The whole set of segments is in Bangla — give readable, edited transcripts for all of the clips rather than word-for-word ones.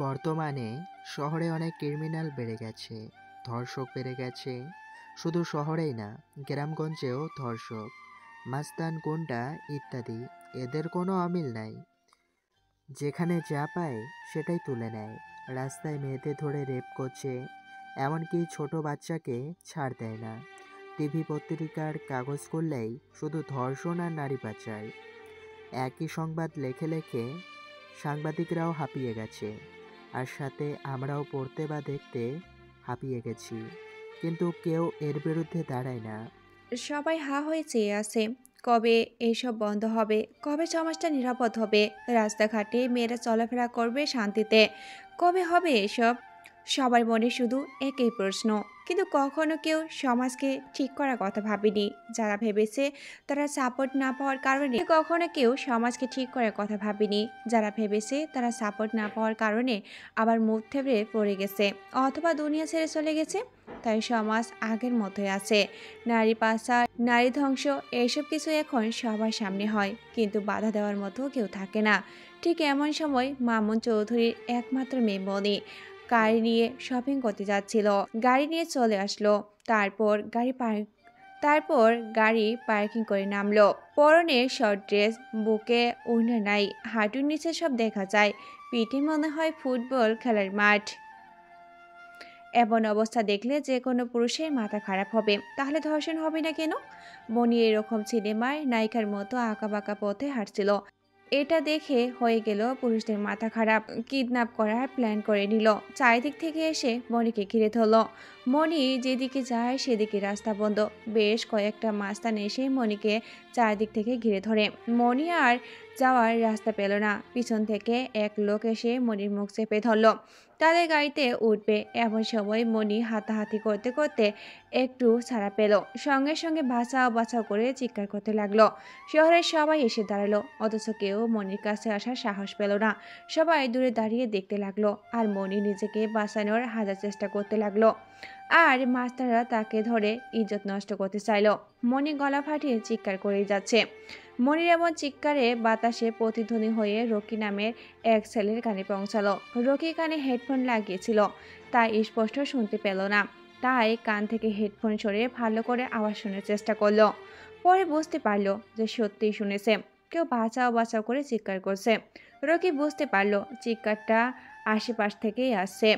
বর্তমানে শহরে অনেক ক্রিমিনাল বেড়ে গেছে, ধর্ষক বেড়ে গেছে। শুধু শহরেই না, গ্রামগঞ্জেও ধর্ষক, মাস্তান, গুন্ডা ইত্যাদি। এদের কোনো অমিল নাই। যেখানে যা পায় সেটাই তুলে নেয়। রাস্তায় মেয়েদের ধরে রেপ করছে, এমনকি ছোট বাচ্চাকে ছাড় দেয় না। টিভি পত্রিকার কাগজ খুললেই শুধু ধর্ষণ আর নারী পাচার। একই সংবাদ লেখে লেখে সাংবাদিকরাও হাঁপিয়ে গেছে, আর সাথে আমরাও পড়তে বা দেখতে হাঁপিয়ে গেছি। কিন্তু কেউ এর বিরুদ্ধে দাঁড়ায় না। সবাই হা হয়ে চেয়ে আছে, কবে এইসব বন্ধ হবে, কবে সমাজটা নিরাপদ হবে, রাস্তাঘাটে মেয়েরা চলাফেরা করবে শান্তিতে, কবে হবে এসব? সবার মনে শুধু একই প্রশ্ন। কিন্তু কখনো কেউ সমাজকে ঠিক করার কথা ভাবেনি। যারা ভেবেছে তারা সাপোর্ট না পাওয়ার কারণে কখনো কেউ সমাজকে ঠিক করার কথা ভাবেনি। যারা ভেবেছে তারা সাপোর্ট না পাওয়ার কারণে আবার মুখ থুবড়ে পড়ে গেছে অথবা দুনিয়া ছেড়ে চলে গেছে। তাই সমাজ আগের মতোই আছে। নারী পাচার, নারী ধ্বংস, এইসব কিছু এখন সবার সামনে হয়, কিন্তু বাধা দেওয়ার মতো কেউ থাকে না। ঠিক এমন সময় মামুন চৌধুরীর একমাত্র মেয়ে মনি গাড়ি নিয়ে শপিং করতে যাচ্ছিল। গাড়ি নিয়ে চলে আসলো। তারপর গাড়ি পার্কিং করে নামলো। পরনে শর্ট ড্রেস, বুকে ওড়না নাই, হাঁটুর নিচে সব দেখা যায়। পিঠে মনে হয় ফুটবল খেলার মাঠ। এমন অবস্থা দেখলে যে কোনো পুরুষের মাথা খারাপ হবে, তাহলে ধর্ষণ হবে না কেন? মনি এরকম সিনেমার নায়িকার মতো আঁকাবাঁকা পথে হাঁটছিল। এটা দেখে হয়ে গেল পুরুষদের মাথা খারাপ। কিডন্যাপ করার প্ল্যান করে নিল। চারিদিক থেকে এসে মনিকে ঘিরে ধরল। মনি যেদিকে যায় সেদিকে রাস্তা বন্ধ। বেশ কয়েকটা মাস্তান এসে মনিকে চারিদিক থেকে ঘিরে ধরে। মনি আর যাওয়ার রাস্তা পেল না। পিছন থেকে এক লোক এসে মনির মুখ চেপে ধরল। তাদের গাড়িতে উঠবে এমন সময় মনি হাতাহাতি করতে করতে একটু ছাড়া পেল। সঙ্গে সঙ্গে বাঁচাও বাঁচাও করে চিৎকার করতে লাগলো। শহরের সবাই এসে দাঁড়ালো, অথচ কেউ মনির কাছে আসার সাহস পেল না। সবাই দূরে দাঁড়িয়ে দেখতে লাগলো, আর মনি নিজেকে বাঁচানোর হাজার চেষ্টা করতে লাগলো। আর মাস্টাররা তাকে ধরে ইজ্জত নষ্ট করতে চাইল। মনি গলা ফাটিয়ে চিৎকার করেই যাচ্ছে। মনির এমন চিৎকারে বাতাসে প্রতিধ্বনি হয়ে রকি নামের এক ছেলের কানে পৌঁছালো। রকি কানে হেডফোন লাগিয়েছিল, তাই স্পষ্ট শুনতে পেল না। তাই কান থেকে হেডফোন সরে ভালো করে আওয়াজ শোনার চেষ্টা করলো। পরে বুঝতে পারলো যে সত্যিই শুনেছে, কেউ বাঁচাও বাঁচাও করে চিৎকার করছে। রকি বুঝতে পারলো চিৎকারটা আশেপাশ থেকেই আসছে।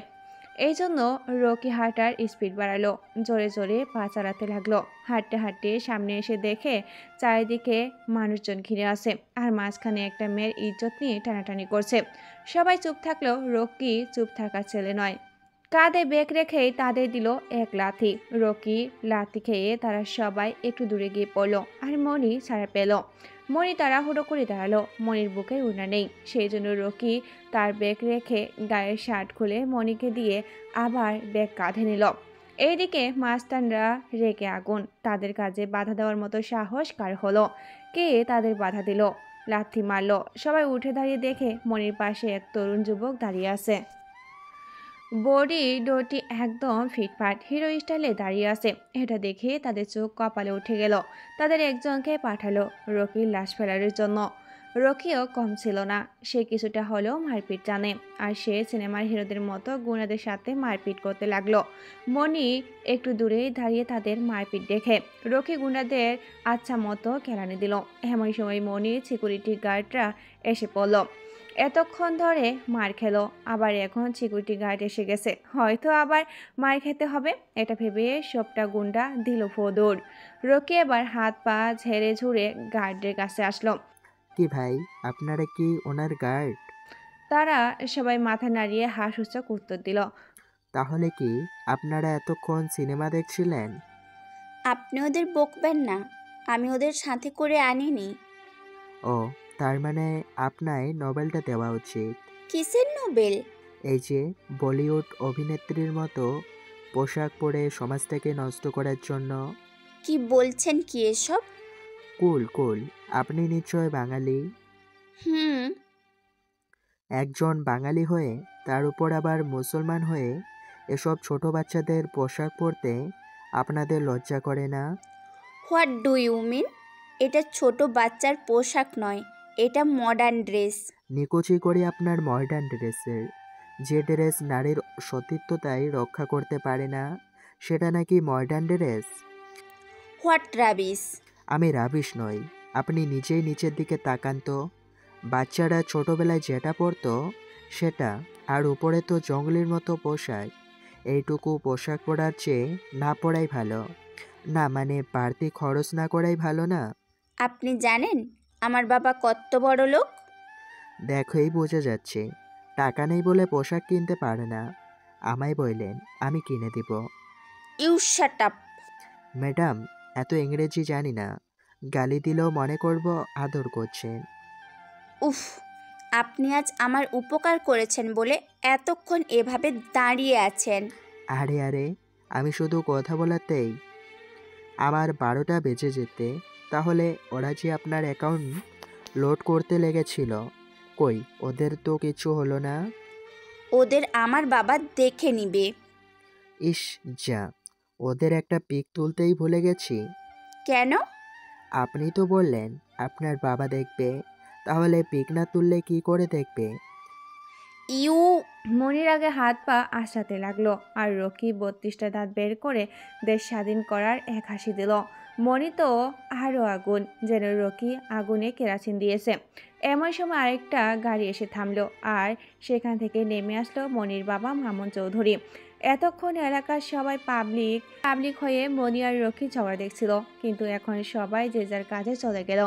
এই জন্য রকি হাঁটার স্পিড বাড়ালো, জোরে জোরে পা চালাতে লাগলো। হাঁটতে হাঁটতে সামনে এসে দেখে চারিদিকে মানুষজন ঘিরে আছে, আর মাঝখানে একটা মেয়ের ইজ্জত নিয়ে টানাটানি করছে। সবাই চুপ থাকলেও রকি চুপ থাকার ছেলে নয়। কাঁধে ব্যাগ রেখেই তাদের দিল এক লাথি। রকি লাথি খেয়ে তারা সবাই একটু দূরে গিয়ে পড়লো, আর মনি ছাড়া পেল। মনি তাড়াহুড়ো করে দাঁড়ালো। মনির বুকে ওড়না নেই, সেই জন্য রকি তার ব্যাগ রেখে গায়ের শার্ট খুলে মনিকে দিয়ে আবার ব্যাগ কাঁধে নিল। এইদিকে মাস্তানরা রেগে আগুন। তাদের কাজে বাধা দেওয়ার মতো সাহস কার হলো? কে তাদের বাধা দিল? লাথি মারলো। সবাই উঠে দাঁড়িয়ে দেখে মনির পাশে এক তরুণ যুবক দাঁড়িয়ে আছে। বডি ডটি একদম ফিটফাট, হিরো স্টাইলে দাঁড়িয়ে আছে। এটা দেখে তাদের চোখ কপালে উঠে গেল। তাদের একজনকে পাঠালো রকির লাশ ফেলার জন্য। রকিও কম ছিল না, সে কিছুটা হলেও মারপিট জানে, আর সে সিনেমার হিরোদের মতো গুণাদের সাথে মারপিট করতে লাগলো। মনি একটু দূরেই দাঁড়িয়ে তাদের মারপিট দেখে রকি গুণাদের আচ্ছা মতো কেলানি দিল। এমন সময় মনির সিকিউরিটি গার্ডরা এসে পড়ল। এতক্ষণ ধরে মার খেলো, আবার এখন সিকিউরিটি গার্ড এসে গেছে, হয়তো আবার মার খেতে হবে। এটা ভেবে সবটা গুন্ডা দিল ফোদর। রকি এবার হাত পা ঝেড়ে ঝুড়ে গার্ডের কাছে আসলো। কি ভাই, আপনারা কি ওনার গার্ড? তারা সবাই মাথা নাড়িয়ে হাসূচক উত্তর দিল। তাহলে কি আপনারা এতক্ষণ সিনেমা দেখছিলেন? আপনি ওদের বকবেন না, আমি ওদের সাথে করে আনিনি। ও, তার মানে আপনায় নোবেলটা দেওয়া উচিত। কিসের নোবেল? এই যে বলিউড অভিনেত্রীর মতো পোশাক পরে সমাজটাকে নষ্ট করার জন্য। কি বলছেন কি এসব? কুল কুল, আপনি নিশ্চয় বাঙালি। হুম। একজন বাঙালি হয়ে, তার উপর আবার মুসলমান হয়ে এসব ছোট বাচ্চাদের পোশাক পরতে আপনাদের লজ্জা করে না? What do you mean? এটা ছোট বাচ্চার পোশাক নয়, এটা মডার্ন ড্রেস। নিকুচি করি আপনার মডার্ন ড্রেসের। যে ড্রেস নারীর সতীত্বতাই রক্ষা করতে পারে না, সেটা নাকি মডার্ন ড্রেস? হোয়াট রাবিস। আমি রাবিশ নই। আপনি নিজেই নিচের দিকে তাকান তো। বাচ্চারা ছোটবেলায় যেটা পরতো সেটা, আর উপরে তো জঙ্গলের মতো পোশাক। এইটুকু পোশাক পরার চেয়ে না পরাই ভালো। না মানে বাড়তি খরচ না করাই ভালো না? আপনি জানেন আমার বাবা কত বড় লোক? দেখোই বোঝা যাচ্ছে। টাকা নেই বলে পোশাক কিনতে পারে না। আমায় বললেন, আমি কিনে দিব। You shut up. ম্যাডাম, এত ইংরেজি জানি না। গালি দিলেও মনে করব আদর করছেন। উফ, আপনি আজ আমার উপকার করেছেন বলে এতক্ষণ এভাবে দাঁড়িয়ে আছেন। আরে আরে, আমি শুধু কথা বলাতেই আমার 12টা বেজে যেতে, তাহলে ওরা যে আপনার অ্যাকাউন্ট লোড করতে লেগেছিল, কই ওদের তো কিছু হলো না? ওদের আমার বাবা দেখে নিবে। ইস, যা, ওদের একটা পিক তুলতেই ভুলে গেছি। কেন? আপনি তো বললেন আপনার বাবা দেখবে, তাহলে পিক না তুললে কি করে দেখবে? ইউ। মনির আগে হাত পা আঁচড়াতে লাগলো আর রকি 32টা দাঁত বের করে দেশ স্বাধীন করার এক হাসি দিল। মনি তো আরও আগুন, যেন রকি আগুনে কেরাসিন দিয়েছে। এমন সময় আরেকটা গাড়ি এসে থামলো আর সেখান থেকে নেমে আসলো মনির বাবা মামুন চৌধুরী। এতক্ষণ এলাকার সবাই পাবলিক হয়ে মনি আর রকি ঝগড়া দেখছিল, কিন্তু এখন সবাই যে যার কাজে চলে গেল।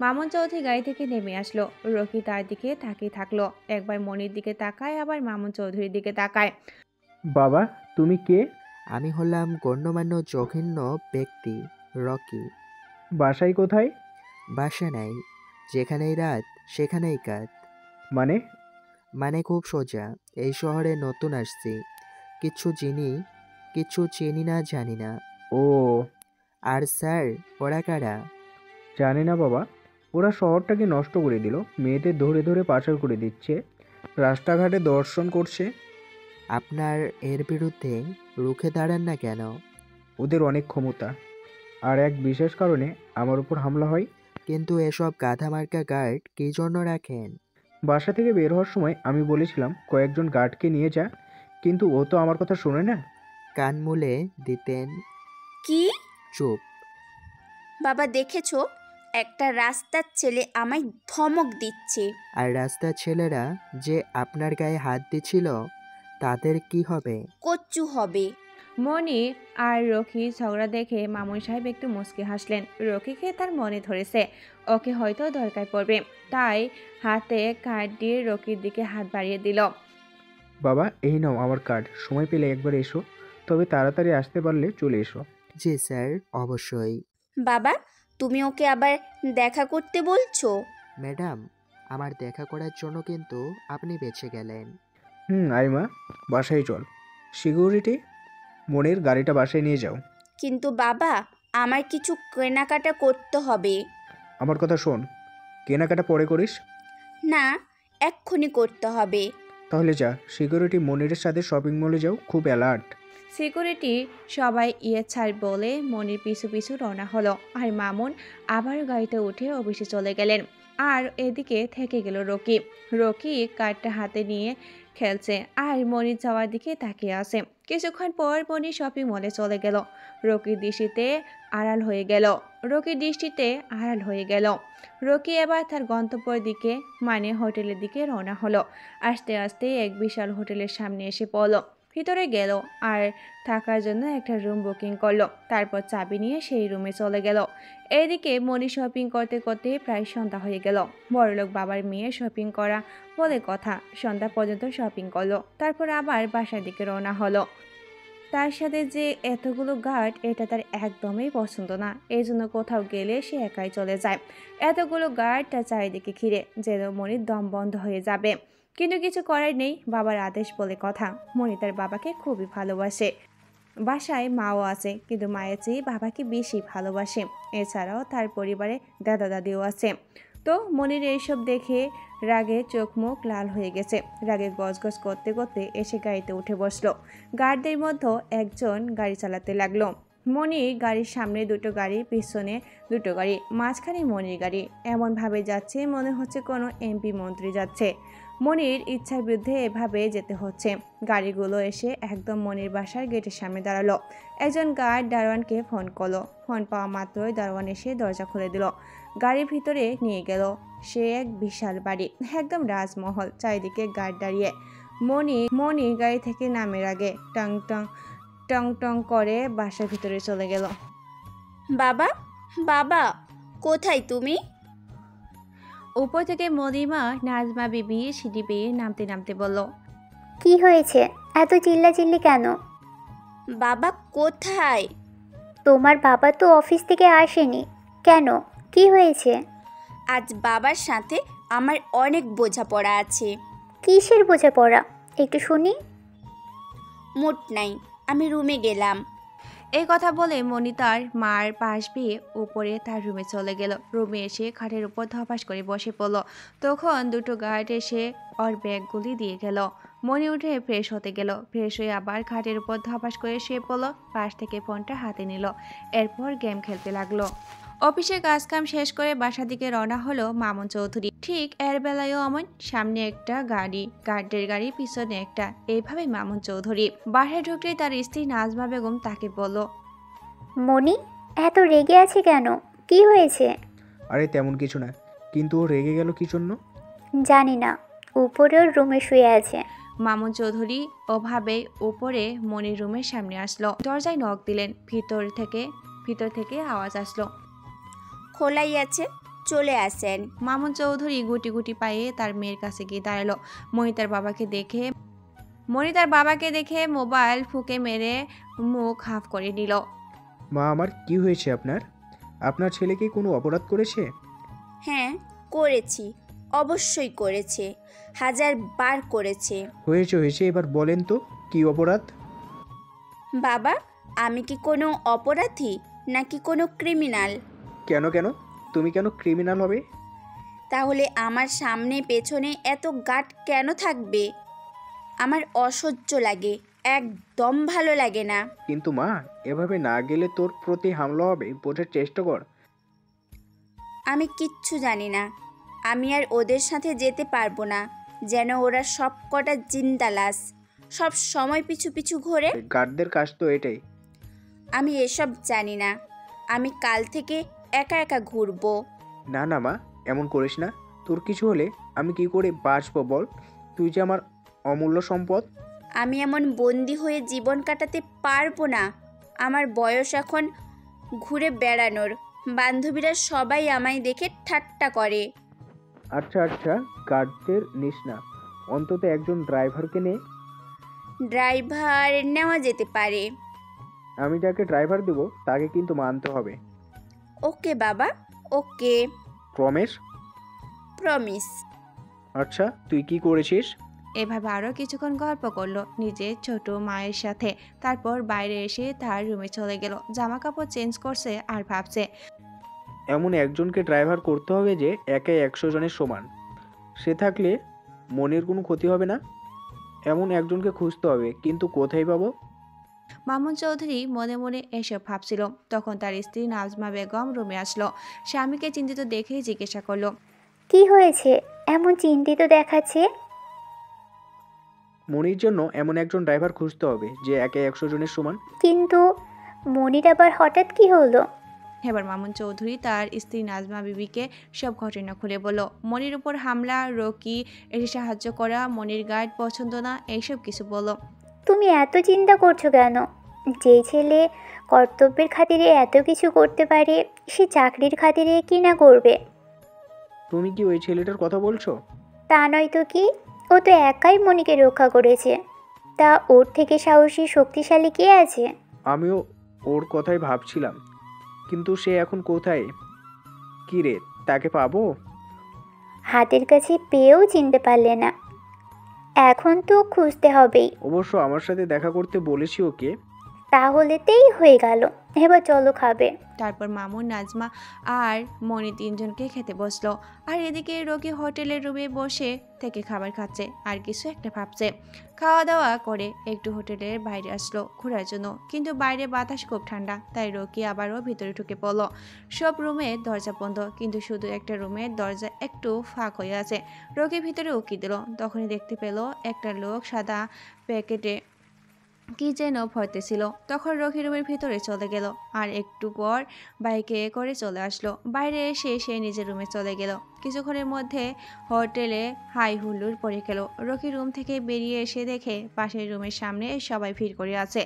মামুন চৌধুরী গাড়ি থেকে নেমে আসলো। রকি তার দিকে তাকিয়ে থাকলো, একবার মনির দিকে তাকায়, আবার মামুন চৌধুরীর দিকে তাকায়। বাবা, তুমি কে? আমি হলাম গণ্যমান্য জঘন্য ব্যক্তি, রকি। বাসায় কোথায়? বাসা নাই, যেখানেই রাত সেখানেই কাত। মানে? মানে খুব সোজা, এই শহরে নতুন আসছি, কিচ্ছু চিনি না, জানি না। ও, আর স্যার, ওরা কারা? জানি না বাবা। ওরা শহরটাকে নষ্ট করে দিল, মেয়েদের ধরে ধরে পাচার করে দিচ্ছে, রাস্তাঘাটে দর্শন করছে। আপনার এর বিরুদ্ধে রুখে দাঁড়ান না কেন? ওদের অনেক ক্ষমতা, আর এক বিশেষ কারণে আমার উপর হামলা হয়। কিন্তু এসব গাধামার্কা গার্ড কী জন্য রাখেন? বাসা থেকে বের হওয়ার সময় আমি বলেছিলাম কয়েকজন গার্ডকে নিয়ে যা, কিন্তু ও তো আমার কথা শোনে না। কান মুলে দিতেন। কি? চুপ। বাবা দেখেছো, একটা রাস্তার ছেলে আমায় ধমক দিচ্ছে। আর রাস্তার ছেলেরা যে আপনার গায়ে হাত দিছিল, তাদের কি হবে? কচ্চু হবে। মনি আর রকি ঝগড়া দেখে মামুন সাহেব একটু মুচকি হাসলেন। রকিকে তার মনে ধরেছে ওকে হয়তো দরকার পড়বে, তাই হাতে কার্ড দিয়ে রকির দিকে হাত বাড়িয়ে দিল। বাবা, এই নাও আমার কার্ড, সময় পেলে একবার এসো, তবে তাড়াতাড়ি আসতে পারলে চলে এসো। জি স্যার, অবশ্যই। বাবা, তুমি ওকে আবার দেখা করতে বলছো? ম্যাডাম, আমার দেখা করার জন্য কিন্তু আপনি বেঁচে গেলেন। আইমা, বাসায় চল। সিকিউরিটি, মনের গাড়িটা বাসায় নিয়ে যাও। কিন্তু বাবা, আমার কিছু কেনাকাটা করতে হবে। আমার কথা শোন, কেনাকাটা পরে করিস। না, এক্ষুনি করতে হবে। তাহলে যা, সিকিউরিটি মনিরের সাথে শপিং মলে যাও, খুব অ্যালার্ট। সিকিউরিটি সবাই ছাড় বলে মনির পিছু পিছু রওনা হলো, আর মামুন আবারও গাড়িতে উঠে অফিসে চলে গেলেন। আর এদিকে থেকে গেল রকি। রকি কার্ডটা হাতে নিয়ে খেলছে আর মনির যাওয়ার দিকে তাকিয়ে আছে। কিছুক্ষণ পর মনি শপিং মলে চলে গেল। রকির দৃষ্টিতে আড়াল হয়ে গেল। রকি এবার তার গন্তব্যের দিকে, মানে হোটেলের দিকে রওনা হলো। আস্তে আস্তে এক বিশাল হোটেলের সামনে এসে পড়ল। ভিতরে গেল আর থাকার জন্য একটা রুম বুকিং করলো। তারপর চাবি নিয়ে সেই রুমে চলে গেল। এদিকে মনি শপিং করতে করতে প্রায় সন্ধ্যা হয়ে গেল। বড়লোক বাবার মেয়ে শপিং করা বলে কথা, সন্ধ্যা পর্যন্ত শপিং করলো, তারপর আবার বাসার দিকে রওনা হলো। তার সাথে যে এতগুলো গার্ড, এটা তার একদমই পছন্দ না। এই জন্য কোথাও গেলে সে একাই চলে যায়। এতগুলো গার্ড তার চারিদিকে ঘিরে, যেন মনির দম বন্ধ হয়ে যাবে। কিন্তু কিছু করার নেই, বাবার আদেশ বলে কথা। মনি তার বাবাকে খুবই ভালোবাসে। বাসায় মাও আছে, কিন্তু মায়ের চেয়ে বাবাকে বেশি ভালোবাসে। এছাড়াও তার পরিবারে দাদা দাদিও আছে। তো মনির এইসব দেখে রাগে চোখ মুখ লাল হয়ে গেছে। রাগে গজগজ করতে করতে এসে গাড়িতে উঠে বসলো। গার্ডদের মধ্যে একজন গাড়ি চালাতে লাগলো। মনির গাড়ির সামনে দুটো গাড়ি, পিছনে দুটো গাড়ি, মাঝখানে মনির গাড়ি। এমনভাবে যাচ্ছে মনে হচ্ছে কোনো এমপি মন্ত্রী যাচ্ছে। মনির ইচ্ছার বিরুদ্ধে এভাবে যেতে হচ্ছে। গাড়িগুলো এসে একদম মনির বাসার গেটের সামনে দাঁড়ালো। একজন গার্ড দারোয়ানকে ফোন করলো। ফোন পাওয়া মাত্রই দারোয়ান এসে দরজা খুলে দিল। গাড়ির ভিতরে নিয়ে গেল। সে এক বিশাল বাড়ি, একদম রাজমহল, চারিদিকে গার্ড দাঁড়িয়ে। মনি গাড়ি থেকে নামের আগে টং টং টং টং করে বাসার ভিতরে চলে গেল। বাবা, বাবা, কোথায় তুমি? উপর থেকে মনিমা নাজমা বিবি সিঁড়ি বেয়ে নামতে নামতে বলল, কি হয়েছে? এত চিল্লাচিল্লি কেন? বাবা কোথায়? তোমার বাবা তো অফিস থেকে আসেনি। কেন, কি হয়েছে? আজ বাবার সাথে আমার অনেক বোঝাপড়া আছে। কিসের বোঝাপড়া? একটু শুনি। মোট নাই, আমি রুমে গেলাম। এই কথা বলে মনি তার মার পাশ বেয়ে উপরে তার রুমে চলে গেল। রুমে এসে খাটের উপর ধপাস করে বসে পড়ল। তখন দুটো গার্ড এসে ওর ব্যাগগুলি দিয়ে গেল। মনি উঠে ফ্রেশ হতে গেল। ফ্রেশ হয়ে আবার খাটের উপর ধপাস করে শুয়ে পড়ল। পাশ থেকে ফোনটা হাতে নিল। এরপর গেম খেলতে লাগলো। অফিসের কাজকাম শেষ করে বাসার দিকে রওনা হলো মামুন চৌধুরী। ঠিক এর বেলায়ও অমন, সামনে একটা গাড়ি, গার্ডের গাড়ি, পিছনে একটা, এইভাবে মামুন চৌধুরী। বাসায় ঢুকলেই তার স্ত্রী নাজমা বেগম তাকে বলল, মনি এত রেগে আছে কেন? কি হয়েছে? আরে তেমন কিছু না, কিন্তু ও রেগে গেল কি জন্য? জানি না, উপরে ওর রুমে শুয়ে আছে। মামুন চৌধুরী ওভাবেই উপরে মনির রুমের সামনে আসলো। দরজায় নক দিলেন। ভিতর থেকে আওয়াজ আসলো, খোলাই আছে, চলে আসেন। মামুন চৌধুরী গুটি গুটি পায়ে তার মেয়ের কাছে গিয়ে দাঁড়ালো। মনি তার বাবাকে দেখে মোবাইল ফুঁকে মেরে মুখ হাফ করে নিল। মা আমার, কি হয়েছে আপনার? আপনার ছেলে কি কোনো অপরাধ করেছে? হ্যাঁ করেছি, অবশ্যই করেছে, 1000 বার করেছে। হয়েছে, এবার বলেন তো কি অপরাধ? বাবা, আমি কি কোনো অপরাধী নাকি কোনো ক্রিমিনাল? কেন তুমি কেন ক্রিমিনাল হবে? তাহলে আমার সামনে পেছনে এত গার্ড কেন থাকবে? আমার অসহ্য লাগে, একদম ভালো লাগে না। কিন্তু মা, এভাবে না গেলে তোর প্রতি হামলা হবে, বোঝার চেষ্টা কর। আমি কিচ্ছু জানি না, আমি আর ওদের সাথে যেতে পারবো না। যেন ওরা সব কটা জিন্দা লাশ, সব সময় পিছু পিছু ঘোরে। গার্ডদের কাজ তো এটাই। আমি এসব জানি না, আমি কাল থেকে একা একা ঘুরবো। না মা, এমন করিস না। তোর কিছু হলে আমি কি করে বাঁচবো বল? তুই যে আমার অমূল্য সম্পদ। আমি এমন বন্দি হয়ে জীবন কাটাতে পারবো না। আমার বয়স এখন ঘুরে বেড়ানোর। বান্ধবীরা সবাই আমায় দেখে ঠাট্টা করে। আচ্ছা, গার্ডদের নিস না, অন্তত একজন ড্রাইভারকে নে। ড্রাইভার নেওয়া যেতে পারে। আমি যাকে ড্রাইভার দেবো তাকে কিন্তু মানতে হবে। ওকে বাবা, ওকে। প্রমিস? প্রমিস। আচ্ছা, তুই কি করেছিস? এভাবে আরও কিছুক্ষণ গল্প করলো নিজের ছোট মায়ের সাথে। তারপর বাইরে এসে তার রুমে চলে গেল। জামা কাপড় চেঞ্জ করছে আর ভাবছে, এমন একজনকে ড্রাইভার করতে হবে যে একে 100 জনের সমান। সে থাকলে মনের কোনো ক্ষতি হবে না। এমন একজনকে খুঁজতে হবে, কিন্তু কোথায় পাবো? মামুন চৌধুরী মনে মনে এসব ভাবছিল। তখন তার স্ত্রী নাজমা বেগম রুমে আসলো। স্বামীকে চিন্তিত দেখেই জিজ্ঞাসা করলো, কি হয়েছে এমন চিন্তিত দেখাচ্ছে? মনির জন্য এমন একজন ড্রাইভার খুঁজতে হবে যে একে 100 জনের সমান। কিন্তু মনির আবার হঠাৎ কি হলো? এবার মামুন চৌধুরী তার স্ত্রী নাজমা বিবিকে সব ঘটনা খুলে বলল। মনির উপর হামলা, রকি এসে সাহায্য করা, মনির গাইড পছন্দ না, এইসব কিছু বলল। তুমি এত চিন্তা করছো কেন? যে ছেলে কর্তব্যের খাতিরে এত কিছু করতে পারে, সে চাকরির খাতিরে কি না করবে? তুমি কি ওই ছেলেটার কথা বলছো? তা নয় তো কি, ও তো একাই মনিকে রক্ষা করেছে। তা ওর থেকে সাহসী শক্তিশালী কে আছে? আমিও ওর কথাই ভাবছিলাম, কিন্তু সে এখন কোথায়? কি রে, তাকে পাবো? হাতের কাছে পেয়েও চিনতে পারলে না, এখন তো খুঁজতে হবেই। অবশ্য আমার সাথে দেখা করতে বলেছি ওকে। তাহলেতেই হয়ে গেল, এবার চলো খাবে। তারপর মামুন, নাজমা আর মনি তিনজনকে খেতে বসলো। আর এদিকে রোগী হোটেলের রুমে বসে থেকে খাবার খাচ্ছে আর কিছু একটা ভাবছে। খাওয়া দাওয়া করে একটু হোটেলের বাইরে আসলো ঘোরার জন্য, কিন্তু বাইরে বাতাস খুব ঠান্ডা, তাই রোগী আবারও ভিতরে ঢুকে পড়লো। সব রুমের দরজা বন্ধ, কিন্তু শুধু একটা রুমের দরজা একটু ফাঁক হয়ে আছে। রোগী ভিতরে উকি দিল, তখনই দেখতে পেল একটা লোক সাদা প্যাকেটে কি যেন ভরতেছিল। তখন রকি রুমের ভিতরে চলে গেল আর একটু পর বাইকে করে চলে আসলো। বাইরে এসে সে নিজের রুমে চলে গেল। কিছুক্ষণের মধ্যে হোটেলে হাই হুল্লোড় পড়ে গেল। রকি রুম থেকে বেরিয়ে এসে দেখে পাশের রুমের সামনে সবাই ভিড় করে আছে।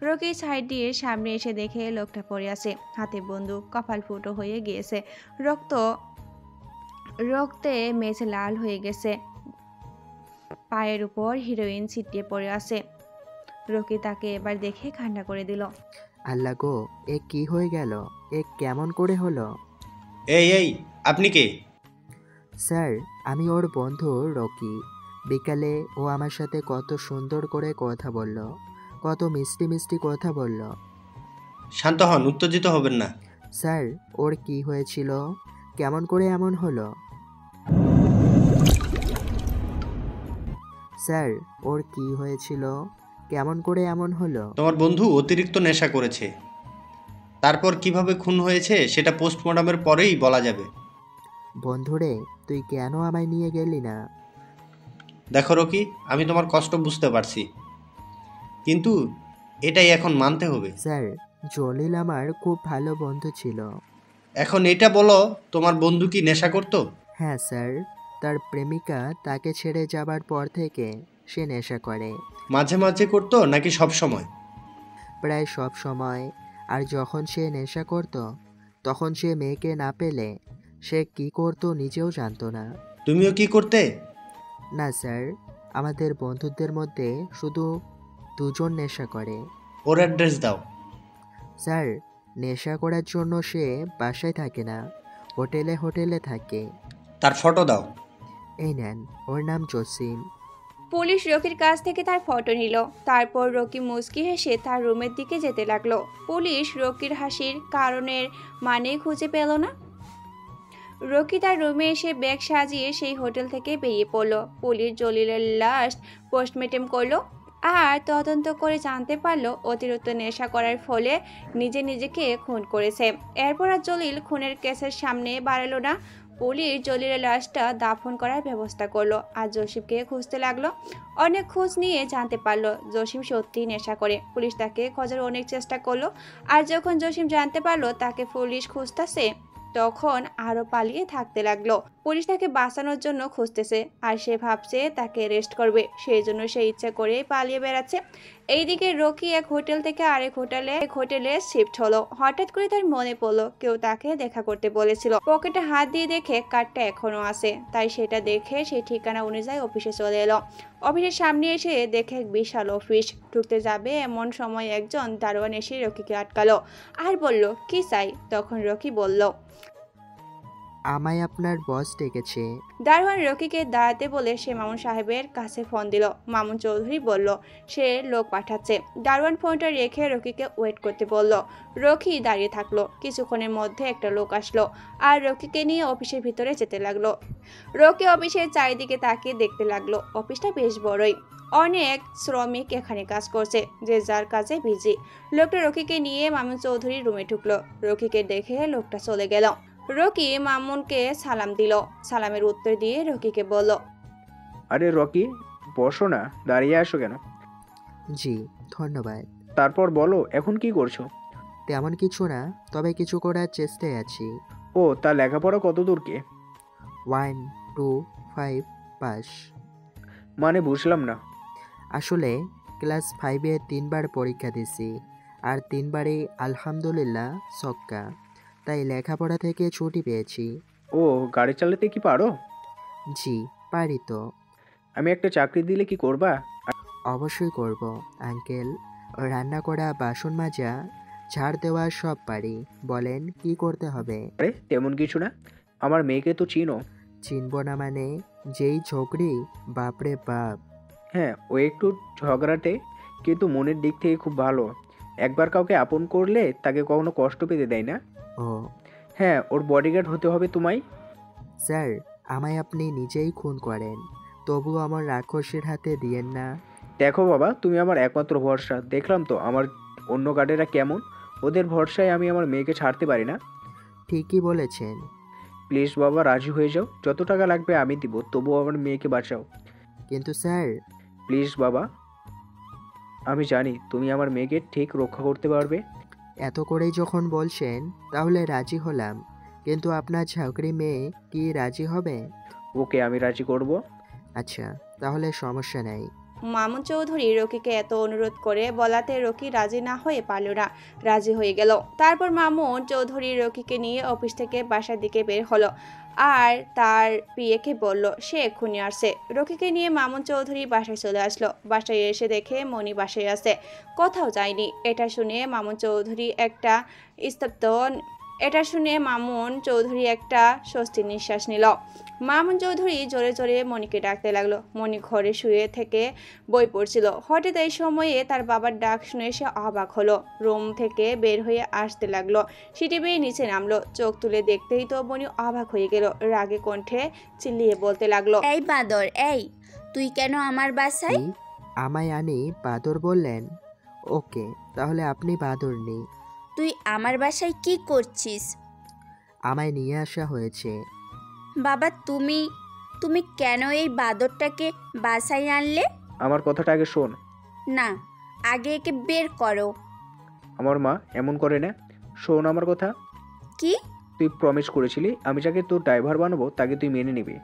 রকি সাইড দিয়ে সামনে এসে দেখে লোকটা পড়ে আছে, হাতে বন্দুক, কপাল ফুটো হয়ে গিয়েছে, রক্তে মেঝে লাল হয়ে গেছে, পায়ের উপর হিরোইন ছিটিয়ে পড়ে আছে। রকি তাকে এবার দেখে ঠান্ডা করে দিল। আল্লাহ গো, এ কি হয়ে গেল? এ কেমন করে হলো? এই এই আপনি কে? স্যার, আমি ওর বন্ধু রকি। বিকালে ও আমার সাথে কত সুন্দর করে কথা বলল, কত মিষ্টি মিষ্টি কথা বলল। শান্ত হন, উত্তেজিত হবেন না। স্যার, ওর কি হয়েছিল? কেমন করে এমন হলো? স্যার, ওর কি হয়েছিল? কেমন করে এমন হলো? তোমার বন্ধু অতিরিক্ত নেশা করেছে, তারপর কিভাবে খুন হয়েছে সেটা পোস্টমর্টমের পরেই বলা যাবে। বন্ধুরে, তুই কেন আমায় নিয়ে গেলি না? দেখো রকি, আমি তোমার কষ্ট বুঝতে পারছি, কিন্তু এটাই এখন মানতে হবে। স্যার, জলিল আমার খুব ভালো বন্ধু ছিল। এখন এটা বলো, তোমার বন্ধু কি নেশা করতো? হ্যাঁ স্যার, তার প্রেমিকা তাকে ছেড়ে যাবার পর থেকে সে নেশা করে। মাঝে মাঝে করতো নাকি সব সময়? প্রায় সব সময়। আর যখন সে নেশা করত, তখন সে মেয়েকে না পেলে সে কি করতো নিজেও জানতো না। তুমিও কি করতে? না স্যার, আমাদের বন্ধুদের মধ্যে শুধু দুজন নেশা করে। ওর অ্যাড্রেস দাও। স্যার, নেশা করার জন্য সে বাসায় থাকে না, হোটেলে হোটেলে থাকে। তার ফটো দাও। এই নেন, ওর নাম জসিম। পুলিশ রকির কাছ থেকে তার ফটো নিল। তারপর রকি মুচকি হেসে তার রুমের দিকে যেতে লাগলো। পুলিশ রকির হাসির কারণের মানে খুঁজে পেল না। রকি তার রুমে এসে ব্যাগ সাজিয়ে সেই হোটেল থেকে বেরিয়ে পড়ল। পুলিশ জলিলের লাশ পোস্টমর্টেম করলো আর তদন্ত করে জানতে পারলো অতিরিক্ত নেশা করার ফলে নিজেকে খুন করেছে। এরপর আর জলিল খুনের কেসের সামনে বাড়ালো না। পুলিশ জলিলের লাশটা দাফন করার ব্যবস্থা করলো আর জসিমকে খুঁজতে লাগলো। অনেক খোঁজ নিয়ে জানতে পারলো জসিম সত্যি নেশা করে। পুলিশ তাকে খোঁজার অনেক চেষ্টা করলো, আর যখন জসিম জানতে পারলো তাকে পুলিশ খুঁজতেছে, তখন আরো পালিয়ে থাকতে লাগলো। পুলিশ তাকে বাঁচানোর জন্য খুঁজতেছে আর সে ভাবছে তাকে অ্যারেস্ট করবে, সেই জন্য সে ইচ্ছা করে পালিয়ে বেড়াচ্ছে। এইদিকে রকি এক হোটেল থেকে আরেক হোটেলে শিফট হলো। হঠাৎ করে তার মনে পড়লো কেউ তাকে দেখা করতে বলেছিল। পকেটে হাত দিয়ে দেখে কার্ডটা এখনো আছে, তাই সেটা দেখে সেই ঠিকানা অনুযায়ী অফিসে চলে এলো। অফিসের সামনে এসে দেখে এক বিশাল অফিস। ঢুকতে যাবে এমন সময় একজন দারোয়ান এসে রকিকে আটকালো আর বলল, কি চাই? তখন রকি বলল, আমায় আপনার বস ডেকেছে। দারোয়ান রকিকে দাঁড়াতে বলে সে মামুন সাহেবের কাছে ফোন দিল। মামুন চৌধুরী বলল সে লোক পাঠাচ্ছে। দারোয়ান ফোনটা রেখে রকিকে ওয়েট করতে বলল। রকি দাঁড়িয়ে থাকলো। কিছুক্ষণের মধ্যে একটা লোক আসলো আর রকিকে নিয়ে অফিসের ভিতরে যেতে লাগলো। রকি অফিসের চারিদিকে তাকিয়ে দেখতে লাগলো। অফিসটা বেশ বড়ই, অনেক শ্রমিক এখানে কাজ করছে, যে যার কাজে বিজি। লোকটা রকিকে নিয়ে মামুন চৌধুরীর রুমে ঢুকলো। রকিকে দেখে লোকটা চলে গেল। রকি মামুনকে সালাম দিল। সালামের উত্তর দিয়ে রকিকে বলল, আরে রকি, বসো না, দাঁড়িয়ে আসো কেন? জি, ধন্যবাদ। তারপর বলো, এখন কি করছো? তেমন কিছু না, তবে কিছু করার চেষ্টায় আছি। ও, তা লেখাপড়া কত দূর কে? 1, 2, 5 পাস। মানে বুঝলাম না। আসলে ক্লাস 5-এ 3বার পরীক্ষা দিছি, আর 3বারই আলহামদুলিল্লাহ ছক্কা, তাই লেখাপড়া থেকে ছুটি পেয়েছি। ও, গাড়ি চালাতে কি পারো? জি, পারি তো। আমি একটা চাকরি দিলে কি করবা? অবশ্যই করব আঙ্কেল। রান্না করা, বাসন মাজা, ঝাড় দেওয়া সব পারি। বলেন কি করতে হবে? আরে তেমন কিছু না, আমার মেয়েকে তো চিনো। চিনব না মানে? যেই ঝগড়ি, বাপরে বাপ। হ্যাঁ, ও একটু ঝগড়াটে, কিন্তু মনের দিক থেকে খুব ভালো। একবার কাউকে আপন করলে তাকে কখনো কষ্ট পেতে দেয় না। ও হ্যাঁ, ওর বডিগার্ড হতে হবে তোমায়। স্যার, আমায় আপনি নিজেই খুন করেন, তবুও আমার রাক্ষসের হাতে দিয়েন না। দেখো বাবা, তুমি আমার একমাত্র ভরসা। দেখলাম তো আমার অন্য গার্ডেরা কেমন, ওদের ভরসায় আমি আমার মেয়েকে ছাড়তে পারি না। ঠিকই বলেছেন। প্লিজ বাবা, রাজি হয়ে যাও। যত টাকা লাগবে আমি দিব, তবুও আমার মেয়েকে বাঁচাও। কিন্তু স্যার, প্লিজ বাবা, আমি জানি তুমি আমার মেয়েকে ঠিক রক্ষা করতে পারবে। এত করেই যখন বলছেন তাহলে রাজি হলাম, কিন্তু আপনার ঝাঁকড়ি মেয়ে কি রাজি হবে? ওকে, আমি রাজি করব। আচ্ছা, তাহলে সমস্যা নাই। মামুন চৌধুরী রকিকে এত অনুরোধ করে বলাতে রকি রাজি না হয়ে পারল না, রাজি হয়ে গেল। তারপর মামুন চৌধুরী রকিকে নিয়ে অফিস থেকে বাসার দিকে বের হলো আর তার পিএকে বলল সে এক্ষুনি আসছে। রকিকে নিয়ে মামুন চৌধুরী বাসায় চলে আসলো। বাসায় এসে দেখে মনি বাসায় আছে, কোথাও যায়নি। এটা শুনে মামুন চৌধুরী একটা স্বস্তির নিঃশ্বাস নিল। মামুন চৌধুরী জোরে জোরে মনিকে ডাকতে লাগলো। মনি ঘরে শুয়ে থেকে বই পড়ছিল। হঠাৎ এই সময়ে তার বাবার ডাক শুনে সে অবাক হলো, রুম থেকে বের হয়ে আসতে লাগলো। সিঁড়ি বেয়ে নিচে নামলো। চোখ তুলে দেখতেই তো মনি অবাক হয়ে গেল, রাগে কণ্ঠে চিল্লিয়ে বলতে লাগলো, এই বাদর, এই তুই কেন আমার বাসায়? কি? আমায় আনি বাদর বললেন? ওকে, তাহলে আপনি বাদর নেই। তুই আমার বাসায় কি করছিস? আমায় নিয়ে আসা হয়েছে। বাবা, তুমি কেন এই বাদরটাকে বাসায় আনলে? আমার কথাটা আগে শোন। না, আগে একে বের করো। আমার মা এমন করে না। শোন আমার কথা। কি? তুই প্রমিস করেছিলি আমি যাকে তোর ড্রাইভার বানাবো তাকে তুই মেনে নিবি।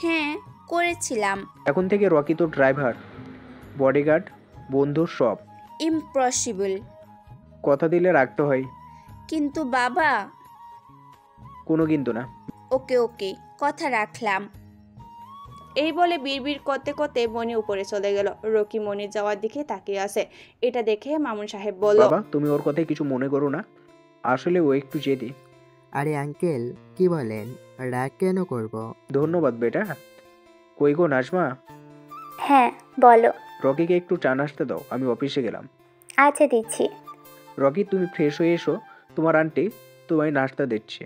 হ্যাঁ, করেছিলাম। এখন থেকে রকি তোর ড্রাইভার, বডিগার্ড, বন্ধু সব। ইম্পসিবল। কথা দিলে রাখতে হয়। কিন্তু বাবা। কোনো কিন্তু না। ওকে ওকে, কথা রাখলাম। এই বলে বিড়বিড় করতে করতে মনি উপরে চলে গেল। রকি মনির যাওয়ার দিকে তাকিয়ে আছে। এটা দেখে মামুন সাহেব বলল, বাবা, তুমি ওর কথায় কিছু মনে করো না, আসলে ও একটু জেদি। আরে আঙ্কেল, কি বলেন? রাগ কেন করব? ধন্যবাদ বেটা। কই গো নাজমা, হ্যাঁ, বলো। রকিকে একটু চা নাস্তা দাও, আমি অফিসে গেলাম। আচ্ছা, দিচ্ছি। রকি, তুমি ফ্রেশ হয়ে এসো, তোমার আন্টি তোমায় নাস্তা দিচ্ছে।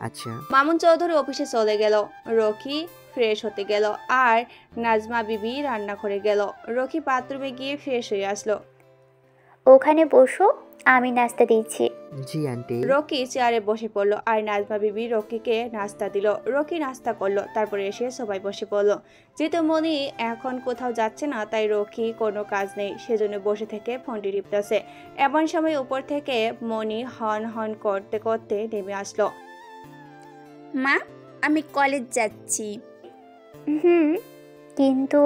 আচ্ছা। মামুন চৌধুরী অফিসে চলে গেল। রকি ফ্রেশ হতে গেল আর নাজমা বিবি রান্নাঘরে গেল। রকি বাথরুমে গিয়ে ফ্রেশ হয়ে আসলো। ওখানে বসো, আমি নাস্তা দিচ্ছি। জি আন্টি। রকি চেয়ারে বসে পড়লো আর নাজমা বিবি রকিকে নাস্তা দিল। রকি নাস্তা করলো, তারপরে এসে সবাই বসে পড়লো। যেহেতু মনি এখন কোথাও যাচ্ছে না, তাই রকি কোনো কাজ নেই, সেজন্য বসে থেকে ফোনটি টিপতেছে। এমন সময় উপর থেকে মনি হন হন করতে করতে নেমে আসলো। মা, আমি কলেজ যাচ্ছি। হুম, কিন্তু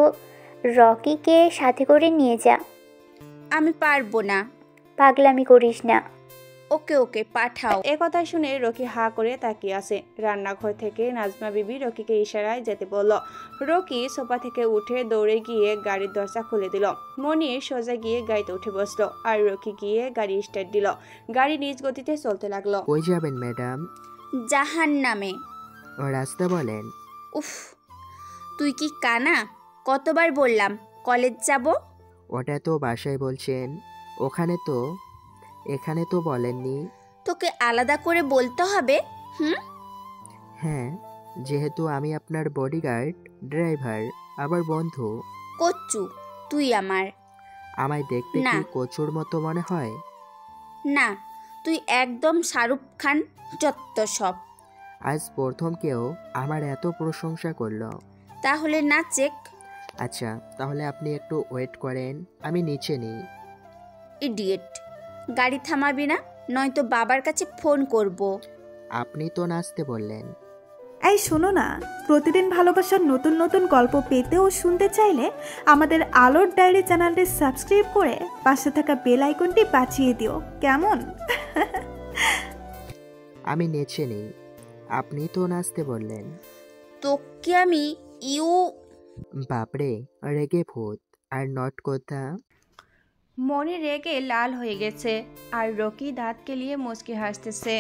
রকিকে সাথে করে নিয়ে যা। আমি পারবো না। পাগলামি করিস না। ওকে ওকে, পাঠাও। এ কথা শুনে রকি হা করে তাকিয়ে আছে। রান্নাঘর থেকে নাজমা বিবি রকিকে ইশারায় যেতে বলল। রকি সোফা থেকে উঠে দৌড়ে গিয়ে গাড়ির দরজা খুলে দিল। মনি সোজা গিয়ে গাড়িতে উঠে বসলো আর রকি গিয়ে গাড়ি স্টার্ট দিল। গাড়ি নিজ গতিতে চলতে লাগলো। কই যাবেন ম্যাডাম? জাহান্নামে। ও রাস্তা বলেন। উফ, তুই কি কানা? কতবার বললাম কলেজ যাব? ওটা তো বাসায় বলছেন, এখানে তো বলেননি। তোকে আলাদা করে বলতে হবে? হ্যাঁ, যেহেতু আমি আপনার বডিগার্ড, ড্রাইভার, আবার বন্ধু। কচ্চু, তুই আমার। আমায় দেখতে না। কি কচুর মতো মনে হয়? না, তুই একদম শাহরুখ খান, যত সব। আজ প্রথম কেউ আমার এত প্রশংসা করলো। তাহলে না চেক। আচ্ছা, তাহলে আপনি একটু ওয়েট করেন, আমি নিচে নিই। ইডিয়েট, গাড়ি থামাবি না, নয়তো বাবার কাছে ফোন করব। আপনি তো নাচতে বললেন। এই শোনো না, প্রতিদিন ভালোবাসার নতুন নতুন গল্প পেতে ও শুনতে চাইলে আমাদের আলোর ডায়েরি চ্যানেলটি সাবস্ক্রাইব করে পাশে থাকা বেল আইকনটি বাজিয়ে দিও, কেমন? আমি নেচে নেই, আপনি তো নাচতে বললেন। তোকে আমি বাপরে, রেগে ভূত। আর নট কথা। মনি রেগে লাল হয়ে গেছে আর রকি দাঁত কেলিয়ে মুচকি হাসতেছে।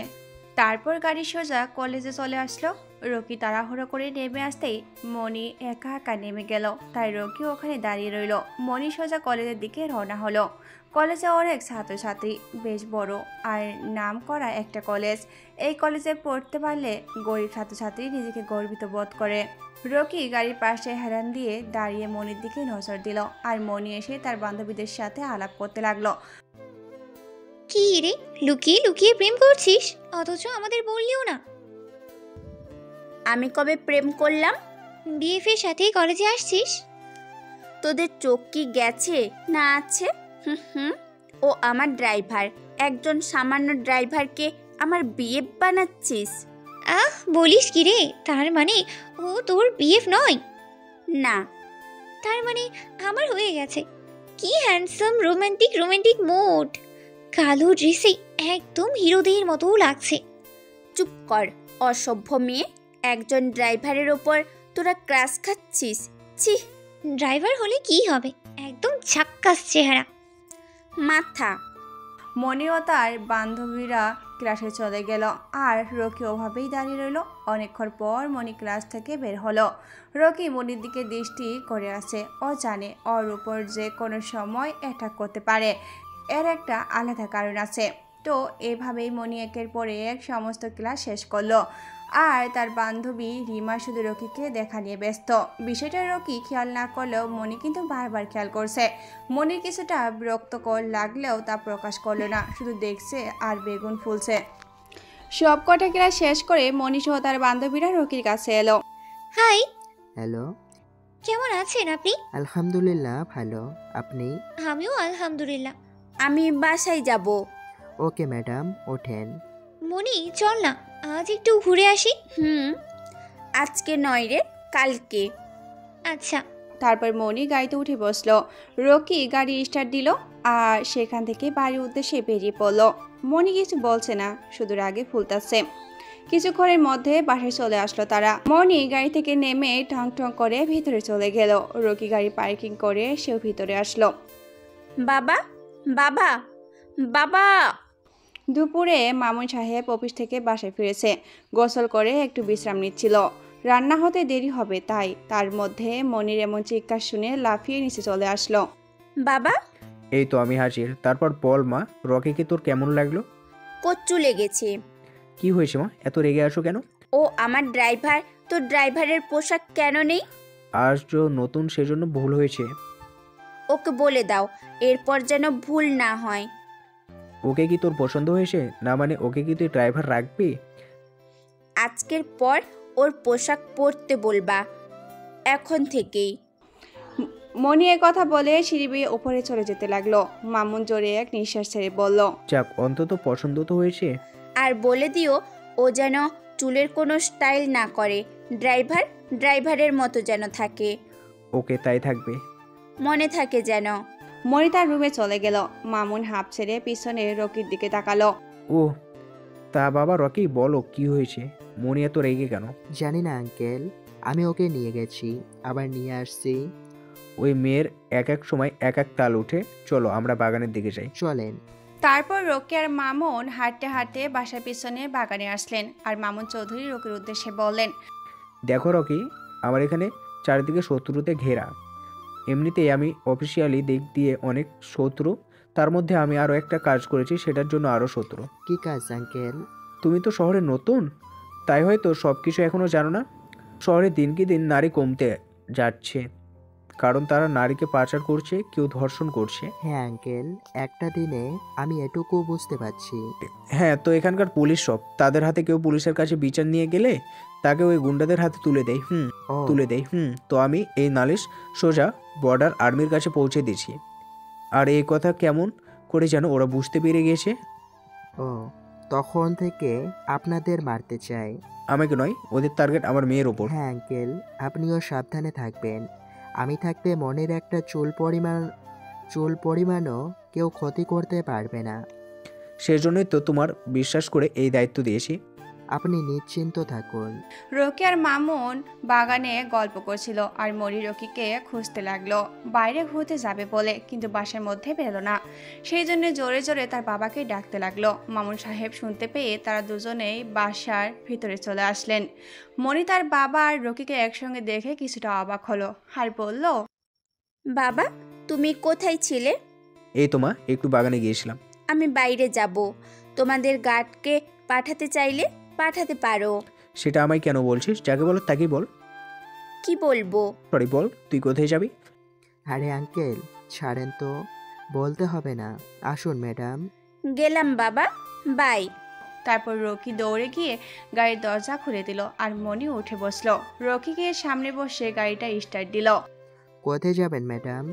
তারপর গাড়ি সোজা কলেজে চলে আসলো। রকি তাড়াহুড়ো করে নেমে আসতেই মনি একা একা নেমে গেল, তাই রকি ওখানে দাঁড়িয়ে রইল। মনি সোজা কলেজের দিকে রওনা হলো। কলেজে অনেক ছাত্রছাত্রী, বেশ বড় আর নাম করা একটা কলেজ। এই কলেজে পড়তে পারলে গরিব ছাত্রছাত্রী নিজেকে গর্বিত বোধ করে। রকি গাড়ির পাশে হেলান দিয়ে দাঁড়িয়ে মনির দিকে নজর দিল, আর মনি এসে তার বান্ধবীদের সাথে আলাপ করতে লাগলো। কি রে, লুকিয়ে লুকিয়ে প্রেম করছিস, অথচ আমাদের বললিও না? আমি কবে প্রেম করলাম? বিএফের সাথে কলেজে আসছিস? তোদের চোখ কি গেছে না আছে? হুম হুম, ও আমার ড্রাইভার। একজন সামান্য ড্রাইভারকে আমার বিয়ে বানাচ্ছিস? আহ, বলিস কি রে? তার মানে ও তোর বিএফ নয়? না। তার মানে আমার হয়ে গেছে। কি হ্যান্ডসাম রোমান্টিক রোমান্টিক মোড, কালো ড্রেসে একদম হিরোদের মতো লাগছে। চুপ কর অসভ্য মেয়ে। একজন ড্রাইভারের ওপর তোরা ক্রাশ খাচ্ছিস? ছি। ড্রাইভার হলে কি হবে, একদম ঝাক্কাস চেহারা। মাথা। মনি ও তার বান্ধবীরা ক্লাসে চলে গেল, আর রকি ওভাবেই দাঁড়িয়ে রইল। অনেকক্ষণ পর মনি ক্লাস থেকে বের হলো। রকি মনির দিকে দৃষ্টি করে আছে। ও জানে ওর উপর যে কোনো সময় অ্যাটাক করতে পারে। এর একটা আলাদা কারণ আছে। তো এভাবেই মনি একের পর এক সমস্ত ক্লাস শেষ করলো, আর তার বান্ধবী রিমা শুধু রকিকে দেখা নিয়ে ব্যস্ত। বিষয়টা রকি খেয়াল না করলেও মনি কিন্তু বারবার খেয়াল করছে। মনির কিছুটা বিরক্তকর লাগলেও তা প্রকাশ করলো না, শুধু দেখছে আর বেগুন ফুলছে। সব কটা ক্লাস শেষ করে মনি সহ তার বান্ধবীরা রকির কাছে এলো। Hi, hello. কেমন আছেন আপনি? আলহামদুলিল্লাহ ভালো। আপনি? আমিও আলহামদুলিল্লাহ। আমি বাসায় যাব। ওকে ম্যাডাম, ওঠেন। মনি, চল না আজ একটু ঘুরে আসি। আজকে নয় রে, কালকে। আচ্ছা। তারপর মনি গাড়িতে উঠে বসলো। রকি গাড়ি স্টার্ট দিল আর সেখান থেকে বাড়ির উদ্দেশ্যে বেরিয়ে পড়লো। মনি কিছু বলছে না, শুধু রাগে ফুলতাছে। কিছুক্ষণের মধ্যে বাসায় চলে আসলো তারা। মনি গাড়ি থেকে নেমে ঠং ঠং করে ভিতরে চলে গেল। রকি গাড়ি পার্কিং করে সেও ভিতরে আসলো। বাবা, বাবা, বাবা। দুপুরে মামুন সাহেব অফিস থেকে বাসায় ফিরেছে। গোসল করে একটু বিশ্রাম নিচ্ছিল। রান্না হতে দেরি হবে, তাই তার মধ্যে মনির এমন চিৎকার শুনে লাফিয়ে নিচে চলে আসলো। বাবা। এই তো আমি হাজির। তারপর বল মা, রকিকে তোর কেমন লাগলো? কচ্চু লেগেছে। কি হয়েছে মা, এত রেগে আসো কেন? ও আমার ড্রাইভার, তো ড্রাইভারের পোশাক কেন নেই? আজ যে নতুন সেজন্য ভুল হয়েছে। ওকে বলে দাও, এরপর যেন ভুল না হয়। ওকে কি তোর পছন্দ হয়েছে? না মানে ওকে কি তুই ড্রাইভার রাখবি? আজকের পর ওর পোশাক পরতে বলবা, এখন থেকেই। মনি এ কথা বলে সিঁড়ি বেয়ে উপরে চলে যেতে লাগলো। মামুন জোরে এক নিঃশ্বাস ছেড়ে বলল, যাক, অন্তত পছন্দ তো হয়েছে। আর বলে দিও ও যেন চুলের কোনো স্টাইল না করে, ড্রাইভারের মতো যেন থাকে। ওকে, তাই থাকবে। মনে থাকে যেন। মনি তার রুমে চলে গেল। মামুন হাঁপ ছেড়ে পিছনে রকির দিকে তাকালো। ও তা বাবা, রকি বলো কি হয়েছে? মনি এত রেগে কেন? জানি না আঙ্কেল, আমি ওকে নিয়ে গেছি, আবার নিয়ে আসছি। ওই মেয়ের এক এক সময় এক এক তাল উঠে। চলো আমরা বাগানের দিকে যাই। চলেন। তারপর রকি আর মামুন হাঁটতে হাঁটতে বাসার পিছনে বাগানে আসলেন, আর মামুন চৌধুরী রকির উদ্দেশ্যে বললেন, দেখো রকি, আমার এখানে চারিদিকে শত্রুতে ঘেরা। এমনিতেই আমি অফিসিয়ালি দিক দিয়ে অনেক শত্রু, তার মধ্যে আমি আরও একটা কাজ করেছি, সেটার জন্য আরও শত্রু। কি কাজ আঙ্কেল? তুমি তো শহরে নতুন, তাই হয়তো সব কিছু এখনও জানো না। শহরে দিনকে দিন নারী কমতে যাচ্ছে, কারণ তারা নারীকে পাচার করছে, কেউ ধর্ষণ করছে। হ্যাঁ আঙ্কেল, একটা দিনে আমি এটুকু বুঝতে পারছি। হ্যাঁ, তো এখানকার পুলিশ সব, তাদের হাতে কেউ পুলিশের কাছে বিচার নিয়ে গেলে তাকে ওই গুন্ডাদের হাতে তুলে দেয়। ও তো আমি এই নালিশ সোজা বর্ডার আর্মির কাছে পৌঁছে দিয়েছি। আর এই কথা কেমন করে যেন ওরা বুঝতে পেরে গিয়েছে। ও তখন থেকে আপনাদের মারতে চাই। আমাকে নয়, ওদের টার্গেট আমার মেয়ের ওপর। হ্যাঁ আঙ্কেল, আপনিও সাবধানে থাকবেন। আমি থাকতে মনের একটা চুল পরিমাণও কেউ ক্ষতি করতে পারবে না। সেজন্যই তো তোমার বিশ্বাস করে এই দায়িত্ব দিয়েছি। আপনি নিশ্চিন্ত থাকুন। রকি আর মামুন বাগানে গল্প করছিল, আর মনি রকিকে খুঁজতে লাগলো বাইরে ঘুরতে যাবে বলে, কিন্তু বাসার মধ্যে পেলো না। সেই জন্য জোরে জোরে তার বাবাকে ডাকতে লাগলো। মামুন সাহেব শুনতে পেয়ে তারা দুজনেই বাসার ভিতরে চলে আসলেন। মনি তার বাবা আর রকিকে একসঙ্গে দেখে কিছুটা অবাক হলো, আর বলল, বাবা, তুমি কোথায় ছিলে? এই তো মা, একটু বাগানে গিয়েছিলাম। আমি বাইরে যাব, তোমাদের গার্ডকে পাঠাতে চাইলে পাঠাতে পারো। সেটা আমায় কেন বলছিস? যাকে বল তাকেই বল। কি বলবো? সরি বল, তুই কোথায় যাবি? আরে আঙ্কেল ছাড়েন তো, বলতে হবে না। আসুন ম্যাডাম। গেলাম বাবা, বাই। তারপর রকি দৌড়ে গিয়ে গাড়ির দরজা খুলে দিল আর মনি উঠে বসলো। রকি গিয়ে সামনে বসে গাড়িটা স্টার্ট দিল। কোথায় যাবেন ম্যাডাম?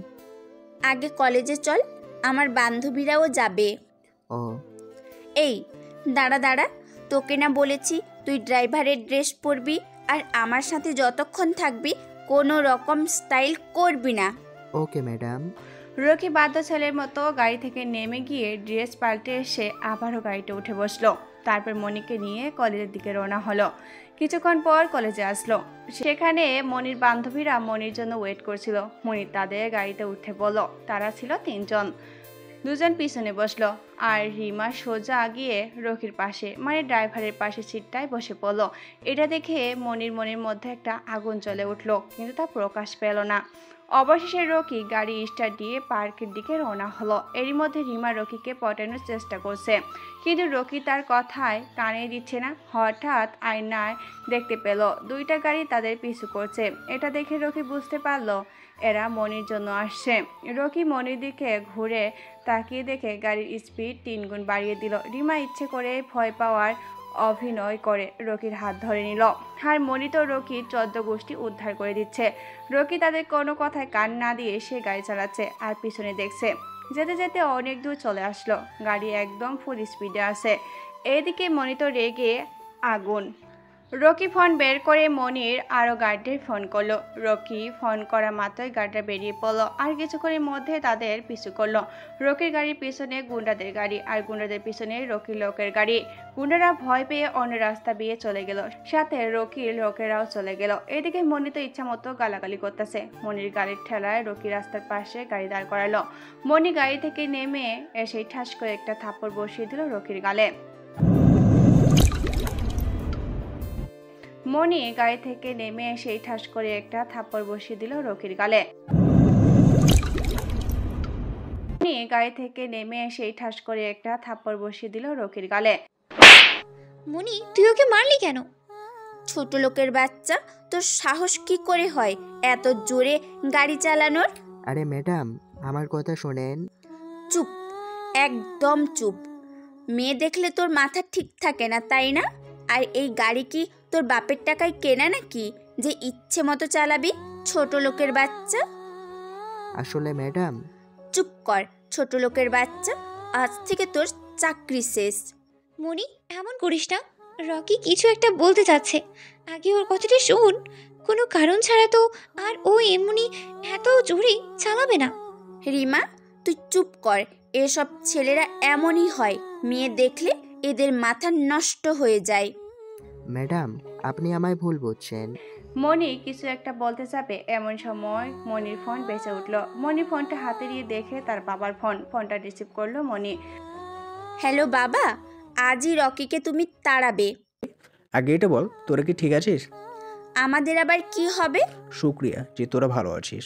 আগে কলেজে চল, আমার বান্ধবীরাও যাবে। ও এই দাঁড়া দাঁড়া, তোকে না বলেছি তুই ড্রাইভারের ড্রেস পরবি আর আমার সাথে যতক্ষণ থাকবি কোনো রকম স্টাইল করবি না। Okay madam. রকি বাধ্য ছেলের মতো গাড়ি থেকে নেমে গিয়ে ড্রেস পাল্টে এসে আবারও গাড়িতে উঠে বসলো। তারপর মনিকে নিয়ে কলেজের দিকে রওনা হলো। কিছুক্ষণ পর কলেজে আসলো। সেখানে মনির বান্ধবীরা মনির জন্য ওয়েট করছিল। মনি তাদের গাড়িতে উঠে পড়ল। তারা ছিল 3 জন। 2 জন পিছনে বসলো আর রিমা সোজা গিয়ে রকির পাশে মানে ড্রাইভারের পাশে সিটটায় বসে পড়লো। এটা দেখে মনির মনের মধ্যে একটা আগুন জ্বলে উঠলো, কিন্তু তা প্রকাশ পেল না। অবশেষে রকি গাড়ি স্টার্ট দিয়ে পার্কের দিকে রওনা হলো। এরই মধ্যে রিমা রকিকে পটানোর চেষ্টা করছে, কিন্তু রকি তার কথায় কানে দিচ্ছে না। হঠাৎ আয়নায় দেখতে পেল 2টা গাড়ি তাদের পিছু করছে। এটা দেখে রকি বুঝতে পারলো এরা মনির জন্য আসছে। রকি মনির দিকে ঘুরে তাকিয়ে দেখে গাড়ির স্পিড 3 গুণ বাড়িয়ে দিল। রিমা ইচ্ছে করে ভয় পাওয়ার অভিনয় করে রকির হাত ধরে নিল। আর মনি তো রকির 14 গোষ্ঠী উদ্ধার করে দিচ্ছে। রকি তাদের কোনো কথায় কান না দিয়ে সে গাড়ি চালাচ্ছে আর পিছনে দেখছে। যেতে যেতে অনেক দূর চলে আসলো। গাড়ি একদম ফুল স্পিডে আসে। এদিকে মনি তো রেগে আগুন। রকি ফোন বের করে মনির আরও গার্ডদের ফোন করলো। রকি ফোন করা মাত্রই গার্ডরা বেরিয়ে পড়লো আর কিছুক্ষণের মধ্যে তাদের পিছু করলো। রকির গাড়ির পিছনে গুন্ডাদের গাড়ি আর গুন্ডাদের পিছনে রকির লোকের গাড়ি। গুন্ডারা ভয় পেয়ে অন্য রাস্তা দিয়ে চলে গেল, সাথে রকির লোকেরাও চলে গেল। এদিকে মনি তো ইচ্ছা মতো গালাগালি করতেছে। মনির গাড়ির ঠেলায় রকি রাস্তার পাশে গাড়ি দাঁড় করালো। মনি গাড়ি থেকে নেমে এসে ঠাস করে একটা থাপ্পড় বসিয়ে দিল রকির গালে। মনি গাড়ি থেকে নেমে এসে ঠাস করে একটা থাপ্পড় বসিয়ে দিল রকির গালে। মনি গাড়ি থেকে নেমে এসে ঠাস করে একটা থাপ্পড় বসিয়ে দিল রকির গালে। মনি, তুই ওকে মারলি কেন? ছোট লোকের বাচ্চা, তোর সাহস কি করে হয় এত জোরে গাড়ি চালানোর? আরে ম্যাডাম আমার কথা শোনেন। চুপ, একদম চুপ। মেয়ে দেখলে তোর মাথা ঠিক থাকে না, তাই না? আর এই গাড়ি কি তোর বাপের টাকায় কেনা নাকি যে ইচ্ছে মতো চালাবি? ছোট লোকের বাচ্চা। আসলে ম্যাডাম। চুপ কর ছোট লোকের বাচ্চা, আজ থেকে তোর চাকরি শেষ। মনি, এমন করিস না। রকি কিছু একটা বলতে চাচ্ছে, আগে ওর কথাটা শোন। কোনো কারণ ছাড়া তো আর ও এমনি এত জোরে চালাবে না। রিমা, তুই চুপ কর। এসব ছেলেরা এমনই হয়, মেয়ে দেখলে এদের মাথা নষ্ট হয়ে যায়। ম্যাডাম আপনি আমায় ভুল বুঝছেন। মনি কিছু একটা বলতে যাবে, এমন সময় মনির ফোন বেঁচে উঠলো। মনি ফোনটা হাতে দিয়ে দেখে তার বাবার ফোন। ফোনটা রিসিভ করলো মনি। হ্যালো বাবা, আজই রকিকে তুমি তাড়াবে। আগে এটা বল, তোরা কি ঠিক আছিস? আমাদের আবার কি হবে? শুক্রিয়া যে তোরা ভালো আছিস।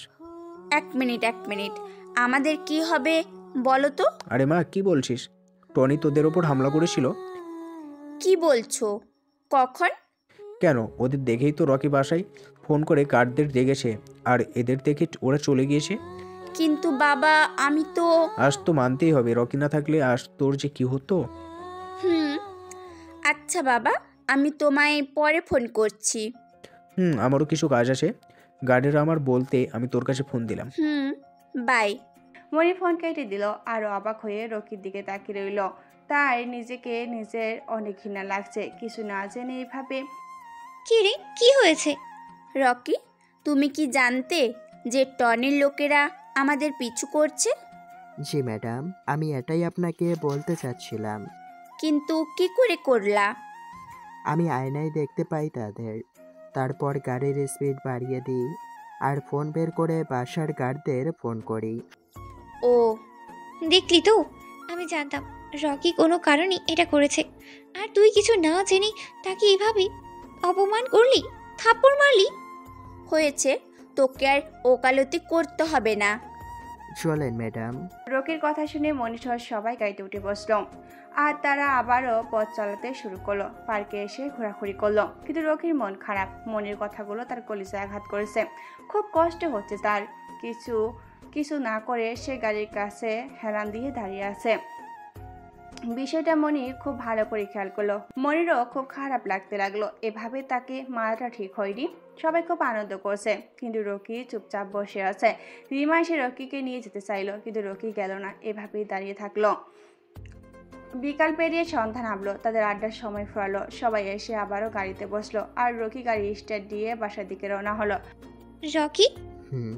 এক মিনিট, আমাদের কি হবে বলো তো? আরে মা, কি বলছিস? টনি তোদের ওপর হামলা করেছিল। কি বলছো? কখন? কেন, ওদের দেখেই তো রকি বাসায় ফোন করে গার্ডদের ডেকেছে আর এদের দেখে ওরা চলে গিয়েছে। কিন্তু বাবা, আমি তো। আজ তো মানতেই হবে, রকি না থাকলে আজ তোর যে কি হতো। আচ্ছা বাবা, আমি তোমায় পরে ফোন করছি। আমারও কিছু কাজ আছে। গার্ডেরা আমার বলতে আমি তোর কাছে ফোন দিলাম। বাই। মনি ফোন কেটে দিল। আরও অবাক হয়ে রকির দিকে তাকিয়ে রইল। তাই নিজেকে নিজের অনেক ঘৃণা লাগছে। কিছু না জেনে এইভাবে। কি রে, কি হয়েছে? রকি, তুমি কি জানতে যে টনির লোকেরা আমাদের পিছু করছে? জি ম্যাডাম, আমি এটাই আপনাকে বলতে চাচ্ছিলাম। কিন্তু কি করে করলা? আমি আয়নায় দেখতে পাই তাদের, তারপর গাড়ির স্পিড বাড়িয়ে দিই আর ফোন বের করে বাসার গার্ডদের ফোন করি। ও, দেখলি তো, আমি জানতাম রকি কোনো কারণে এটা করেছে। আর তুই কিছু না জেনে তাকে এভাবে অপমান করলি, থাপ্পড় মারলি। হয়েছে, তোকে আর ওকালতি করতে হবে না। চলেন ম্যাডাম। রকির কথা শুনে মনীষহ সবাই গাড়িতে উঠে বসলো আর তারা আবারও পথ চালাতে শুরু করলো। পার্কে এসে ঘোরাঘুরি করলো, কিন্তু রকির মন খারাপ। মনির কথাগুলো তার কলিজায় আঘাত করেছে। খুব কষ্ট হচ্ছে তার। কিছু না করে সে গাড়ির কাছে হেলান দিয়ে দাঁড়িয়ে আছে। বিষয়টা মনি খুব ভালো করে খেয়াল করলো। মনিরও খুব খারাপ লাগতে লাগলো। এভাবে তাকে মারাটা ঠিক হয়নি। সবাই খুব আনন্দ করছে, কিন্তু রকি চুপচাপ বসে আছে। রিমা এসে রকিকে নিয়ে যেতে চাইলো, কিন্তু রকি গেল না, এভাবেই দাঁড়িয়ে থাকলো। বিকাল পেরিয়ে সন্ধ্যা নামলো, তাদের আড্ডার সময় ফুরালো। সবাই এসে আবারও গাড়িতে বসলো আর রকি গাড়ি স্টার্ট দিয়ে বাসার দিকে রওনা হলো। রকি, হুম।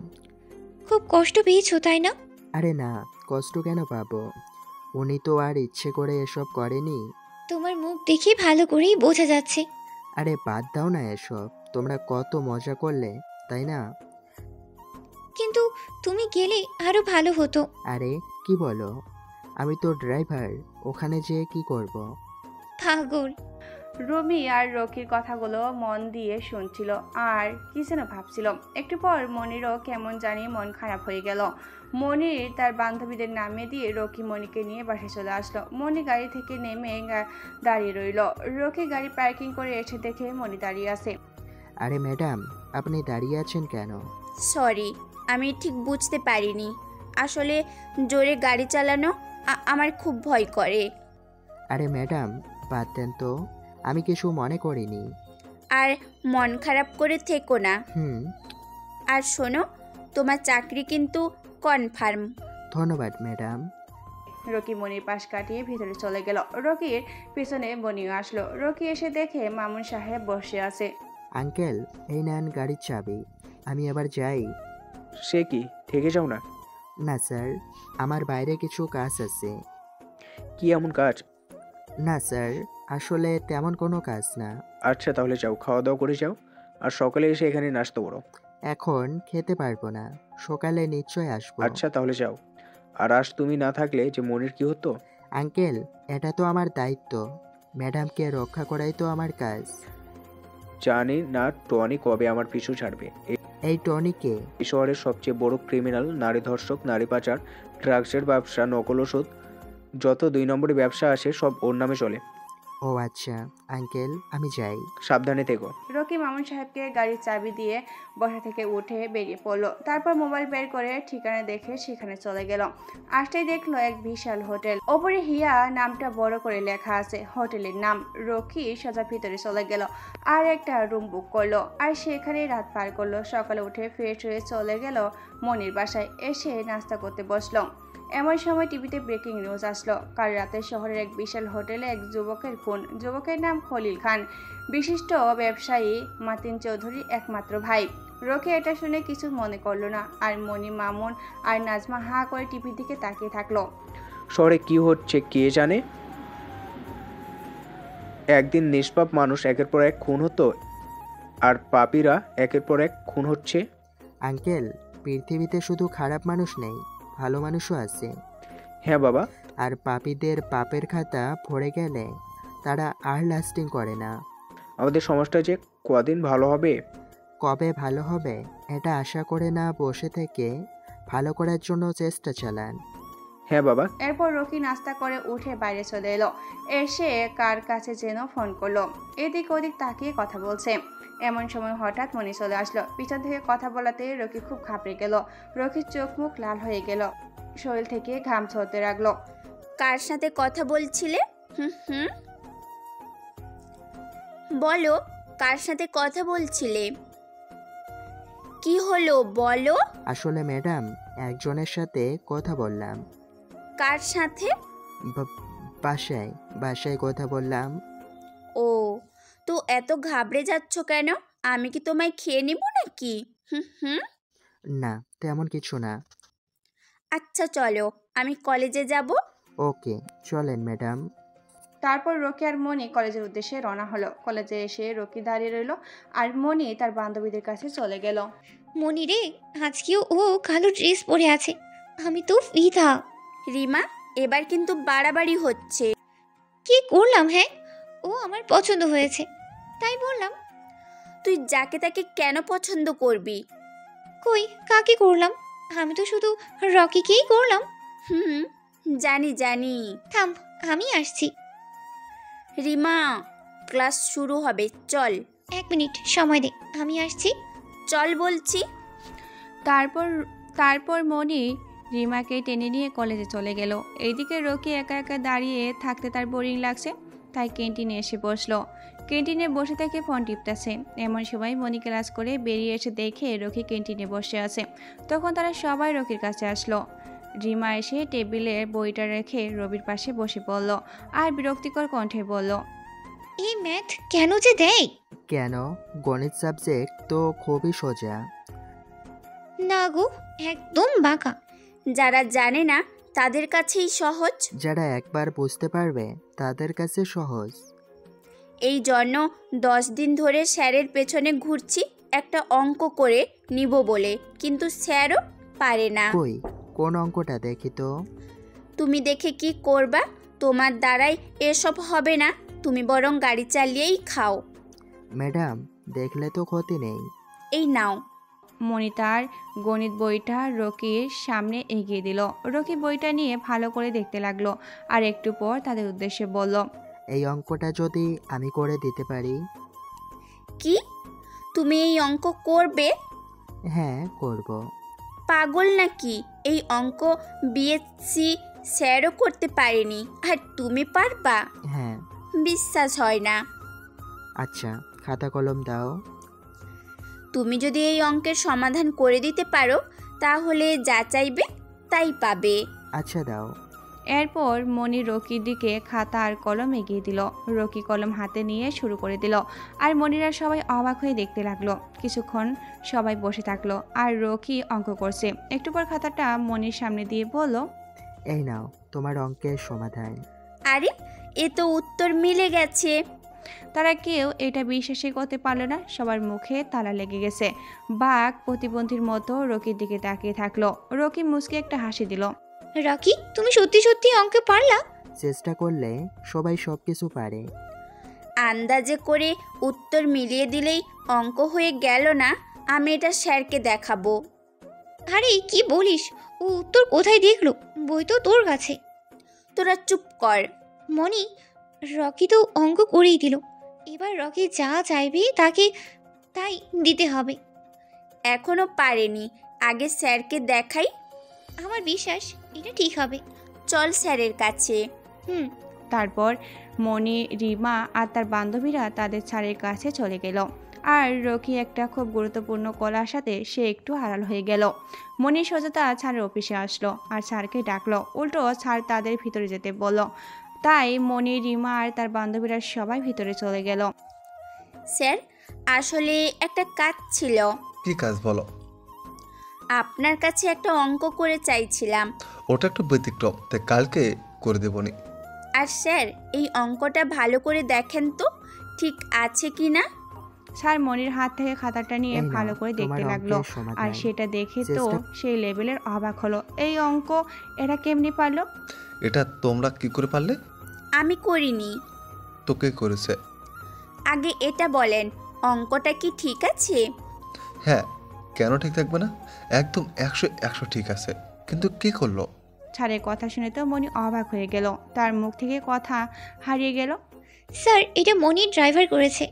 খুব কষ্ট পেয়েছো তাই না? আরে না, কষ্ট কেন পাবো? উনি তো আর ইচ্ছে করে এসব করেনি। তোমার মুখ দেখে ভালো করেই বোঝা যাচ্ছে। আরে বাদ দাও না এসব, তোমরা কত মজা করলে, তাই না? কিন্তু তুমি গেলে আরো ভালো হতো। আরে কি বলো, আমি তো ড্রাইভার, ওখানে যেয়ে কি করব? পাগল। রুমি আর রকির কথাগুলো মন দিয়ে শুনছিল আর কি যেন ভাবছিল। একটু পর মনিরও কেমন জানি মন খারাপ হয়ে গেল। মনির তার বান্ধবীদের নামিয়ে দিয়ে রকি মনিকে নিয়ে বাসায় চলে আসলো। মনি গাড়ি থেকে নেমে দাঁড়িয়ে রইল। রকি গাড়ি পার্কিং করে এসে দেখে মনি দাঁড়িয়ে আছে। আরে ম্যাডাম, আপনি দাঁড়িয়ে আছেন কেন? সরি, আমি ঠিক বুঝতে পারিনি। আসলে জোরে গাড়ি চালানো আমার খুব ভয় করে। আরে ম্যাডাম, বাদ দেন তো, আমি কিছু মনে করিনি। আর মন খারাপ করে থেকো না। হুম। আর শোনো, তোমার চাকরি কিন্তু কনফার্ম। ধন্যবাদ ম্যাডাম। রকি মনির পাশ কাটিয়ে ভিতরে চলে গেল। রকির পিছনে মনিও আসলো। রকি এসে দেখে মামুন সাহেব বসে আছে। আঙ্কেল, এই নেন গাড়ির চাবি, আমি এবার যাই। সে কি, থেকে যাও না? না স্যার, আমার বাইরে কিছু কাজ আছে। কি এমন কাজ? না স্যার, আসলে তেমন কোনো কাজ না। আচ্ছা তাহলে যাও, খাওয়া দাওয়া করে যাও, আর সকালে এসে এখানে নাস্তা করো। এখন খেতে পারবো না, সকালে নিশ্চয় আসবো। আচ্ছা তাহলে যাও। আর আজ তুমি না থাকলে যে মনির কি হতো? আঙ্কেল, এটা তো আমার দায়িত্ব, ম্যাডামকে রক্ষা করাই তো আমার কাজ। জানি না টনি কবে আমার পিছু ছাড়বে। এই টনিকে? এই শহরের সবচেয়ে বড় ক্রিমিনাল, নারী ধর্ষক, নারী পাচার, ড্রাগসের ব্যবসা, নকল ওষুধ, যত 2 নম্বরে ব্যবসা আসে সব ওর নামে চলে। ও আচ্ছা আঙ্কেল, আমি যাই। সাবধানে থেকো। রকি মামুন সাহেবকে গাড়ির চাবি দিয়ে বসা থেকে উঠে বেরিয়ে পড়লো। তারপর মোবাইল বের করে ঠিকানা দেখে সেখানে চলে গেল। আসতেই দেখলো এক বিশাল হোটেল। ওপরে হিয়া নামটা বড় করে লেখা আছে। হোটেলের নাম। রকি সোজা ভিতরে চলে গেল আর একটা রুম বুক করলো আর সেখানেই রাত পার করলো। সকালে উঠে ফ্রেশ হয়ে চলে গেল মনির বাসায়। এসে নাস্তা করতে বসলো। এমন সময় টিভিতে ব্রেকিং নিউজ আসলো। কাল রাতে শহরের এক বিশাল হোটেলে এক যুবকের খুন। যুবকের নাম খলিল খান, বিশিষ্ট ব্যবসায়ী মাতিন চৌধুরীর একমাত্র ভাই। রকি এটা শুনে কিছু মনে করলো না। আর মনি, মামুন আর নাজমা হা করে টিভির দিকে তাকিয়ে থাকলো। শহরে কি হচ্ছে কে জানে। একদিন নিষ্পাপ মানুষ একের পর এক খুন হতো, আর পাপীরা একের পর এক খুন হচ্ছে। আঙ্কেল, পৃথিবীতে শুধু খারাপ মানুষ নেই, ভালো মানুষও আছে। হ্যাঁ বাবা। আর পাপীদের পাপের খাতা ভরে গেলে তারা আর লাস্টিং করে না। আমাদের সমাজটা যে কদিন ভালো হবে। কবে ভালো হবে এটা আশা করে না বসে থেকে ভালো করার জন্য চেষ্টা চালান। হ্যাঁ বাবা। এরপর রকি নাস্তা করে উঠে বাইরে চলে এলো। এসে কার কাছে যেন ফোন করলো। এদিক ওদিক তাকিয়ে কথা বলছে। এমন সময় হঠাৎ মনি চলে আসলো। পিছন থেকে কথা বলাতে রকি খুব ঘাবড়ে গেল। রকির চোখ মুখ লাল হয়ে গেল, শরীর থেকে ঘাম ঝরতে লাগলো। কার সাথে কথা বলছিলে? হুম, বলো, কার সাথে কথা বলছিলে? কি হলো বলো। আসলে ম্যাডাম, একজনের সাথে কথা বললাম। কার সাথে? বাসায় কথা বললাম। ও, তো এত ঘাবড়ে যাচ্ছ কেন? আমি কি তোমায় খেয়ে নিব নাকি? হুম। না, তেমন কিছু না। আচ্ছা চলো, আমি কলেজে যাব। ওকে, চলেন ম্যাডাম। তারপর রকি আর মনি কলেজের উদ্দেশ্যে রওনা হলো। কলেজে এসে রকি দাঁড়িয়ে রইল আর মনি তার বান্ধবীদের কাছে চলে গেল। মনি রে, আজকেও ও কালো ড্রেস পরে আছে। আমি তো ফিদা। রিমা, এবার কিন্তু বাড়াবাড়ি হচ্ছে। কি করলাম? হ্যাঁ, ও আমার পছন্দ হয়েছে তাই বললাম। তুই যাকে তাকে কেন পছন্দ করবি? কই, কাকে করলাম? আমি তো শুধু রকিকেই করলাম। হুম, জানি জানি। থাম, আমি আসছি। রিমা, ক্লাস শুরু হবে, চল। 1 মিনিট সময় দে, আমি আসছি। চল বলছি। তারপর তারপর মনি রিমাকে টেনে নিয়ে কলেজে চলে গেল। এইদিকে রকি একা একা দাঁড়িয়ে থাকতে তার বোরিং লাগছে, তাই ক্যান্টিনে এসে বসলো। ক্যান্টিনে বসে থেকে ফোন টিপতেছে। এমন সময় মনি ক্লাস করে বেরিয়ে এসে দেখে রকি ক্যান্টিনে বসে আছে। তখন তারা সবাই রকির কাছে আসলো। রিমা এসে টেবিলে বইটা রেখে রবির পাশে বসে পড়ল আর বিরক্তিকর কণ্ঠে বলল, এই ম্যাথ কেন যে দেয়? কেন? গণিত সাবজেক্ট তো খুবই সোজা। না গো, একদম বাঁকা। যারা জানে না তাদের কাছেই সহজ। যারা একবার বুঝতে পারবে তাদের কাছে সহজ। এই জন্য 10 দিন ধরে স্যারের পেছনে ঘুরছি একটা অঙ্ক করে নিব বলে, কিন্তু স্যারও পারে না। কই, কোন অঙ্কটা দেখি তো। তুমি দেখে কি করবা? তোমার দ্বারাই এসব হবে না, তুমি বরং গাড়ি চালিয়েই খাও। ম্যাডাম, দেখলে তো ক্ষতি নেই। এই নাও। মনি তার গণিত বইটা রকির সামনে এগিয়ে দিল। রকি বইটা নিয়ে ভালো করে দেখতে লাগলো আর একটু পর তাদের উদ্দেশ্যে বলল, এই অঙ্কটা যদি আমি করে দিতে পারি। কি? তুমি এই অঙ্ক করবে? হ্যাঁ, করব। পাগল নাকি? এই অঙ্ক বিএসসি স্যারও করতে পারেনি, আর তুমি পারবা? হ্যাঁ। বিশ্বাস হয় না। আচ্ছা, খাতা কলম দাও। তুমি যদি এই অঙ্কের সমাধান করে দিতে পারো তাহলে যা চাইবে তাই পাবে। আচ্ছা, দাও। এরপর মনি রকির দিকে খাতা আর কলম এগিয়ে দিল। রকি কলম হাতে নিয়ে শুরু করে দিল আর মনিরা সবাই অবাক হয়ে দেখতে লাগলো। কিছুক্ষণ সবাই বসে থাকলো আর রকি অঙ্ক করছে। একটু পর খাতাটা মনির সামনে দিয়ে বলল, এই নাও তোমার অঙ্কের সমাধান। আরে, এ তো উত্তর মিলে গেছে। তারা কেউ এটা বিশ্বাসই করতে পারলো না। সবার মুখে তালা লেগে গেছে। বাঘ প্রতিবন্ধীর মতো রকির দিকে তাকিয়ে থাকলো। রকি মুচকে একটা হাসি দিল। রকি, তুমি সত্যি সত্যি অঙ্ক পারলা? চেষ্টা করলে সবাই সবকিছু পারে। আন্দাজে করে উত্তর মিলিয়ে দিলেই অঙ্ক হয়ে গেল না? আমি এটা স্যারকে দেখাবো। আরে কি বলিস, ও উত্তর কোথায় দেখলো? বই তো তোর কাছে। তোরা চুপ কর। মনি, রকি তো অঙ্ক করেই দিল, এবার রকি যা চাইবে তাকে তাই দিতে হবে। এখনো পারেনি, আগে স্যারকে দেখাই। আমার বিশ্বাস এটা ঠিক হবে। চল স্যারের কাছে। হুম। তারপর মনি, রিমা আর তার বান্ধবীরা তাদের স্যারের কাছে চলে গেল। আর রকি একটা খুব গুরুত্বপূর্ণ কলার সাথে সে একটু আড়াল হয়ে গেল। মনি সোজা তার স্যারের অফিসে আসলো আর স্যারকে ডাকলো। উল্টো স্যার তাদের ভিতরে যেতে বলল। তাই মনি, রিমা আর তার বান্ধবীরা সবাই ভিতরে চলে গেল। স্যার, আসলে একটা কাজ ছিল। কি কাজ বলো? আপনার কাছে একটা অঙ্ক করে চাইছিলাম। ওটা একটু ব্যতিক্রম, তাই কালকে করে দেবনি। আর স্যার, এই অঙ্কটা ভালো করে দেখেন তো ঠিক আছে কি না। স্যার মনির হাত থেকে খাতাটা নিয়ে এই নাও, ভালো করে তোমার দেখতে লাগলো অঙ্কের সমাধান। আর সেটা দেখে তো চেষ্টা- সেই লেভেলের অবাক হলো। এই অঙ্ক এরা কেমনি পারলো? এটা তোমরা কি করে পারলে? আমি করিনি। তো কে করেছে? আগে এটা বলেন, অঙ্কটা কি ঠিক আছে? হ্যাঁ, কেন ঠিক থাকবে না? একদম 100 ঠিক আছে, কিন্তু কে করলো? স্যারের কথা শুনে তো মনি অবাক হয়ে গেল। তার মুখ থেকে কথা হারিয়ে গেল। স্যার, এটা মনির ড্রাইভার করেছে।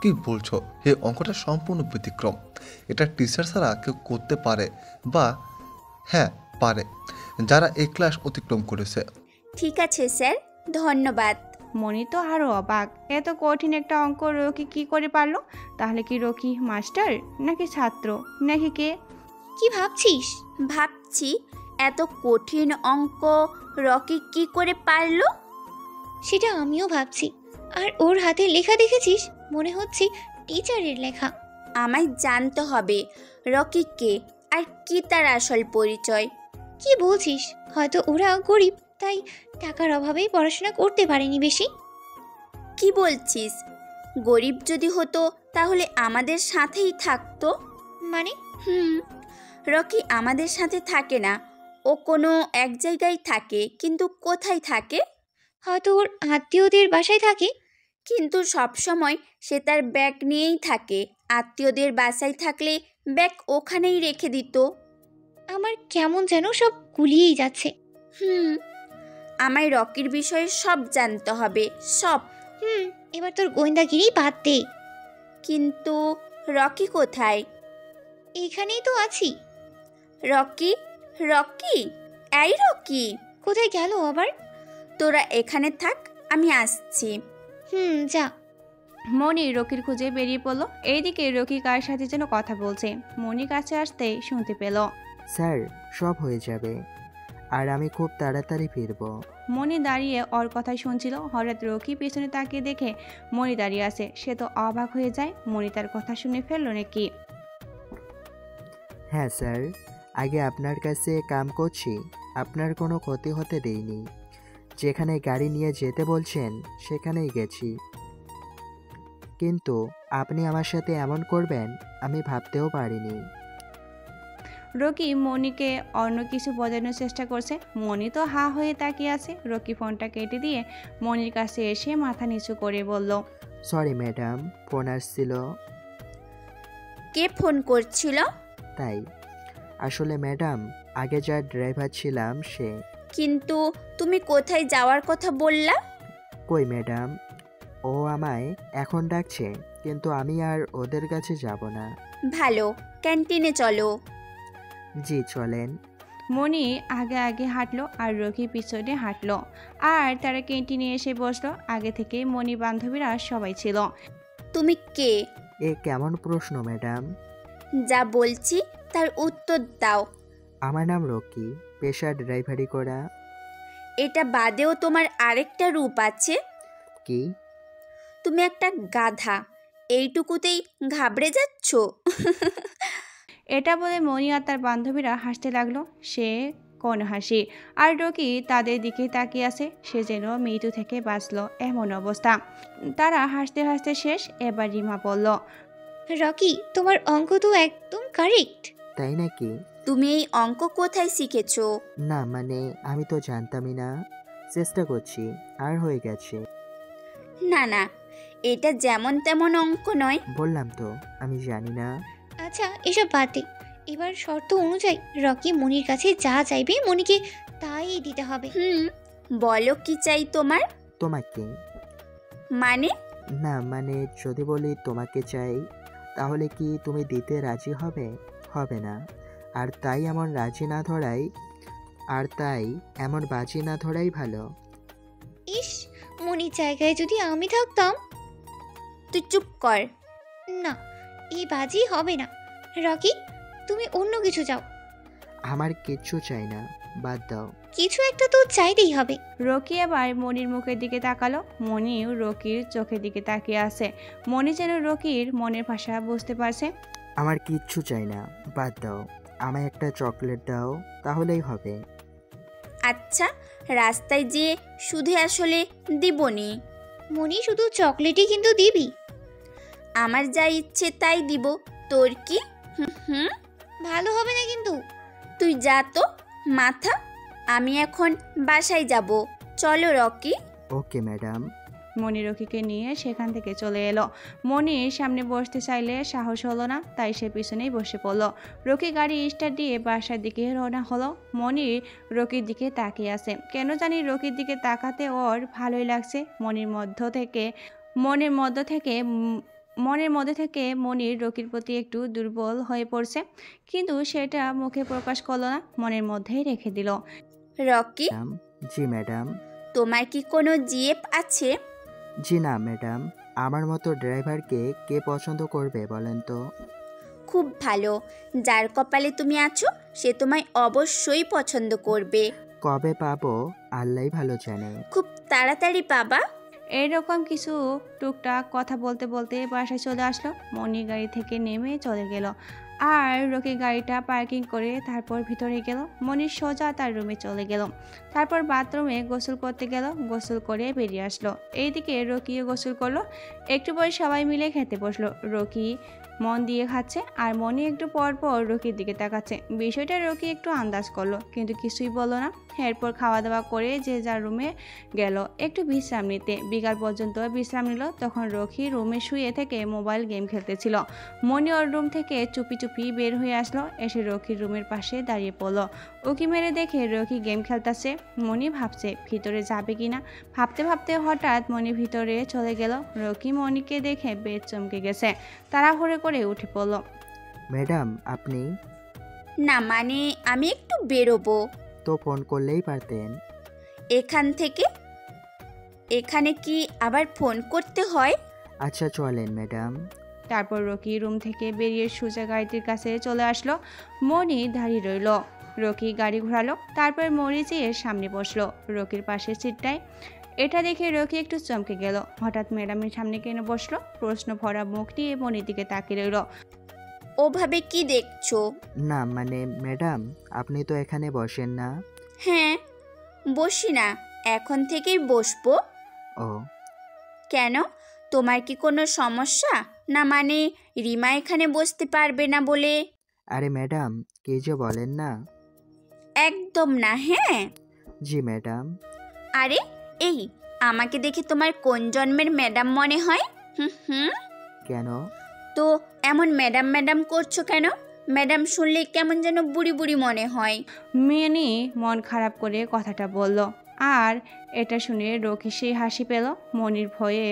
কি বলছো? এই অঙ্কটা সম্পূর্ণ ব্যতিক্রম। এটা টিচার ছাড়া কেউ করতে পারে, বা হ্যাঁ পারে, যারা এই ক্লাস অতিক্রম করেছে। ঠিক আছে স্যার, ধন্যবাদ। মনি তো আরও অবাক। এত কঠিন একটা অঙ্ক রকি কি করে পারলো? তাহলে কি রকি মাস্টার, নাকি ছাত্র, নাকি কে? কি ভাবছিস? ভাবছি এত কঠিন অঙ্ক রকি কি করে পারলো। সেটা আমিও ভাবছি। আর ওর হাতে লেখা দেখেছিস? মনে হচ্ছে টিচারের লেখা। আমায় জানতে হবে রকি কে আর কি তার আসল পরিচয়। কি বলছিস? হয়তো ওরা গরিব, তাই টাকার অভাবেই পড়াশোনা করতে পারেনি বেশি। কি বলছিস? গরিব যদি হতো তাহলে আমাদের সাথেই থাকতো। মানে? রকি আমাদের সাথে থাকে না, ও কোনো এক জায়গায় থাকে, কিন্তু কোথায় থাকে? হয়তো ওর আত্মীয়দের বাসায় থাকে। কিন্তু সবসময় সে তার ব্যাগ নিয়েই থাকে। আত্মীয়দের বাসায় থাকলে ব্যাগ ওখানেই রেখে দিত। আমার কেমন যেন সব গুলিয়েই যাচ্ছে। আমায় রকির বিষয়ে সব জানতে হবে, সব। এবার তোর গোয়েন্দাগিরি বাদ দে। কিন্তু রকি কোথায়? এইখানেই তো আছি। রকি, রকি, এই রকি, কোথায় গেল আবার? তোরা এখানে থাক, আমি আসছি। যা। মনি রকির খুঁজে বেরিয়ে পড়ল। এইদিকে রকি কার সাথে যেন কথা বলছে। মনি কাছে আসতেই শুনতে পেল। স্যার, সব হয়ে যাবে, আর আমি খুব তাড়াতাড়ি ফিরবো। মনি দাঁড়িয়ে ওর কথাই শুনছিল। হঠাৎ রকি পেছনে তাকিয়ে দেখে মনি দাঁড়িয়ে আছে। সে তো অবাক হয়ে যায়, মনি তার কথা শুনে ফেললো নাকি? হ্যাঁ স্যার, আগে আপনার কাছে কাম করছি, আপনার কোনো ক্ষতি হতে দেইনি। যেখানে গাড়ি নিয়ে যেতে বলছেন সেখানেই গেছি, কিন্তু আপনি আমার সাথে এমন করবেন আমি ভাবতেও পারিনি। রকি মনিকে অন্য কিছু বোঝানোর চেষ্টা করছে। মনি তো হা হয়ে তাকিয়ে আছে। রকি ফোনটা কেটে দিয়ে মনির কাছে এসে মাথা নিচু করে বলল, সরি ম্যাডাম, ফোন আসছিল কে ফোন করছিল? তাই। আসলে ম্যাডাম, আগে যার ড্রাইভার ছিলাম সে। কিন্তু তুমি কোথায় যাওয়ার কথা বললা? কই ম্যাডাম, ও আমায় এখন ডাকছে, কিন্তু আমি আর ওদের কাছে যাব না। ভালো, ক্যান্টিনে চলো। জি চলেন। মনি আগে আগে হাঁটলো আর রকি পিছনে হাঁটলো, আর তারা ক্যান্টিনে এসে বসলো। আগে থেকে মনি বান্ধবীরা সবাই ছিল। তুমি কে? এ কেমন প্রশ্ন ম্যাডাম? যা বলছি তার উত্তর দাও। আমার নাম রকি, পেশা ড্রাইভারি করা। এটা বাদেও তোমার আরেকটা রূপ আছে। কি? তুমি একটা গাধা, এইটুকুতেই ঘাবড়ে যাচ্ছ? এটা বলে মনি আর তার বান্ধবীরা হাসতে লাগলো। সে কোন হাসি, আর রকি তাদের দিকে তাকিয়ে আছে। সে যেন মৃত্যু থেকে বাঁচলো এমন অবস্থা। তারা হাসতে হাসতে শেষ। এবার রিমা বলল, রকি, তোমার অঙ্ক তো একদম কারেক্ট। তাই নাকি? তুমি এই অঙ্ক কোথায় শিখেছো? না মানে আমি তো জানতামই না, চেষ্টা করছি, আর হয়ে গেছে। না না, এটা যেমন তেমন অঙ্ক নয়। বললাম তো আমি জানি না। আচ্ছা, এসব বাদ দে। এবার শর্ত অনুযায়ী রকি মনির কাছে যা চাইবে মনিকে তাই দিতে হবে। বলো কি চাই তোমার? তোমাকে। মানে? না মানে যদি বলি তোমাকে চাই, তাহলে কি তুমি দিতে রাজি হবে? হবে না। আর তাই এমন বাজি না ধরাই ভালো। ইস, মনির জায়গায় যদি আমি থাকতাম। তুই চুপ কর। না, এই বাজি হবে না। রকি, তুমি অন্য কিছু চাও। আমার কিচ্ছু চাই না, বাদ দাও। কিছু একটা তো চাইতেই হবে। রকি এবার মনির মুখের দিকে তাকালো। মনিও রকির চোখের দিকে তাকিয়ে আছে। মনি যেন রকির মনের ভাষা বুঝতে পারছে। আমার কিচ্ছু চাই না, বাদ দাও। আমায় একটা চকলেট দাও, তাহলেই হবে। আচ্ছা, রাস্তায় যেয়ে শুধু আসলে দিবনি। মনি, শুধু চকলেটই কিন্তু দিবি? আমার যা ইচ্ছে তাই দিব, তোর কি? ভালো হবে না কিন্তু। তুই যা তো, মাথা। আমি এখন বাসায় যাব। চলো রকি। Okay madam. মনি রকিকে নিয়ে সেখান থেকে চলে এলো। মনির সামনে বসতে চাইলে সাহস হলো না, তাই সে পিছনেই বসে পড়লো। রকি গাড়ি স্টার্ট দিয়ে বাসার দিকে রওনা হলো। মনি রকির দিকে তাকিয়ে আছে। কেন জানি রকির দিকে তাকাতে ওর ভালোই লাগছে। মনের মধ্যে থেকে মনির রকির প্রতি একটু দুর্বল হয়ে পড়ছে, কিন্তু সেটা মুখে প্রকাশ করলো না, মনের মধ্যেই রেখে দিল। রকি, জি ম্যাডাম। তোমার কি কোনো জিএফ আছে? জি না ম্যাডাম, আমার মতো ড্রাইভারকে কে পছন্দ করবে বলেন তো? খুব ভালো, যার কপালে তুমি আছো সে তোমায় অবশ্যই পছন্দ করবে। কবে পাবো আল্লাহই ভালো জানে। খুব তাড়াতাড়ি পাবা। এইরকম কিছু টুকটাক কথা বলতে বলতে বাসায় চলে আসলো। মনি গাড়ি থেকে নেমে চলে গেল, আর রকি গাড়িটা পার্কিং করে তারপর ভিতরে গেল। মনির সোজা তার রুমে চলে গেল। তারপর বাথরুমে গোসল করতে গেল, গোসল করে বেরিয়ে আসলো। এইদিকে রকিও গোসল করলো। একটু পরে সবাই মিলে খেতে বসলো। রকি মন দিয়ে খাচ্ছে, আর মনি একটু পর পর রকির দিকে তাকাচ্ছে। বিষয়টা রকি একটু আন্দাজ করলো, কিন্তু কিছুই বললো না। এরপর খাওয়া দাওয়া করে যে যার রুমে গেল একটু বিশ্রাম নিতে। বিকাল পর্যন্ত বিশ্রাম নিল। তখন রকি রুমে শুয়ে থেকে মোবাইল গেম খেলতেছিল। মনি ওর রুম থেকে চুপি চুপি বের হয়ে আসলো, এসে রকির রুমের পাশে দাঁড়িয়ে পড়লো। উকি মেরে দেখে রকি গেম খেলতেছে। মনি ভাবছে ভিতরে যাবে কিনা। ভাবতে ভাবতে হঠাৎ মনি ভিতরে চলে গেল। রকি মনিকে দেখে বেশ চমকে গেছে, তাড়াহুড়ো করে উঠে পড়লো। ম্যাডাম আপনি? না মানে আমি একটু বেরোবো। তো ফোন করলেই পারতেন। এখান থেকে? এখানে কি আবার ফোন করতে হয়? আচ্ছা চলেন ম্যাডাম। তারপর রকি রুম থেকে বেরিয়ে সোজা গাড়িটির কাছে চলে আসলো। মনি দাঁড়িয়ে রইল। রকি গাড়ি ঘোরালো, তারপর মনি যেয়ে সামনে বসলো রকির পাশের সিটটায়। এটা দেখে রকি একটু চমকে গেল। হঠাৎ ম্যাডামের সামনে কেন বসলো? প্রশ্ন ভরা মুখ নিয়ে মনির দিকে তাকিয়ে রইল। ওভাবে কি দেখছো? না মানে ম্যাডাম আপনি তো এখানে বসেন না। হ্যাঁ বসি না, এখন থেকেই বসবো। ও কেন, তোমার কি কোনো সমস্যা? না মানে রিমা এখানে বসতে পারবে না বলে? আরে ম্যাডাম কি যে বলেন না। একদম না। হ্যাঁ জি ম্যাডাম। আরে এই, আমাকে দেখে তোমার কোন জন্মের ম্যাডাম মনে হয়? হুম। কেন? তো এমন ম্যাডাম ম্যাডাম করছো কেন? ম্যাডাম শুনলে কেমন যেন বুড়ি বুড়ি মনে হয়। মিনি মন খারাপ করে কথাটা বলল। আর এটা শুনে রকি সেই হাসি পেল। মনির ভয়ে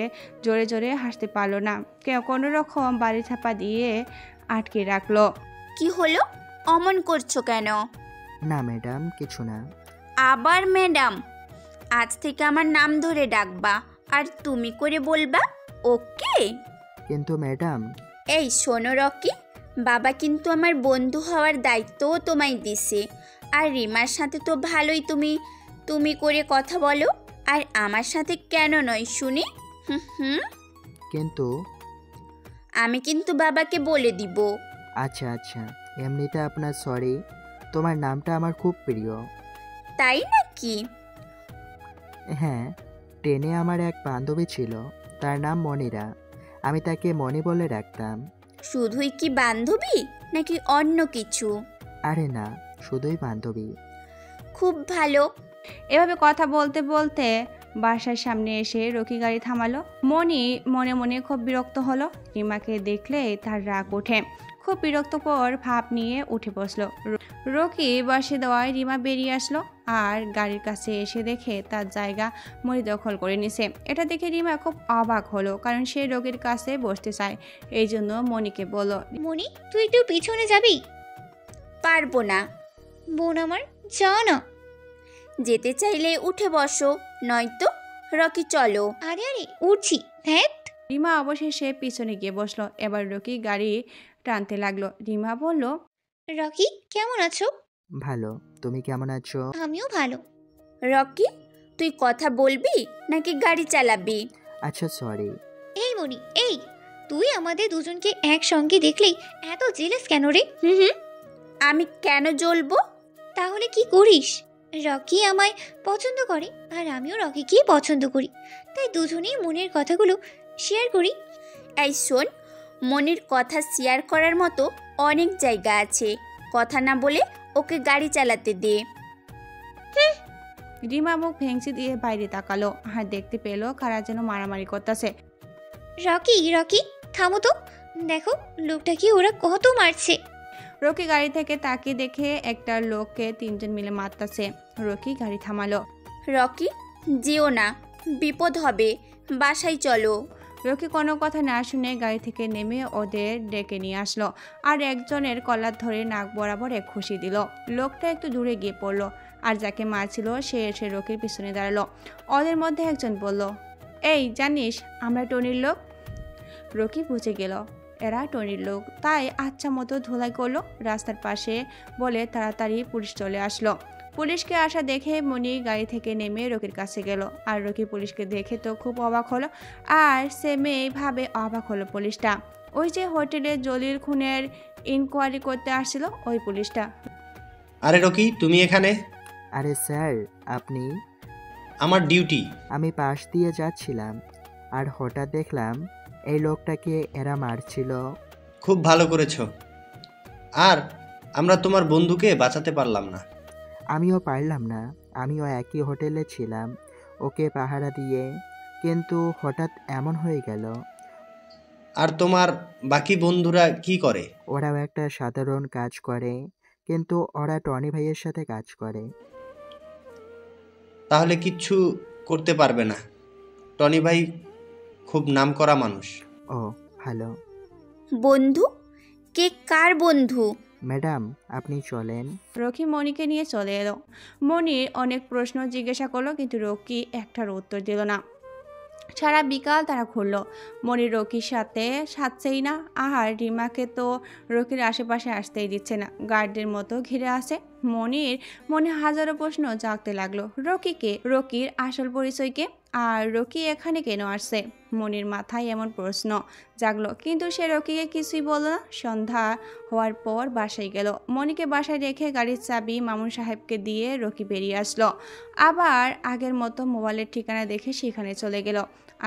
জোরে জোরে হাসতে পারলো না। কেউ কোনো রকম বাড়ি ছাপা দিয়ে আটকে রাখলো। কি হলো, অমন করছো কেন? না ম্যাডাম কিছু না। আবার ম্যাডাম? আজ থেকে আমার নাম ধরে ডাকবা আর তুমি করে বলবা, ওকে? কিন্তু ম্যাডাম। এই শোনো রকি, বাবা কিন্তু আমার বন্ধু হওয়ার দায়িত্বও তোমায় দিছে। আর রিমার সাথে তো ভালোই তুমি করে কথা বলো, আর আমার সাথে কেন নয় শুনি? হুম। কিন্তু আমি কিন্তু বাবাকে বলে দিব। আচ্ছা আচ্ছা, এমনিতে আপনার সরি। তোমার নামটা আমার খুব প্রিয়। তাই নাকি? হ্যাঁ, ট্রেনে আমার এক বান্ধবী ছিল, তার নাম মনিরা। আমি তাকে মনি বলে ডাকতাম। শুধুই কি বান্ধবী নাকি অন্য কিছু? আরে না, শুধুই বান্ধবী। খুব ভালো। এভাবে কথা বলতে বলতে বাসার সামনে এসে রকি গাড়ি থামালো। মনি মনে মনে খুব বিরক্ত হলো। রিমাকে দেখলে তার রাগ ওঠে। খুব বিরক্তকর ভাব নিয়ে উঠে বসলো। রকি বসে দেওয়ায় রিমা বেরিয়ে আসলো আর গাড়ির কাছে এসে দেখে তার জায়গা মনি দখল করে নিছে। এটা দেখে রিমা খুব অবাক হলো, কারণ সে রকির কাছে বসতে চায়। এই জন্য মনিকে বলল, মনি তুই একটু পিছনে যাবি? পারবো না। বোন আমার, যাও না। যেতে চাইলে উঠে বসো, নয়তো রকি চলো। আরে উঠছি। হ্যাঁ রিমা অবশেষে পিছনে গিয়ে বসলো। এবার রকি গাড়ি টানতে লাগলো। রিমা বলল, রকি কেমন আছো? ভালো, তুমি কেমন আছো? আমিও ভালো। রকি তুই কথা বলবি নাকি গাড়ি চালাবি? আচ্ছা সরি। এই মনি, এই তুই আমাদের দুজনকে একসঙ্গে দেখলেই এত জেলাস কেন রে? হুম। আমি কেন জ্বলবো? তাহলে কি করিস? রকি আমায় পছন্দ করে আর আমিও রকিকে পছন্দ করি, তাই দুজনেই মনের কথাগুলো শেয়ার করি। এই শোন, মনির কথা শেয়ার করার মতো অনেক জায়গা আছে। কথা না বলে ওকে গাড়ি চালাতে দে। রিমা মুখ ভেঙচি দিয়ে বাইরে তাকালো আর দেখতে পেল কারা যেন মারামারি করতেছে। রকি থামো তো, দেখো লোকটা কি ওরা কত মারছে। রকি গাড়ি থেকে তাকিয়ে দেখে একটা লোককে তিনজন মিলে মারতাছে। রকি গাড়ি থামালো। রকি যেও না, বিপদ হবে, বাসায় চলো। রকি কোনো কথা না শুনে গাড়ি থেকে নেমে ওদের ডেকে নিয়ে আসলো আর একজনের কলার ধরে নাক বরাবর এক খুশি দিল। লোকটা একটু দূরে গিয়ে পড়লো আর যাকে মারছিল সে এসে রকির পিছনে দাঁড়ালো। ওদের মধ্যে একজন বলল, এই জানিস আমরা টনির লোক। রকি বুঝে গেল এরা টনির লোক, তাই আচ্ছা মতো ধুলাই করলো রাস্তার পাশে বলে তাড়াতাড়ি পুলিশ চলে আসলো। পুলিশকে আসা দেখে মনি গাড়ি থেকে নেমে রকির কাছে গেল আর রকি পুলিশকে দেখে তো খুব অবাক হলো। আর সেমভাবে অবাক হলো পুলিশটা, ওই যে হোটেলে জলিল খুনের ইনকোয়ারি করতে আসছিল ওই পুলিশটা। আরে রকি তুমি এখানে? আরে স্যার আপনি? আমার ডিউটি। আমি পাশ দিয়ে যাচ্ছিলাম আর হঠাৎ দেখলাম এই লোকটাকে এরা মারছিল। খুব ভালো করেছো। আর আমরা তোমার বন্ধুকে বাঁচাতে পারলাম না। আমিও পারলাম না, আমিও একই হোটেলে ছিলাম ওকে পাহারা দিয়ে, কিন্তু হঠাৎ এমন হয়ে গেল। আর তোমার বাকি বন্ধুরা কি করে? ওরাও একটা সাধারণ কাজ করে, কিন্তু ওরা টনি ভাইয়ের সাথে কাজ করে। তাহলে কিচ্ছু করতে পারবে না। টনি ভাই খুব নামকরা মানুষ। ও ভালো। বন্ধু? কে কার বন্ধু? ম্যাডাম আপনি চলেন। রকি মনিকে নিয়ে চলে এলো। মনির অনেক প্রশ্ন জিজ্ঞাসা করলো, কিন্তু রকি একটার উত্তর দিল না। সারা বিকাল তারা ঘুরল। মনির রকির সাথে সাথছেই না, আর রিমাকে তো রকির আশেপাশে আসতেই দিচ্ছে না, গার্ডদের মতো ঘিরে আসে। মনির মনে হাজারো প্রশ্ন জাগতে লাগলো। রকিকে, রকির আসল পরিচয়কে, আর রকি এখানে কেন আসছে? মনির মাথায় এমন প্রশ্ন জাগলো, কিন্তু সে রকিকে কিছুই বলল না। সন্ধ্যা হওয়ার পর বাসায় গেল। মনিকে বাসায় রেখে গাড়ির চাবি মামুন সাহেবকে দিয়ে রকি বেরিয়ে আসলো। আবার আগের মতো মোবাইলের ঠিকানা দেখে সেখানে চলে গেল।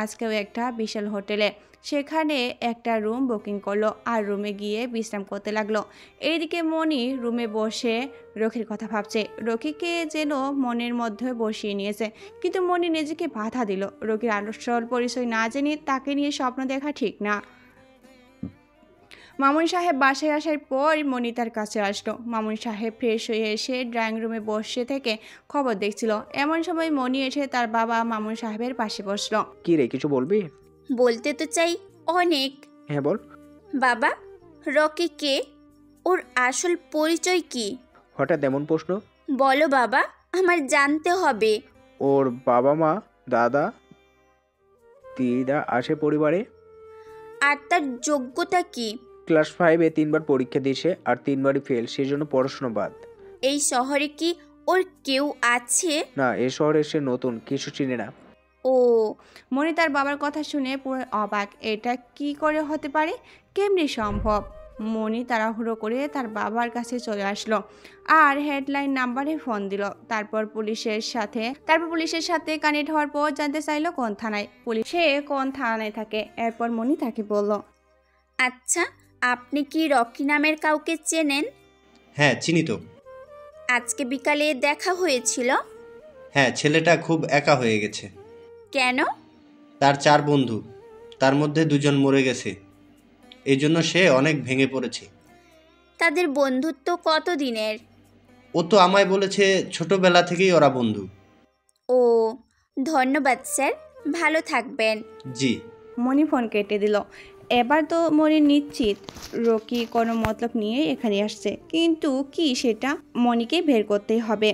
আজকেও একটা বিশাল হোটেলে, সেখানে একটা রুম বুকিং করলো, আর রুমে গিয়ে বিশ্রাম করতে লাগলো। এইদিকে মনি রুমে বসে রকির কথা ভাবছে। রকিকে যেন মনের মধ্যে বসিয়ে নিয়েছে, কিন্তু মনি নিজেকে বাধা দিল। রকির আসল পরিচয় না জেনে তাকে নিয়ে স্বপ্ন দেখা ঠিক না। মামুন সাহেব বাসায় আসার পর মনি তার কাছে আসলো। মামুন সাহেব ফ্রেশ হয়ে এসে ড্রয়িং রুমে বসে থেকে খবর দেখছিল। এমন সময় মনি এসে তার বাবা মামুন সাহেবের পাশে বসলো। কি রে, কিছু বলবি? বলতে তো চাই অনেক। হ্যাঁ বল। বাবা, রকি কে? ওর আসল পরিচয় কি? হঠাৎ এমন প্রশ্ন? বলো বাবা, আমার জানতে হবে। ওর বাবা মা, দাদা, দিদা আসে পরিবারে। আর তার যোগ্যতা কি? ক্লাস 5-এ 3বার পরীক্ষা দিয়েছে, আর 3বারই ফেল, সেই জন্য পড়াশোনা বাদ। এই শহরে কি ওর কেউ আছে? না, এ শহরে সে নতুন, কিছু চিনে না। ও। মনি তার বাবার কথা শুনে পুরো অবাক। এটা কি করে হতে পারে? কেমনি সম্ভব? মনি তাড়াহুড়ো করে তার বাবার কাছে চলে আসলো আর হেডলাইন নাম্বারে ফোন দিল। তারপর পুলিশের সাথে কানেক্ট হওয়ার পর জানতে চাইলো কোন থানায়। সে কোন থানায় থাকে। এরপর মনি তাকে বলল, আচ্ছা, আপনি কি রকি নামের কাউকে চেনেন? হ্যাঁ চিনি তো। আজকে বিকালে দেখা হয়েছিল। হ্যাঁ, ছেলেটা খুব একা হয়ে গেছে। কেন? তার 4 বন্ধু, তার মধ্যে 2জন মরে গেছে, এই জন্য সে অনেক ভেঙে পড়েছে। তাদের বন্ধুত্ব কত দিনের? ও তো আমায় বলেছে ছোটবেলা থেকেই ওরা বন্ধু। ও, ধন্যবাদ স্যার, ভালো থাকবেন। জি। মনি ফোন কেটে দিল। এবার তো মনি নিশ্চিত রকি কোনো মতলব নিয়ে এখানে আসছে, কিন্তু কি সেটা মনিকে বের করতেই হবে।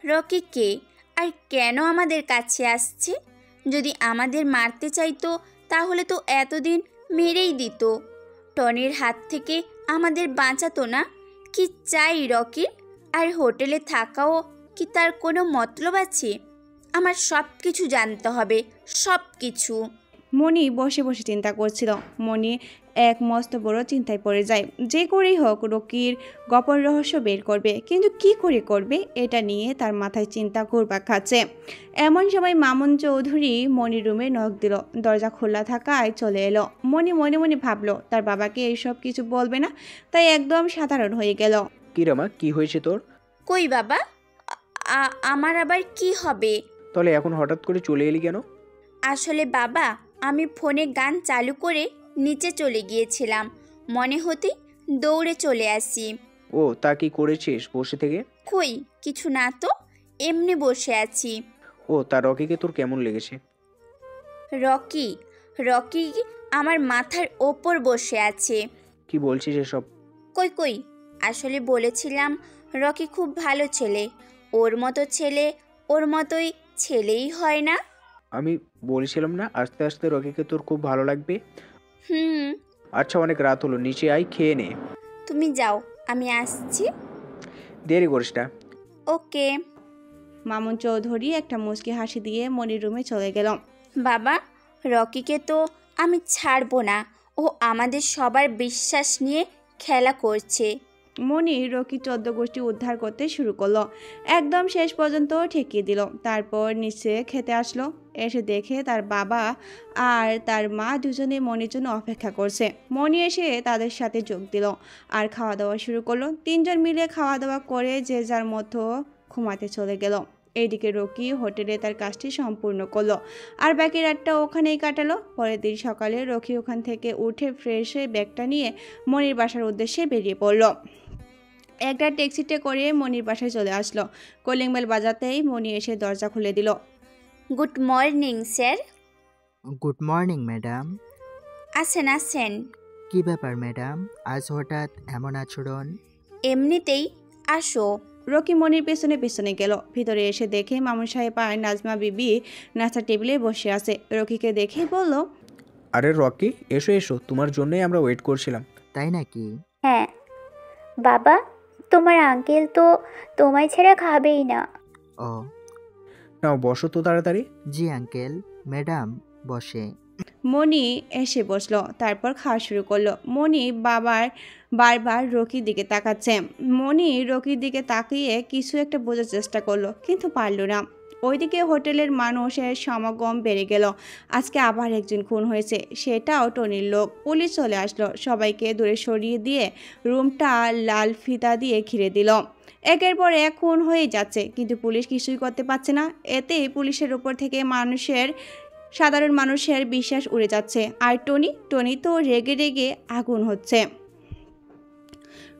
রকি কে, আর কেন আমাদের কাছে আসছে? যদি আমাদের মারতে চাইতো তাহলে তো এতদিন মেরেই দিত। টনির হাত থেকে আমাদের বাঁচাতো না। কি চাই রকির? আর হোটেলে থাকাও কি তার কোনো মতলব আছে? আমার সব কিছু জানতে হবে, সব কিছু। মনি বসে বসে চিন্তা করছিল। মনি এক মস্ত বড় চিন্তায় পড়ে যায়। যে করেই হোক রকির গোপন রহস্য বের করবে, কিন্তু কি করে করবে এটা নিয়ে তার মাথায় চিন্তা ঘুরপাক খাচ্ছে। এমন সময় মামুন চৌধুরী মনির রুমে নক দিল। দরজা খোলা থাকায় চলে এলো। মনি মনে মনে ভাবলো তার বাবাকে এইসব কিছু বলবে না, তাই একদম সাধারণ হয়ে গেল। কি রে মা, কি হয়েছে তোর? কই বাবা, আমার আবার কি হবে? তাহলে এখন হঠাৎ করে চলে এলি কেন? আসলে বাবা, আমি ফোনে গান চালু করে নিচে চলে গিয়েছিলাম, মনে হতেই দৌড়ে চলে আসি। ও, তা কি করেছিস বসে থেকে? কই কিছু না তো, এমনি বসে আছি। ও, তা রকিকে তোর কেমন লেগেছে? রকি? রকি আমার মাথার ওপর বসে আছে। কি বলছিস এসব? কই, আসলে বলেছিলাম রকি খুব ভালো ছেলে। ওর মতো ছেলে ওর মতোই ছেলেই হয় না। আমি বলেছিলাম না আস্তে আস্তে রকিকে তোর খুব ভালো লাগবে। আচ্ছা, অনেক রাত হলো, নিচে আয়, খেয়ে নে। তুমি যাও, আমি আসছি। দেরি করিস না। ওকে। মামুন চৌধুরী একটা মুচকি হাসি দিয়ে মনির রুমে চলে গেল। বাবা, রকিকে তো আমি ছাড়বো না। ও আমাদের সবার বিশ্বাস নিয়ে খেলা করছে। মনি রকি 14 গোষ্ঠী উদ্ধার করতে শুরু করলো, একদম শেষ পর্যন্ত ঠেকিয়ে দিল। তারপর নিচে খেতে আসলো। এসে দেখে তার বাবা আর তার মা দুজনে মনির জন্য অপেক্ষা করছে। মনি এসে তাদের সাথে যোগ দিল আর খাওয়া দাওয়া শুরু করলো। 3জন মিলে খাওয়া দাওয়া করে যে যার মতো ঘুমাতে চলে গেল। এইদিকে রকি হোটেলে তার কাজটি সম্পূর্ণ করলো আর বাকি রাতটা ওখানেই কাটালো। পরের দিন সকালে রকি ওখান থেকে উঠে ফ্রেশ হয়ে ব্যাগটা নিয়ে মনির বাসার উদ্দেশ্যে বেরিয়ে পড়লো। একটা ট্যাক্সিতে করে মনির বাসায় চলে আসলো। কলিং বেল বাজাতেই মনি এসে দরজা খুলে দিল। Good morning sir. Good morning madam. আসেন আসেন। কি ব্যাপার ম্যাডাম, আজ হঠাৎ এমন আচরণ? এমনিতেই আসো। রকি মনির পেছনে পেছনে গেল। ভিতরে এসে দেখে মামুন সাহেব আর নাজমা বিবি নাস্তার টেবিলে বসে আছে। রকিকে দেখে বলল, আরে রকি, এসো এসো, তোমার জন্যই আমরা ওয়েট করছিলাম। তাই নাকি? হ্যাঁ বাবা, তোমার আঙ্কেল তো তোমায় ছেড়ে খাবেই না। ও নাও বসো তো তাড়াতাড়ি। জি আঙ্কেল। ম্যাডাম বসে। মনি এসে বসলো, তারপর খাওয়া শুরু করলো। মনি বারবার রকির দিকে তাকাচ্ছে। মনি রকির দিকে তাকিয়ে কিছু একটা বোঝার চেষ্টা করলো, কিন্তু পারল না। ওইদিকে হোটেলের মানুষের সমাগম বেড়ে গেল। আজকে আবার একজন খুন হয়েছে, সেটাও টনির লোক। পুলিশ চলে আসলো, সবাইকে দূরে সরিয়ে দিয়ে রুমটা লাল ফিতা দিয়ে ঘিরে দিল। একের পর এক খুন হয়ে যাচ্ছে, কিন্তু পুলিশ কিছুই করতে পারছে না। এতে পুলিশের উপর থেকে সাধারণ মানুষের বিশ্বাস উড়ে যাচ্ছে। আর টনি তো রেগে রেগে আগুন হচ্ছে।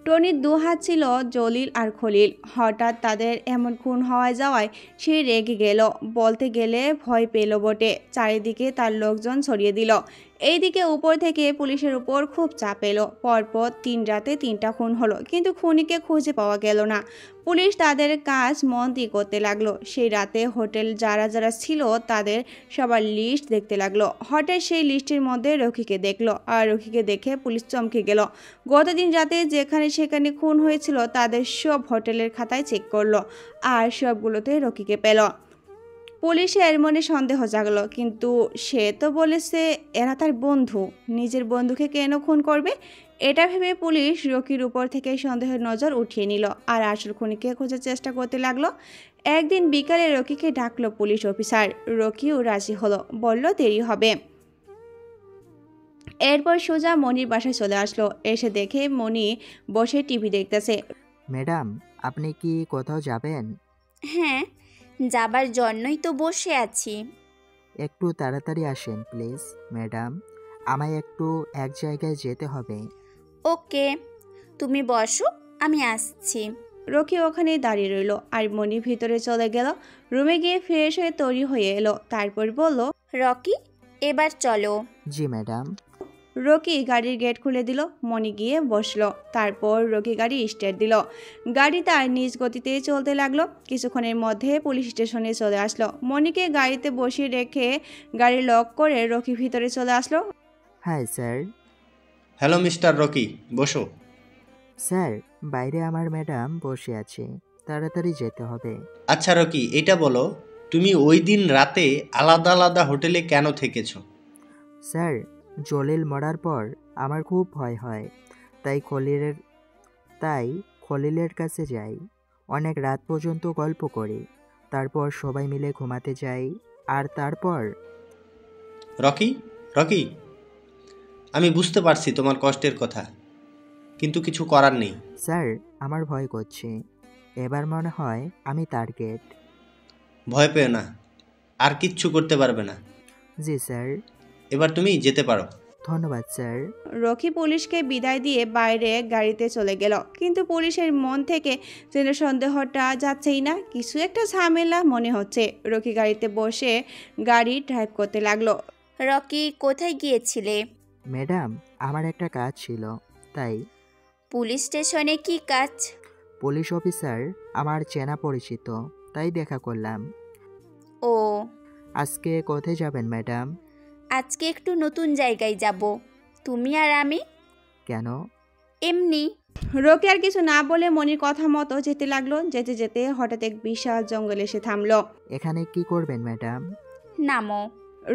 টনির দু হাত ছিল জলিল আর খলিল। হঠাৎ তাদের এমন খুন হওয়া যাওয়ায় সে রেগে গেল, বলতে গেলে ভয় পেল বটে। চারিদিকে তার লোকজন ছড়িয়ে দিল। এইদিকে উপর থেকে পুলিশের উপর খুব চাপ এলো। পরপর 3 রাতে 3টা খুন হলো, কিন্তু খুনিকে খুঁজে পাওয়া গেল না। পুলিশ তাদের কাজ মন দিয়ে করতে লাগলো। সেই রাতে হোটেল যারা যারা ছিল তাদের সবার লিস্ট দেখতে লাগলো। হঠাৎ সেই লিস্টের মধ্যে রকিকে দেখলো, আর রকিকে দেখে পুলিশ চমকে গেল। গতদিন রাতে যেখানে সেখানে খুন হয়েছিল তাদের সব হোটেলের খাতায় চেক করলো, আর সবগুলোতে রকিকে পেল। পুলিশের মনে সন্দেহ জাগলো, কিন্তু সে তো বলেছে এরা তার বন্ধু, নিজের বন্ধুকে কেন খুন করবে? এটা ভেবে পুলিশ রকির উপর থেকে সন্দেহের নজর উঠিয়ে নিল, আর আসল খুনিকে খোঁজার চেষ্টা করতে লাগলো। একদিন বিকালে রকিকে ডাকলো পুলিশ অফিসার। রকিও রাজি হলো, বলল দেরি হবে। এরপর সোজা মনির বাসায় চলে আসলো। এসে দেখে মনি বসে টিভি দেখতেছে। ম্যাডাম আপনি কি কোথাও যাবেন? হ্যাঁ, যাবার জন্যই তো বসে আছি। একটু তাড়াতাড়ি আসেন প্লিজ ম্যাডাম, আমায় একটু এক জায়গায় যেতে হবে। ওকে, তুমি বসো, আমি আসছি। রকি ওখানে দাঁড়িয়ে রইল, আর মনি ভিতরে চলে গেল। রুমে গিয়ে ফ্রেশ হয়ে তৈরি হয়ে এলো। তারপর বলল, রকি, এবার চলো। জি ম্যাডাম। রকি গাড়ির গেট খুলে দিল। মনি গিয়ে বসলো। তারপর রকি গাড়ি স্টার্ট দিল। গাড়ি তার নিজ গতিতে চলতে লাগলো। কিছুক্ষণের মধ্যে পুলিশ স্টেশনে চলে আসলো। মনিকে গাড়িতে বসিয়ে রেখে গাড়ি লক করে রকি ভিতরে চলে আসলো। Hi sir. Hello mister Rocky, বসো। স্যার বাইরে আমার ম্যাডাম বসে আছে, তাড়াতাড়ি যেতে হবে। আচ্ছা রকি, এটা বলো তুমি ওই দিন রাতে আলাদা আলাদা হোটেলে কেন থেকেছো? স্যার জলিল মরার পর আমার খুব ভয় হয়, তাই খলিলের কাছে যাই। অনেক রাত পর্যন্ত গল্প করি, তারপর সবাই মিলে ঘুমাতে যাই। আর তারপর রকি রকি আমি বুঝতে পারছি তোমার কষ্টের কথা, কিন্তু কিছু করার নেই। স্যার আমার ভয় করছে, এবার মনে হয় আমি টার্গেট। ভয় পেও না, আর কিচ্ছু করতে পারবে না। জি স্যার। এবার তুমি যেতে পারো। ধন্যবাদ স্যার। রকি পুলিশকে বিদায় দিয়ে বাইরে গাড়িতে চলে গেল, কিন্তু পুলিশের মন থেকে যেন সন্দেহটা যাচ্ছেই না। কিছু একটা ঝামেলা মনে হচ্ছে। রকি গাড়িতে বসে গাড়ি ড্রাইভ করতে লাগলো। রকি, কোথায় গিয়েছিলে? ম্যাডাম আমার একটা কাজ ছিল, তাই। পুলিশ স্টেশনে কি কাজ? পুলিশ অফিসার আমার চেনা পরিচিত, তাই দেখা করলাম। ও, আজকে কোথায় যাবেন ম্যাডাম? আজকে একটু নতুন জায়গায় যাব। তুমি আর আমি। কেন? এমনি। রকি আর কিছু না বলে মনির কথা মতো যেতে লাগলো। যেতে যেতে হঠাৎ এক বিশাল জঙ্গল এসে থামলো। এখানে কি করবেন ম্যাডাম? নামো।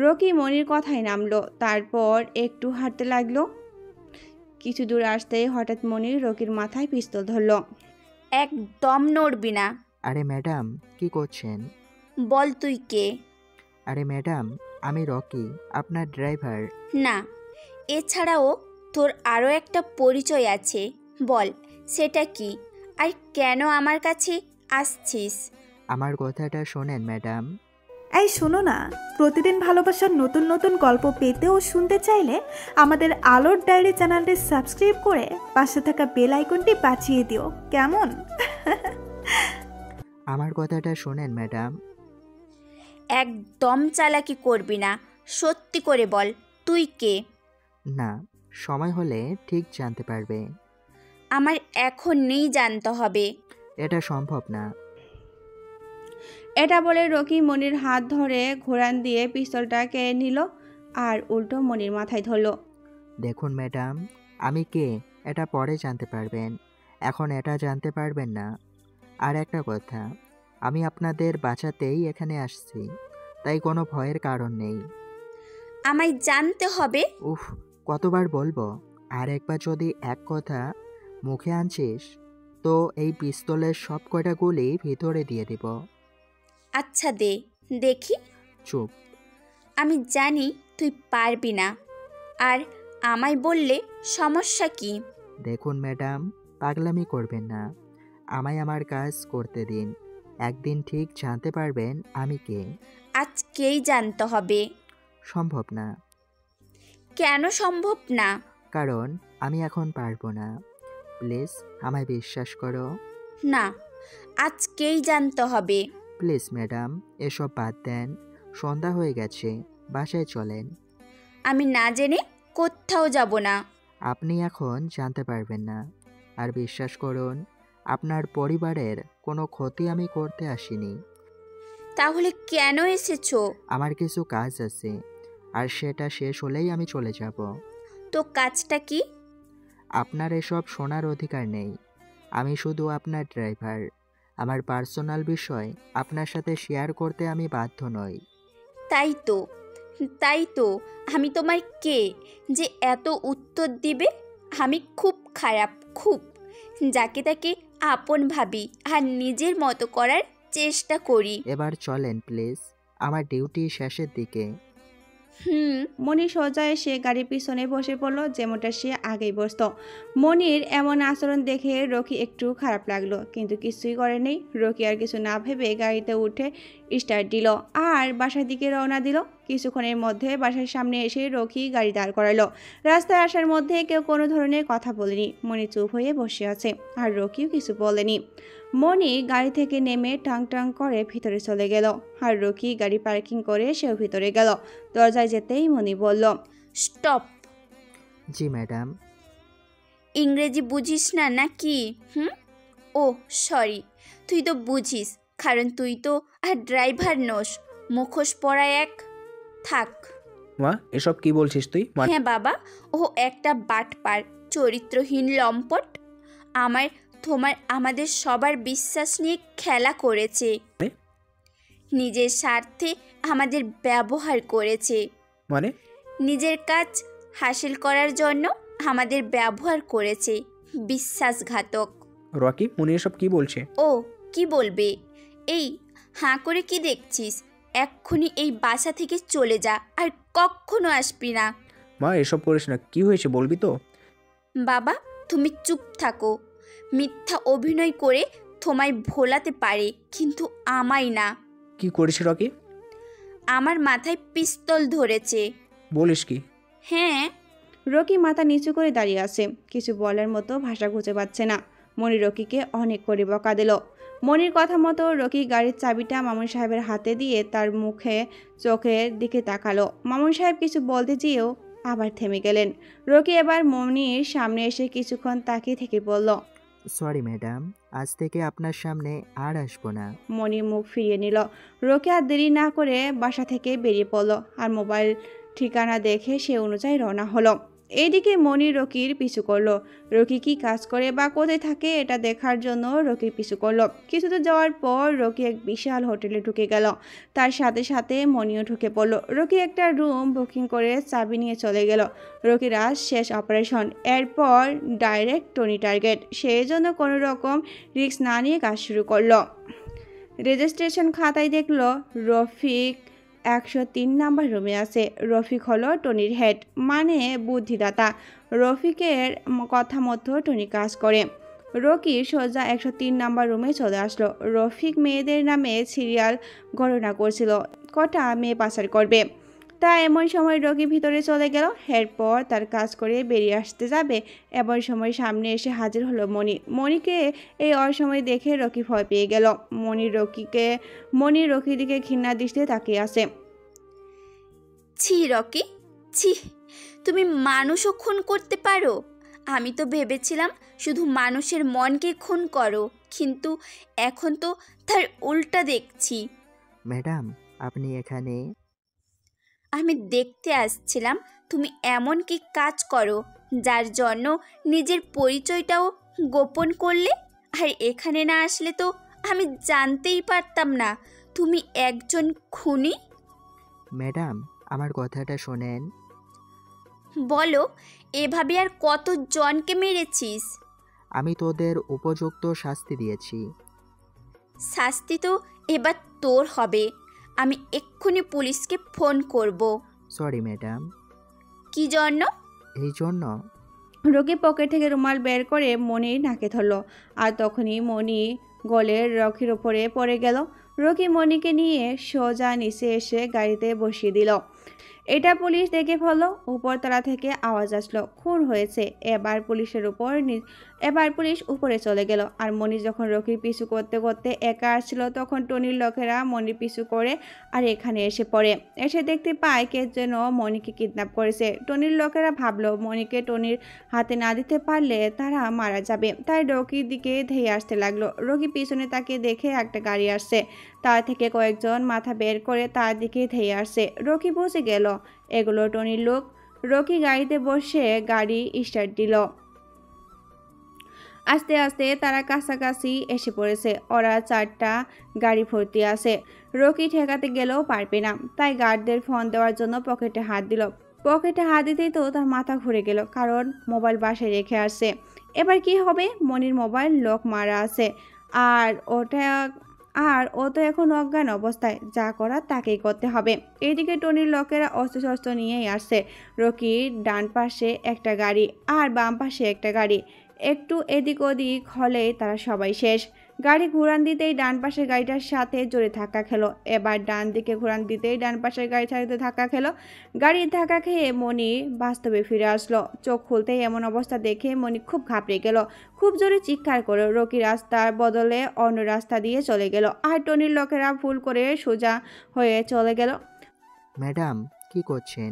রকি মনির কথাই নামলো। তারপর একটু হাঁটতে লাগলো। কিছু দূর আসতেই হঠাৎ মনির রকির মাথায় পিস্তল ধরলো। একদম নড়বি না। আরে ম্যাডাম কি করছেন? বল তুই কে? আরে ম্যাডাম আমি রকি, আপনার ড্রাইভার। না, এছাড়াও তোর আরও একটা পরিচয় আছে। বল সেটা কি, আর কেন আমার কাছে আসছিস? আমার কথাটা শোনেন ম্যাডাম। এই শোনো না, প্রতিদিন ভালোবাসার নতুন নতুন গল্প পেতে ও শুনতে চাইলে আমাদের আলোর ডায়েরি চ্যানেলটি সাবস্ক্রাইব করে পাশে থাকা বেল আইকনটি বাজিয়ে দিও, কেমন? আমার কথাটা শোনেন ম্যাডাম। একদম চালাকি করবি না, সত্যি করে বল তুই কে? না, সময় হলে ঠিক জানতে পারবে। আমার এখন নেই জানতে হবে। এটা সম্ভব না। এটা বলে রকি মনির হাত ধরে ঘোরান দিয়ে পিস্তলটা কেড়ে নিল আর উল্টো মনির মাথায় ধরল। দেখুন ম্যাডাম, আমি কে এটা পরে জানতে পারবেন, এখন এটা জানতে পারবেন না। আর একটা কথা, আমি আপনাদের বাঁচাতেই এখানে আসছি, তাই কোনো ভয়ের কারণ নেই। আমায় জানতে হবে? উফ, কতবার বলবো? আর একবার যদি এক কথা মুখে আনছিস তো এই পিস্তলের সব কয়টা গুলি ভিতরে দিয়ে দিব। আচ্ছা দে দেখি। চুপ। আমি জানি তুই পারবি না, আর আমায় বললে সমস্যা কি? দেখুন ম্যাডাম, পাগলামি করবেন না, আমায় আমার কাজ করতে দিন। একদিন ঠিক জানতে পারবেন আমি কে। আজকেই জানতে হবে। সম্ভব না। কেন সম্ভব না? কারণ আমি এখন পারবো না। প্লিজ আমায় বিশ্বাস করো। না, আজকেই জানতে হবে। প্লিজ ম্যাডাম, এসব বাদ দেন, সন্ধ্যা হয়ে গেছে, বাসায় চলেন। আমি না জেনে কোথাও যাব না। আপনি এখন জানতে পারবেন না। আর বিশ্বাস করুন, আপনার পরিবারের কোনো ক্ষতি আমি করতে আসিনি। তাহলে কেন এসেছো? আমার কিছু কাজ আছে, আর সেটা শেষ হলেই আমি চলে যাব। তো কাজটা কি? আপনার এসব শোনার অধিকার নেই। আমি শুধু আপনার ড্রাইভার। আমার পার্সোনাল বিষয় আপনার সাথে শেয়ার করতে আমি বাধ্য নই। তাই তো আমি তোমার কে যে এত উত্তর দিবে? আমি খুব খারাপ, খুব, যাকে তাকে আপন ভাবি আর নিজের মতো করার চেষ্টা করি। এবার চলেন প্লিজ, আমার ডিউটি শেষের দিকে। মনি সোজা এসে গাড়ির পিছনে বসে পড়লো, যেমনটা সে আগেই বসতো। মনির এমন আচরণ দেখে রকি একটু খারাপ লাগলো, কিন্তু কিছুই করেনি। রকি আর কিছু না ভেবে গাড়িতে উঠে স্টার্ট দিল আর বাসার দিকে রওনা দিল। কিছুক্ষণের মধ্যে বাসার সামনে এসে রকি গাড়ি দাঁড় করালো। রাস্তায় আসার মধ্যে কেউ কোনো ধরনের কথা বলেনি। মনি চুপ হয়ে বসে আছে, আর রকিও কিছু বলেনি। মনি গাড়ি থেকে নেমে টাং টাং করে ভিতরে চলে গেল, আর রকি গাড়ি পার্কিং করে সেও ভিতরে গেল। দরজায় যেতেই মনি বলল, স্টপ। জি ম্যাডাম। ইংরেজি বুঝিস না নাকি? ও সরি, তুই তো বুঝিস, কারণ তুই তো আর ড্রাইভার নোস, মুখোশ পরা এক। থাক। মা, এসব কি বলছিস তুই? হ্যাঁ বাবা, ও একটা বাটপার, চরিত্রহীন লম্পট। আমাদের সবার বিশ্বাস নিয়ে খেলা করেছে, নিজের স্বার্থে আমাদের ব্যবহার করেছে। মানে? নিজের কাজ হাসিল করার জন্য আমাদের ব্যবহার করেছে। বিশ্বাসঘাতক। রকি, মনি এসব কি বলছে? ও কি বলবে? এই হাঁ করে কি দেখছিস? এক্ষুনি এই বাসা থেকে চলে যা, আর কখনো আসবি না। মা, এসব করিস না, কি হয়েছে বলবি তো? বাবা তুমি চুপ থাকো। মিথ্যা অভিনয় করে তোমায় ভোলাতে পারে, কিন্তু আমায় না। কি করেছে রকি? আমার মাথায় পিস্তল ধরেছে। বলিস কি? হ্যাঁ। রকি মাথা নিচু করে দাঁড়িয়ে আছে, কিছু বলার মতো ভাষা খুঁজে পাচ্ছে না। মনি রকিকে অনেক করে বকা দিল। মনির কথা মতো রকি গাড়ির চাবিটা মামুন সাহেবের হাতে দিয়ে তার মুখে চোখের দিকে তাকালো। মামুন সাহেব কিছু বলতে চেয়েও আবার থেমে গেলেন। রকি এবার মনির সামনে এসে কিছুক্ষণ তাকিয়ে থেকে বলল, সরি ম্যাডাম, আজ থেকে আপনার সামনে আর আসবো না। মনি মুখ ফিরিয়ে নিল। রকি আর দেরি না করে বাসা থেকে বেরিয়ে পড়ল, আর মোবাইল ঠিকানা দেখে সে অনুযায়ী রওনা হলো। এইদিকে মনি রকির পিছু করলো। রকি কি কাজ করে বা কোথায় থাকে এটা দেখার জন্য রকির পিছু করলো। কিছুদূর যাওয়ার পর রকি এক বিশাল হোটেলে ঢুকে গেল। তার সাথে সাথে মনিও ঢুকে পড়লো। রকি একটা রুম বুকিং করে চাবি নিয়ে চলে গেল। রকির আজ শেষ অপারেশন, এরপর ডাইরেক্ট টনি টার্গেট। সেই জন্য কোনো রকম রিস্ক না নিয়ে কাজ শুরু করলো। রেজিস্ট্রেশন খাতায় দেখলো রফিক 103 নাম্বার রুমে আছে। রফিক হলো টনির হেড, মানে বুদ্ধিদাতা। রফিকের কথা মতো টনি কাজ করে। রকি সোজা 103 নাম্বার রুমে চলে আসলো। রফিক মেয়েদের নামে সিরিয়াল গণনা করছিল কটা মেয়ে পাচার করবে। তা এমন সময় রকি ভিতরে চলে গেল। এরপর তার কাজ করে বেরিয়ে আসতে যাবে এমন সময় সামনে এসে হাজির হলো মণি। মণিকে এই অসময় দেখে রকি ভয় পেয়ে গেল। মণি রকির দিকে ঘৃণা দৃষ্টিতে তাকিয়ে আছে। ছি রকি, ছি, তুমি মানুষও খুন করতে পারো? আমি তো ভেবেছিলাম শুধু মানুষের মনকে খুন করো, কিন্তু এখন তো তার উল্টা দেখছি। ম্যাডাম, আপনি এখানে? আমি দেখতে আসছিলাম তুমি এমন কি কাজ করো যার জন্য নিজের পরিচয়টাও গোপন করলে। আর এখানে না আসলে তো আমি জানতেই পারতাম না তুমি একজন খুনি। ম্যাডাম, আমার কথাটা শোনেন। বলো, এভাবে আর কতজনকে মেরেছিস? আমি তোদের উপযুক্ত শাস্তি দিয়েছি। শাস্তি তো এবার তোর হবে। আমি এক্ষুনি পুলিশকে ফোন করব। Sorry madam. কি জন্য? এই জন্য। রকি পকেট থেকে রুমাল বের করে মণির নাকে ধরল, আর তখনই মণি গলে রকির ওপরে পড়ে গেল। রকি মণিকে নিয়ে সোজা নিচে এসে গাড়িতে বসিয়ে দিল। এটা পুলিশ দেখে ফেলল। উপরতলা থেকে আওয়াজ আসলো, খুন হয়েছে। এবার পুলিশ উপরে চলে গেল। আর মণি যখন রকির পিছু করতে করতে একা আসছিল, তখন টনির লোকেরা মণির পিছু করে আর এখানে এসে পড়ে। এসে দেখতে পায় কে যেন মণিকে কিডন্যাপ করেছে। টনির লোকেরা ভাবলো মণিকে টনির হাতে না দিতে পারলে তারা মারা যাবে, তাই রকির দিকে ধেয়ে আসতে লাগলো। রকি পিছনে তাকে দেখে একটা গাড়ি আসছে, তার থেকে কয়েকজন মাথা বের করে তার দিকে ধেয়ে আসছে। রকি বুঝে গেল এগুলো টনির লোক। রকি গাড়িতে বসে গাড়ি স্টার্ট দিল। আস্তে আস্তে তারা কাছাকাছি এসে পড়েছে। ওরা 4টা গাড়ি ভর্তি আছে। রকি ঠেকাতে গেলেও পারবে না, তাই গার্ডদের ফোন দেওয়ার জন্য পকেটে হাত দিল। পকেটে হাত দিতেই তো তার মাথা ঘুরে গেল, কারণ মোবাইল বাসায় রেখে আসছে। এবার কি হবে? মনির মোবাইল লক মারা আছে, আর ও তো এখন অজ্ঞান অবস্থায়। যা করার তাকেই করতে হবে। এইদিকে টনির লোকেরা অস্ত্র নিয়েই আসছে। রকির ডান পাশে একটা গাড়ি আর বাম পাশে একটা গাড়ি। একটু এদিক ওদিক হলেই তারা সবাই শেষ। গাড়ি ঘুরান দিতেই ডান পাশের গাড়িটার সাথে জোরে ধাক্কা খেলো। এবার ডান দিকে ঘুরান দিতেই ডান পাশের গাড়ির সাথে ধাক্কা খেলো। গাড়ির ধাক্কা খেয়ে মণি বাস্তবে ফিরে আসলো। চোখ খুলতেই এমন অবস্থা দেখে মণি খুব ঘাবড়ে গেল। খুব জোরে চিৎকার করে রকি রাস্তার বদলে অন্য রাস্তা দিয়ে চলে গেল। আর টনির লোকেরা ভুল করে সোজা হয়ে চলে গেল। ম্যাডাম, কি করছেন?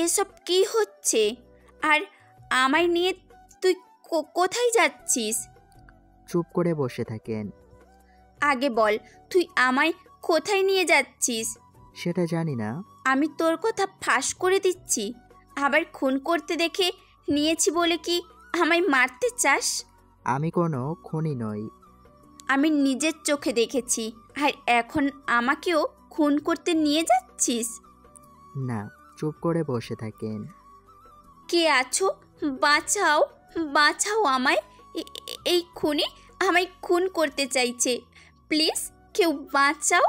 এসব কি হচ্ছে? আর আমায় নিয়ে তুই কোথায় যাচ্ছিস? চুপ করে বসে থাকেন। আগে বল, তুই আমায় কোথায় নিয়ে যাচ্ছিস? সেটা জানি না। আমি তোর কথা ফাঁস করে দিচ্ছি? আবার খুন করতে দেখে নিয়েছি বলে কি আমায় মারতে চাস? আমি কোনো খুনি নই। আমি নিজের চোখে দেখেছি, আর এখন আমাকেও খুন করতে নিয়ে যাচ্ছিস? না, চুপ করে বসে থাকেন। কে আছো? বাঁচাও, বাঁচাও আমায়। এই খুনি আমায় খুন করতে চাইছে। প্লিজ কেউ বাঁচাও।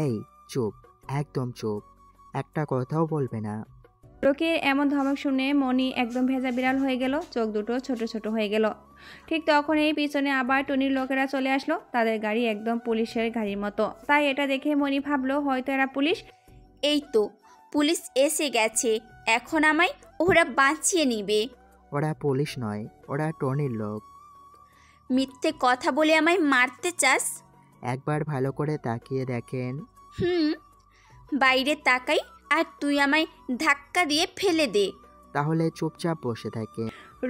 এই চুপ, একদম চুপ, একটা কথাও বলবে না। রকির এমন ধমক শুনে মণি একদম ভেজা বিড়াল হয়ে গেল, চোখ দুটো ছোট ছোট হয়ে গেল। ঠিক তখনই পিছনে আবার টনির লোকেরা চলে আসলো। তাদের গাড়ি একদম পুলিশের গাড়ির মতো, তাই এটা দেখে মণি ভাবলো হয়তো এরা পুলিশ। এই তো পুলিশ এসে গেছে, এখন আমায় ওরা বাঁচিয়ে নিবে। ওরা পুলিশ নয়, ওরা টনির লোক। মিথ্যে কথা বলে আমায় মারতে চাস? একবার ভালো করে তাকিয়ে দেখেন। বাইরে তাকাই আর তুই আমায় ধাক্কা দিয়ে ফেলে দে। তাহলে চুপচাপ বসে থাকে।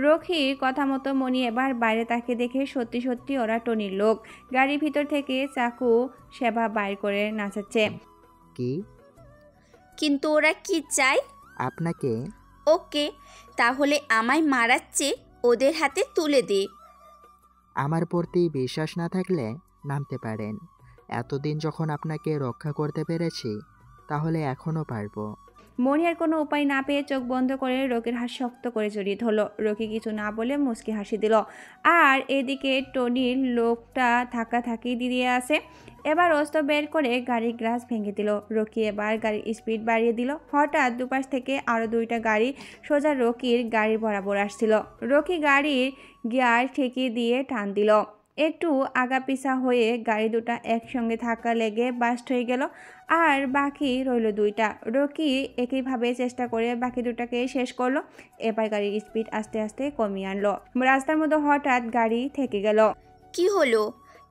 রকির কথা মতো মণি এবার বাইরে তাকিয়ে দেখে সত্যি সত্যি ওরা টনির লোক। গাড়ির ভিতর থেকে চাকু সেবা বাইর করে নাচাচ্ছে। কি? কিন্তু ওরা কি চায়? আপনাকে। ওকে, তাহলে আমায় মারাচ্ছে ওদের হাতে তুলে দে। আমার প্রতি বিশ্বাস না থাকলে নামতে পারেন। এতদিন যখন আপনাকে রক্ষা করতে পেরেছি, তাহলে এখনো পারবো। মনি আর কোনো উপায় না পেয়ে চোখ বন্ধ করে রকির হাত শক্ত করে জড়িয়ে ধরলো। রকি কিছু না বলে মুচকি হাসি দিল। আর এদিকে টনির লোকটা ধাক্কাধাক্কি দিয়ে আসে। এবার অস্ত্র বের করে গাড়ির গ্লাস ভেঙে দিল। রকি এবার গাড়ির স্পিড বাড়িয়ে দিল। হঠাৎ দুপাশ থেকে আরও 2টা গাড়ি সোজা রকির গাড়ির বরাবর আসছিল। রকি গাড়ির গিয়ার ঠেকিয়ে দিয়ে টান দিল। একটু আগাপিছা হয়ে গাড়ি দুটা একসঙ্গে ধাক্কা লেগে বাস্ট হয়ে গেল। আর বাকি রইল 2টা। রকি একইভাবে চেষ্টা করে বাকি 2টাকে শেষ করলো। এবার গাড়ির স্পিড আস্তে আস্তে কমিয়ে আনলো। রাস্তার মধ্যে হঠাৎ গাড়ি থেকে গেল। কি হলো,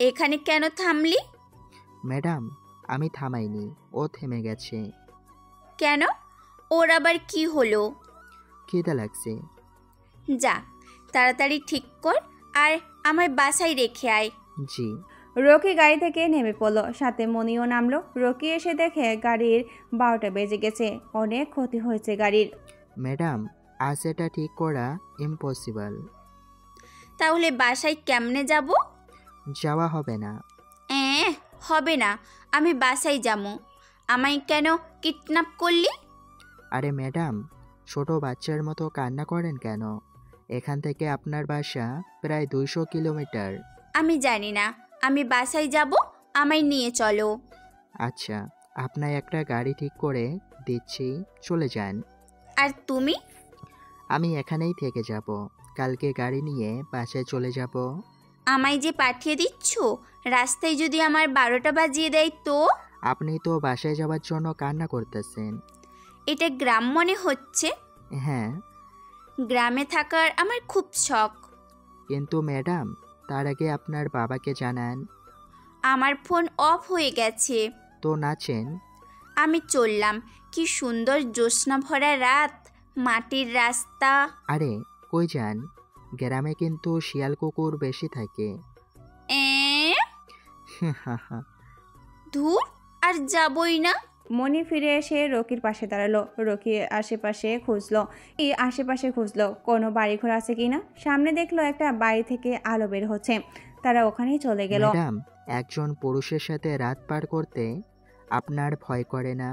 এখানে কেন থামলি? ম্যাডাম, আমি থামাইনি, ও থেমে গেছে। কেন? ওর আবার কি হলো? খিদে লাগছে। যা তাড়াতাড়ি ঠিক কর আর আমার বাসায় রেখে আয়। জি। রকি গাড়ি থেকে নেমে পড়লো, সাথে মনিও নামলো। রকি এসে দেখে গাড়ির 12টা বেজে গেছে। অনেক ক্ষতি হয়েছে গাড়ির। ম্যাডাম, আজ এটা ঠিক করা ইম্পসিবল। তাহলে বাসায় কেমনে যাব? যাওয়া হবে না। হবে না, আমি বাসায় যাবো। আমায় কেন কিডন্যাপ করলি? আরে ম্যাডাম, ছোট বাচ্চার মতো কান্না করেন কেন? এখান থেকে আপনার বাসা প্রায় 200 কিলোমিটার। আমি জানি না, আমি বাসায় যাব, আমায় নিয়ে চলো। আচ্ছা, আপনার একটা গাড়ি ঠিক করে দিচ্ছি, চলে যান। আর তুমি? আমি এখানেই থেকে যাব, কালকে গাড়ি নিয়ে বাসায় চলে যাব। আমায় যে পাঠিয়ে দিচ্ছ, রাস্তায় যদি আমার 12টা বাজিয়ে দেয় তো? আপনি তো বাসায় যাওয়ার জন্য কান্না করতেছেন। এটা গ্রাম মনে হচ্ছে। হ্যাঁ, গ্রামে থাকার আমার খুব শখ। কিন্তু ম্যাডাম, তার আগে আপনার বাবাকে জানান। আমার ফোন অফ হয়ে গেছে। তো নাচেন। আমি চললাম। কি সুন্দর জ্যোৎস্না ভরা রাত, মাটির রাস্তা। আরে কই যান? গ্রামে কিন্তু শিয়াল কুকুর বেশি থাকে। ধুর, আর যাবই না। মনি ফিরে এসে রকির পাশে দাঁড়ালো। রকি আশেপাশে খুঁজলো কোনো বাড়িঘর আছে কিনা। সামনে দেখলো একটা বাড়ি থেকে আলো বের হচ্ছে। তারা ওখানেই চলে গেল। ম্যাডাম, একজন পুরুষের সাথে রাত পার করতে আপনার ভয় করে না?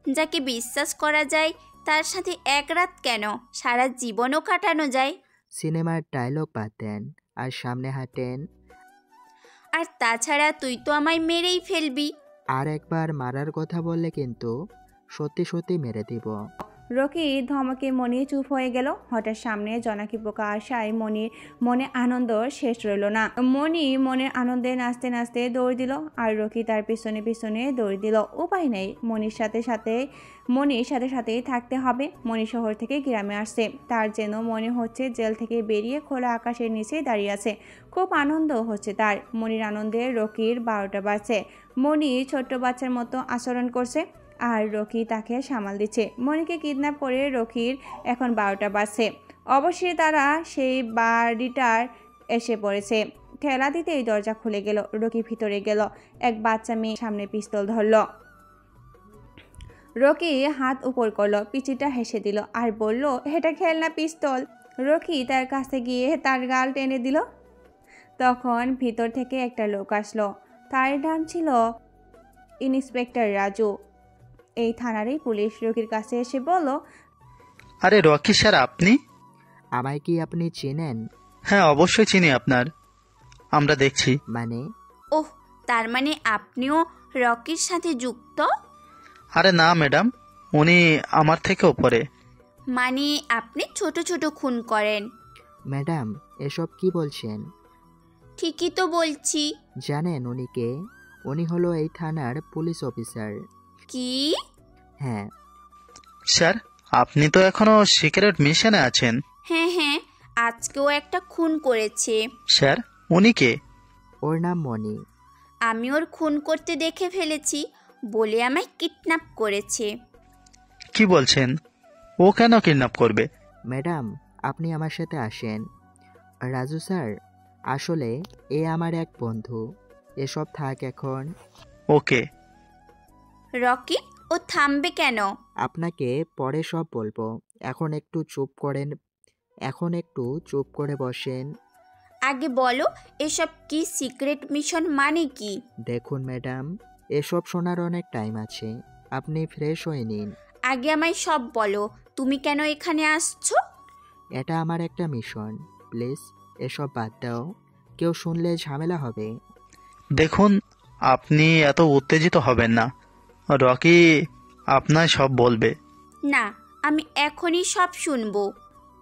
যাকে বিশ্বাস করা যায় তার সাথে এক রাত কেন, সারা জীবনও কাটানো যায়। সিনেমার ডায়লগ বাদ দেন আর সামনে হাঁটেন। আর তাছাড়া তুই তো আমায় মেরেই ফেলবি। আর একবার মারার কথা বললে কিন্তু সত্যি সত্যি মেরে দিব। রকি ধমকে মনি চুপ হয়ে গেল। হঠাৎ সামনে জনাকি পোকা আসায় মনির মনে আনন্দ শেষ রইল না। মনি মনের আনন্দে নাচতে নাচতে দৌড় দিল আর রকি তার পিছনে পিছনে দৌড় দিল। উপায় নেই, মনির সাথে সাথেই থাকতে হবে। মনি শহর থেকে গ্রামে আসছে, তার যেন মনে হচ্ছে জেল থেকে বেরিয়ে খোলা আকাশের নিচে দাঁড়িয়ে আছে। খুব আনন্দ হচ্ছে তার। মনির আনন্দে রকির 12টা বাজছে। মনি ছোট্ট বাচ্চার মতো আচরণ করছে আর রকি তাকে সামাল দিচ্ছে। মনিকে কিডন্যাপ করে রকির এখন 12টা বাজছে। অবশ্যই তারা সেই বাড়িটার এসে পড়েছে। ঠেলা দিতেই দরজা খুলে গেল। রকি ভিতরে গেল। এক বাচ্চা মেয়ে সামনে পিস্তল ধরল। রকি হাত উপর করলো, পিচিটা হেসে দিল আর বলল, এটা খেলনা পিস্তল। রকি তার কাছে গিয়ে তার গাল টেনে দিল। তখন ভিতর থেকে একটা লোক আসলো। তার নাম ছিল ইন্সপেক্টর রাজু। এই থানারই পুলিশ। রকির কাছে এসে বলল, আরে রকি স্যার, আপনি? আমায় কি আপনি চেনেন? হ্যাঁ, অবশ্যই চিনি আপনার। আমরা দেখছি। মানে? ওহ, তার মানে আপনিও রকির সাথে যুক্ত? আরে না ম্যাডাম, উনি আমার থেকে ওপরে। মানে আপনি ছোট ছোট খুন করেন? ম্যাডাম, এসব কি বলছেন? ঠিকই তো বলছি। জানেন উনি কে? উনি হলো এই থানার পুলিশ অফিসার। কি? হ্যাঁ স্যার, আপনি তো এখনো সিক্রেট মিশনে আছেন। হ্যাঁ, আজকেও একটা খুন করেছে। স্যার, উনি কে? ওর নাম মনি। আমি ওর খুন করতে দেখে ফেলেছি বলে আমায় কিডন্যাপ করেছে। কি বলছেন? ও কেন কিডন্যাপ করবে? ম্যাডাম, আপনি আমার সাথে আসেন। রাজু স্যার, আসলে এ আমার এক বন্ধু। এসব থাক এখন। ওকে। রকি, ও থামবে কেন? আপনাকে পরে সব বলবো, এখন একটু চুপ করে বসেন। আগে বলো, এসব কি সিক্রেট মিশন মানে কি? দেখুন ম্যাডাম, এসব শোনার অনেক টাইম আছে, আপনি ফ্রেশ হয়ে নিন। আগে আমায় সব বলো, তুমি কেন এখানে আসছো? এটা আমার একটা মিশন। প্লিজ এসব বাদ দাও, কেউ শুনলে ঝামেলা হবে। দেখুন, আপনি এত উত্তেজিত হবেন না। রকি আপনার সব বলবে। না, আমি এখনই সব শুনবো।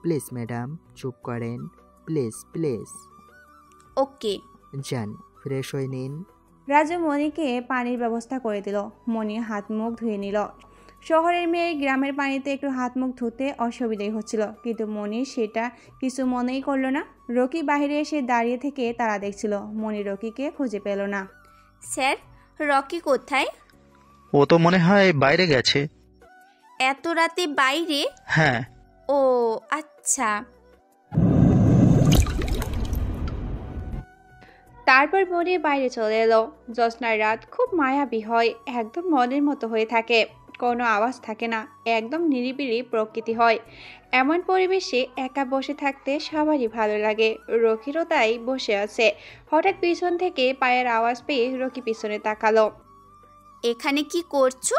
প্লিজ ম্যাডাম চুপ করেন, প্লিজ প্লিজ। ওকে। যান, ফ্রেশ হয়ে নিন। রাজু মনিকে পানির ব্যবস্থা করে দিল। মনি হাত মুখ ধুয়ে নিল। শহরের মেয়ে গ্রামের পানিতে একটু হাত মুখ ধুতে অসুবিধাই হচ্ছিল, কিন্তু মনি সেটা কিছু মনেই করলো না। রকি বাইরে এসে দাঁড়িয়ে থেকে তারা দেখছিল। মনি রকিকে খুঁজে পেল না। স্যার, রকি কোথায়? ও তো মনে হয় বাইরে গেছে। এত রাতে বাইরে? হ্যাঁ। ও আচ্ছা। তারপর মনি বাইরে চলে এলো। জ্যোৎস্নার রাত খুব মায়াবী হয়, একদম মনের মতো হয়ে থাকে। কোনো আওয়াজ থাকে না, একদম নিরিবিলি প্রকৃতি হয়। এমন পরিবেশে একা বসে থাকতে সবারই ভালো লাগে। রকিরও তাই বসে আছে। হঠাৎ পিছন থেকে পায়ের আওয়াজ পেয়ে রকি পিছনে তাকালো। এখানে কি করছো?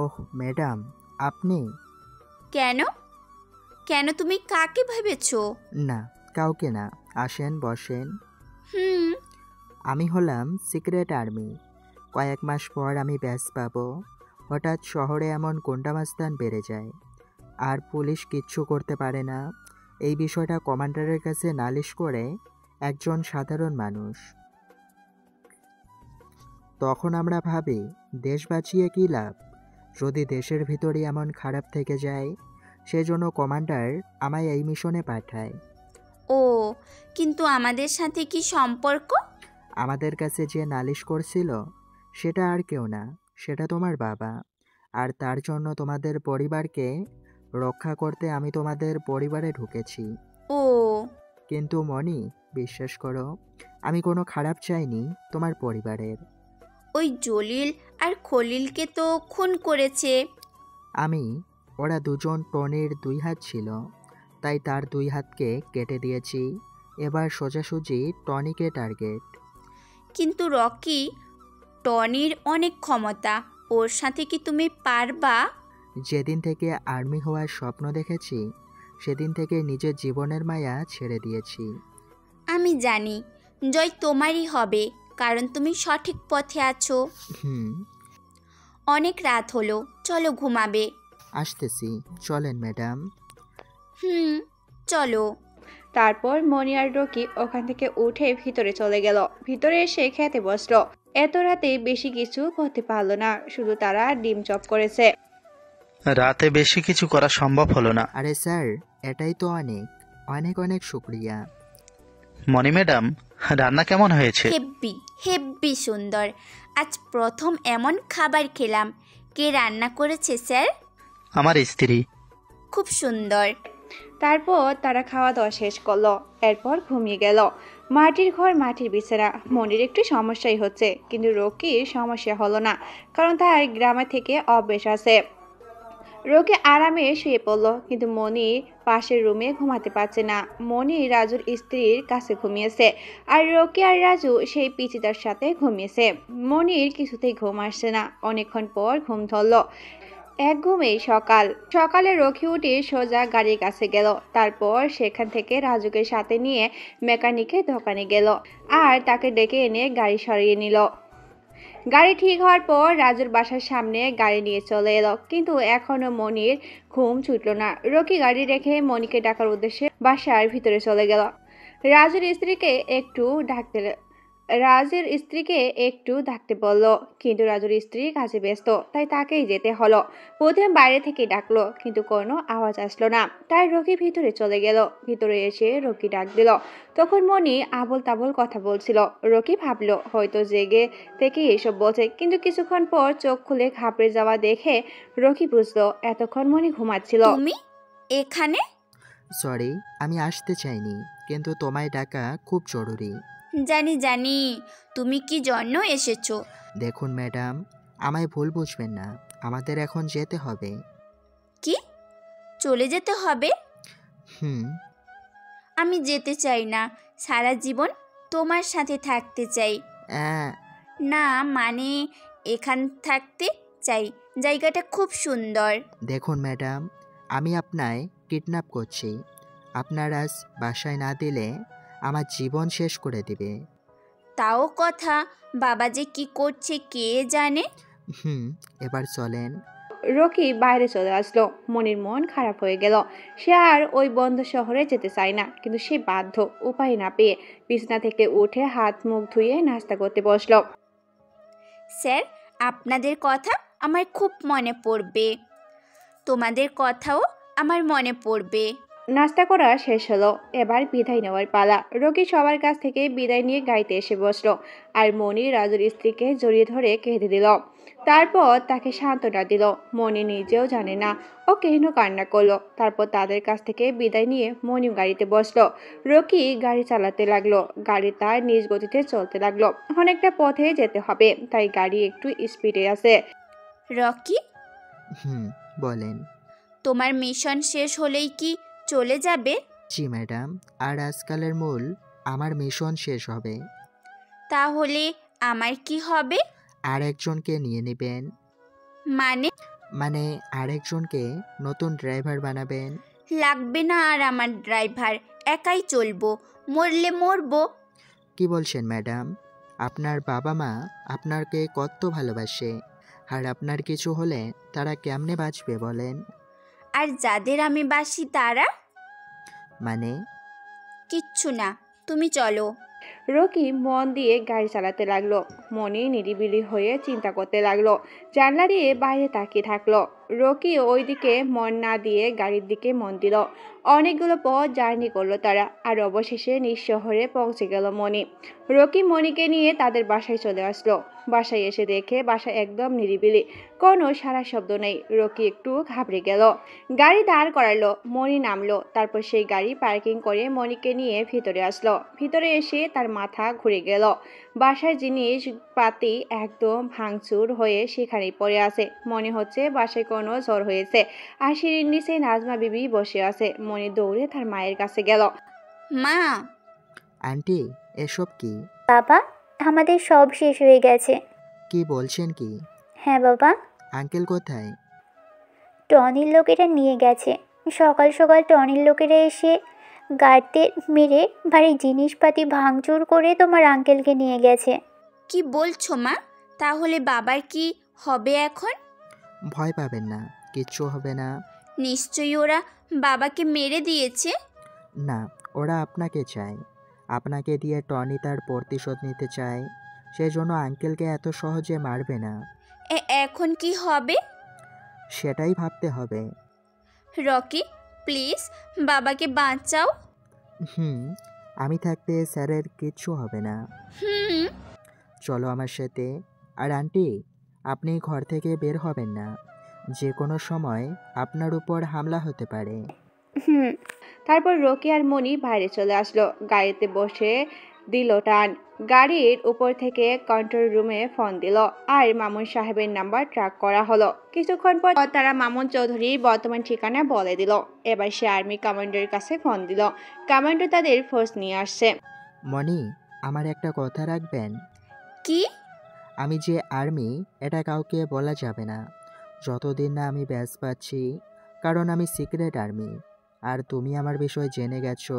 ওহ ম্যাডাম, আপনি? কেন? কেন, তুমি কাকে ভেবেছো? না, কাউকে না। আসেন, বসেন। হুম। আমি হলাম সিক্রেট আর্মি। কয়েক মাস পর আমি ব্যাচ পাবো। হঠাৎ শহরে এমন গুন্ডামাস্তান বেড়ে যায়, আর পুলিশ কিচ্ছু করতে পারে না। এই বিষয়টা কমান্ডারের কাছে নালিশ করে একজন সাধারণ মানুষ। তখন আমরা ভাবি, দেশ বাঁচিয়ে কী লাভ যদি দেশের ভিতরে এমন খারাপ থেকে যায়। সেজন্য কমান্ডার আমায় এই মিশনে পাঠায়। ও, কিন্তু আমাদের সাথে কি সম্পর্ক? আমাদের কাছে যে নালিশ করছিল সেটা আর কেউ না, সেটা তোমার বাবা। আর তার জন্য তোমাদের পরিবারকে রক্ষা করতে আমি তোমাদের পরিবারে ঢুকেছি। ও, কিন্তু মনি, বিশ্বাস করো, আমি কোনো খারাপ চাইনি তোমার পরিবারের। ওই জলিল আর খলিলকে তো খুন করেছে। আমি, ওরা দুজন টনির 2 হাত ছিল, তাই তার 2 হাতকে কেটে দিয়েছি। এবার সোজাসুজি টনিকে টার্গেট। কিন্তু রকি, টনির অনেক ক্ষমতা, ওর সাথে কি তুমি পারবা? যেদিন থেকে আর্মি হওয়ার স্বপ্ন দেখেছি সেদিন থেকে নিজের জীবনের মায়া ছেড়ে দিয়েছি। আমি জানি জয় তোমারই হবে, কারণ তুমি সঠিক পথে আছো। হুম। অনেক রাত হলো, চলো ঘুমাবে। আসতেছি, চলেন ম্যাডাম। হুম, চলো। তারপর মনি আর রকি ওখান থেকে উঠে ভিতরে চলে গেল। ভিতরে এসে খেতে বসলো। এত রাতে বেশি কিছু করতে পারলো না, শুধু তারা ডিম চপ করেছে। রাতে বেশি কিছু করা সম্ভব হলো না। আরে স্যার, এটাই তো অনেক অনেক অনেক শুক্রিয়া। মনি ম্যাডাম, রান্না কেমন হয়েছে? হেব্বি হেব্বি সুন্দর। আজ প্রথম এমন খাবার খেলাম। কে রান্না করেছে স্যার? আমার স্ত্রী। খুব সুন্দর। তারপর তারা খাওয়া দাওয়া শেষ করলো। এরপর ঘুমিয়ে গেল। মাটির ঘর, মাটির বিছানা। মনির একটু সমস্যাই হচ্ছে, কিন্তু রকির সমস্যা হলো না, কারণ তার গ্রামে থেকে অভ্যেস আছে। রকি আরামে শুয়ে পড়ল, কিন্তু মনি পাশের রুমে ঘুমাতে পারছে না। মনি রাজুর স্ত্রীর কাছে ঘুমিয়েছে, আর রকি আর রাজু সেই পিচিতার সাথে ঘুমিয়েছে। মনির কিছুতেই ঘুম আসছে না। অনেকক্ষণ পর ঘুম ধরল। এক ঘুমেই সকালে রকি উঠে সোজা গাড়ির কাছে গেল। তারপর সেখান থেকে রাজুকে সাথে নিয়ে মেকানিকের দোকানে গেল, আর তাকে ডেকে এনে গাড়ি সরিয়ে নিল। গাড়ি ঠিক হওয়ার পর রাজুর বাসার সামনে গাড়ি নিয়ে চলে এলো, কিন্তু এখনো মনির ঘুম ছুটল না। রকি গাড়ি রেখে মনিকে ডাকার উদ্দেশ্যে বাসার ভিতরে চলে গেল। রাজুর স্ত্রীকে একটু ডাকতে বলল, কিন্তু রাজুর স্ত্রী কাজে ব্যস্ত, তাই তাকেই যেতে হলো। প্রথমে বাইরে থেকে ডাকলো, কিন্তু কোনো আওয়াজ আসলো না, তাই রকি ভিতরে চলে গেল। ভিতরে এসে রকি ডাক দিল। তখন মনি আবল তাবল কথা বলছিল। রকি ভাবলো হয়তো জেগে থেকে এসব বলছে, কিন্তু কিছুক্ষণ পর চোখ খুলে ঘাবড়ে যাওয়া দেখে রকি বুঝলো এতক্ষণ মনি ঘুমাচ্ছিল। তুমি এখানে? সরি, আমি আসতে চাইনি, কিন্তু তোমায় ডাকা খুব জরুরি। জানি জানি, তুমি কি জন্য এসেছো? দেখুন ম্যাডাম, আমায় ভুল বুঝবেন না, আমাদের এখন যেতে হবে। কি, চলে যেতে হবে? হুম। আমি যেতে চাই না, সারা জীবন তোমার সাথে থাকতে চাই। না মানে এখান থাকতে চাই, জায়গাটা খুব সুন্দর। দেখুন ম্যাডাম, আমি আপনায় কিডন্যাপ করছি। আপনার আজ বাসায় না দিলে আমার জীবন শেষ করে দিবে। তাও কথা, বাবা যে কি করছে কে জানে। এবার চলেন। রকি বাইরে চলে আসলো। মনির মন খারাপ হয়ে গেল। সে আর ওই বন্ধ শহরে যেতে চায় না, কিন্তু সে বাধ্য। উপায় না পেয়ে বিছানা থেকে উঠে হাত মুখ ধুয়ে নাস্তা করতে বসলো। স্যার, আপনাদের কথা আমার খুব মনে পড়বে, তোমাদের কথাও আমার মনে পড়বে। নাস্তা করা শেষ হলো, এবার বিদায় নেওয়ার পালা। রকি সবার কাছ থেকে বিদায় নিয়ে গাড়িতে এসে বসলো, আর মনি রাজুর স্ত্রীকে জড়িয়ে ধরে কেঁদে দিল। তারপর তাকে সান্ত্বনা দিল। মনি নিজেও জানে না ও কেন কান্না করলো। তারপর তাদের কাছ থেকে বিদায় নিয়ে মনিও গাড়িতে বসলো। রকি গাড়ি চালাতে লাগলো। গাড়ি তার নিজ গতিতে চলতে লাগলো। অনেকটা পথে যেতে হবে, তাই গাড়ি একটু স্পিডে আছে। রকি, বলেন। তোমার মিশন শেষ হলেই কি চলে যাবে? জি ম্যাডাম, আর আজকালের মূল আমার মিশন শেষ হবে। তাহলে আমার কি হবে? আরেকজনকে নিয়ে নেবেন। মানে? আরেকজনকে নতুন ড্রাইভার বানাবেন। লাগবে না আর আমার ড্রাইভার, একাই চলবো, মরলে মরবো। কি বলছেন ম্যাডাম? আপনার বাবা মা আপনাকে কত ভালোবাসে, আর আপনার কিছু হলে তারা কেমনে বাঁচবে বলেন? আর যাদের আমি বাসি তারা? মানে? কিচ্ছু না, তুমি চলো। রকি মন দিয়ে গাড়ি চালাতে লাগলো। মনি নিরিবিলি হয়ে চিন্তা করতে লাগলো। জানলা দিয়ে বাইরে তাকিয়ে থাকলো। রকি ওইদিকে মন না দিয়ে গাড়ির দিকে মন দিল। অনেকগুলো পথ জার্নি করলো তারা, আর অবশেষে নিঃশহরে পৌঁছে গেল মনি। রকি মনিকে নিয়ে তাদের বাসায় চলে আসলো। বাসায় এসে দেখে বাসা একদম নিরিবিলি, কোনো সারা শব্দ নেই। রকি একটু ঘাবড়ে গেল। গাড়ি দাঁড় করালো, মনি নামলো। তারপর সেই গাড়ি পার্কিং করে মনিকে নিয়ে ভিতরে আসলো। ভিতরে এসে তার মাথা ঘুরে গেল। বাসার জিনিসপাতি একদম ভাঙচুর হয়ে সেখানেই পড়ে আছে। মনে হচ্ছে বাসায় কোনো ঝড় হয়েছে। আর সিঁড়ির নিচে নাজমা বিবি বসে আছে। মনি দৌড়ে তার মায়ের কাছে গেল। মা! আন্টি, এসব কি? বাবা, আমাদের সব শেষ হয়ে গেছে। কি বলছেন কি? হ্যাঁ বাবা। আঙ্কেল কোথায়? টনির লোকেরা নিয়ে গেছে। সকাল সকাল টনির লোকেরা এসে গাড়িতে মেরে বাড়ির জিনিসপাতি ভাঙচুর করে তোমার আঙ্কেলকে নিয়ে গেছে। কি বলছো মা? তাহলে বাবার কি হবে এখন? ভয় পাবেন না, কিচ্ছু হবে না। নিশ্চয়ই ওরা বাবাকে মেরে দিয়েছে। না, ওরা আপনাকে চায়। আপনাকে দিয়ে টনি তার প্রতিশোধ নিতে চায়। সেজন্য আঙ্কেলকে এত সহজে মারবে না। এখন কি হবে? সেটাই ভাবতে হবে। রকি, প্লিজ বাবাকে বাঁচাও। আমি থাকতে স্যারের কিচ্ছু হবে না। চলো আমার সাথে। আর আন্টি, আপনি ঘর থেকে বের হবেন না। যে কোনো সময় আপনার উপর হামলা হতে পারে। তারপর রকি আর মনি বাইরে চলে আসলো। গাড়িতে বসে দিল টান। গাড়ির উপর থেকে কন্ট্রোল রুমে ফোন দিল, আর মামুন সাহেবের নাম্বার ট্র্যাক করা হলো। কিছুক্ষণ পর তারা মামুন চৌধুরীর বর্তমান ঠিকানা বলে দিল। এবার সে আর্মি কমান্ডারের কাছে ফোন দিল। কমান্ডার তাদের ফোর্স নিয়ে আসছে। মনি, আমার একটা কথা রাখবেন। কি? আমি যে আর্মি এটা কাউকে বলা যাবে না যতদিন না আমি ব্যাচ পাচ্ছি, কারণ আমি সিক্রেট আর্মি। আর তুমি আমার বিষয় জেনে গেছো।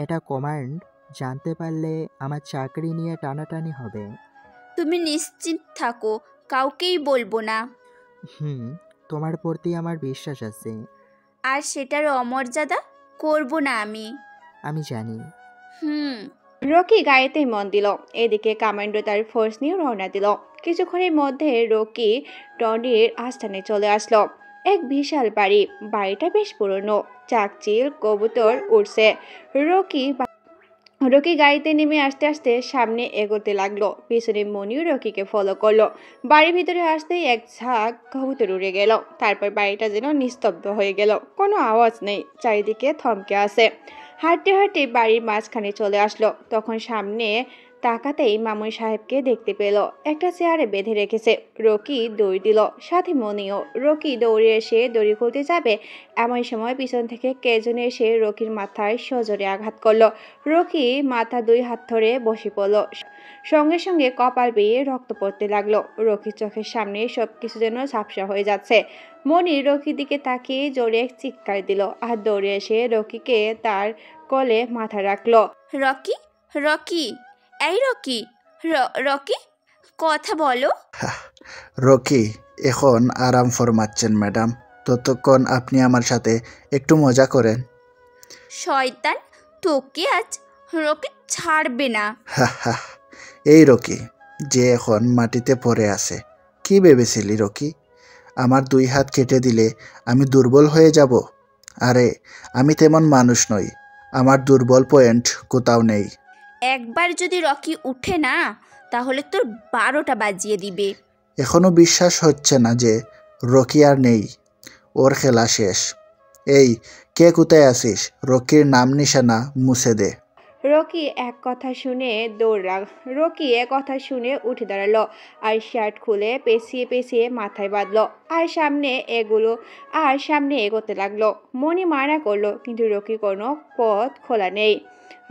এটা কমান্ড জানতে পারলে আমার চাকরি নিয়ে টানাটানি হবে। তুমি নিশ্চিত থাকো, কাউকেই বলবো না। তোমার প্রতি আমার বিশ্বাস আছে। আর সেটার অমর্যাদা করব না আমি জানি। রকি গাড়িতে মন দিল। এদিকে কমান্ডো তার ফোর্স নিয়ে রওনা দিল। কিছুক্ষণের মধ্যে রকি টনির আস্থানে চলে আসলো। এক বিশাল বাড়ি। বাড়িটা বেশ পুরনো। চাকচিল কবুতর উড়ছে। রকি গাড়িতে নেমে আস্তে আস্তে সামনে এগোতে লাগলো। পিছনে মনিও রকিকে ফলো করলো। বাড়ির ভিতরে আসতেই এক ঝাঁক কবুতর উড়ে গেল। তারপর বাড়িটা যেন নিস্তব্ধ হয়ে গেল। কোনো আওয়াজ নেই, চারিদিকে থমকে আছে। হাঁটতে হাঁটতে বাড়ির মাঝখানে চলে আসলো। তখন সামনে তাকাতেই মামুন সাহেবকে দেখতে পেল একটা চেয়ারে বেঁধে রেখেছে। রকি দৌড় দিল, সাথে মনিও। রকি দৌড়ে এসে দড়ি খুলতে যাবে, এমন সময় পিছন থেকে কে যেন এসে রকির মাথায় সজোরে আঘাত করলো। রকি মাথা দুই হাত ধরে বসে পড়ল, সঙ্গে সঙ্গে কপাল বেয়ে রক্ত পড়তে লাগলো। রকির চোখের সামনে সবকিছু যেন ঝাপসা হয়ে যাচ্ছে। মনি রকির দিকে তাকিয়ে জোরে চিৎকার দিল আর দৌড়ে এসে রকিকে তার কোলে মাথা রাখলো। রকি, রকি, এই রকি, রকি, কথা বলো। রকি এখন আরাম ফরমাচ্ছেন ম্যাডাম, ততক্ষণ আপনি আমার সাথে একটু মজা করেন। শয়তান, তোকে আজ রকি ছাড়বে না। এই রকি যে এখন মাটিতে পড়ে আছে, কি ভেবেছিলি রকি? আমার 2 হাত কেটে দিলে আমি দুর্বল হয়ে যাব? আরে আমি তেমন মানুষ নই, আমার দুর্বল পয়েন্ট কোথাও নেই। একবার যদি রকি উঠে না, তাহলে তোর 12টা বাজিয়ে দিবে। এখনো বিশ্বাস হচ্ছে না যে রকি আর নেই, ওর খেলা শেষ। এই কে কোথায় আছিস? রকির নাম নিশানা মুছে দে। রকি এক কথা শুনে উঠে দাঁড়ালো আর শার্ট খুলে পেঁচিয়ে পেঁচিয়ে মাথায় বাঁধলো আর সামনে এগোতে লাগলো। মনি মানা করলো, কিন্তু রকির কোনো পথ খোলা নেই।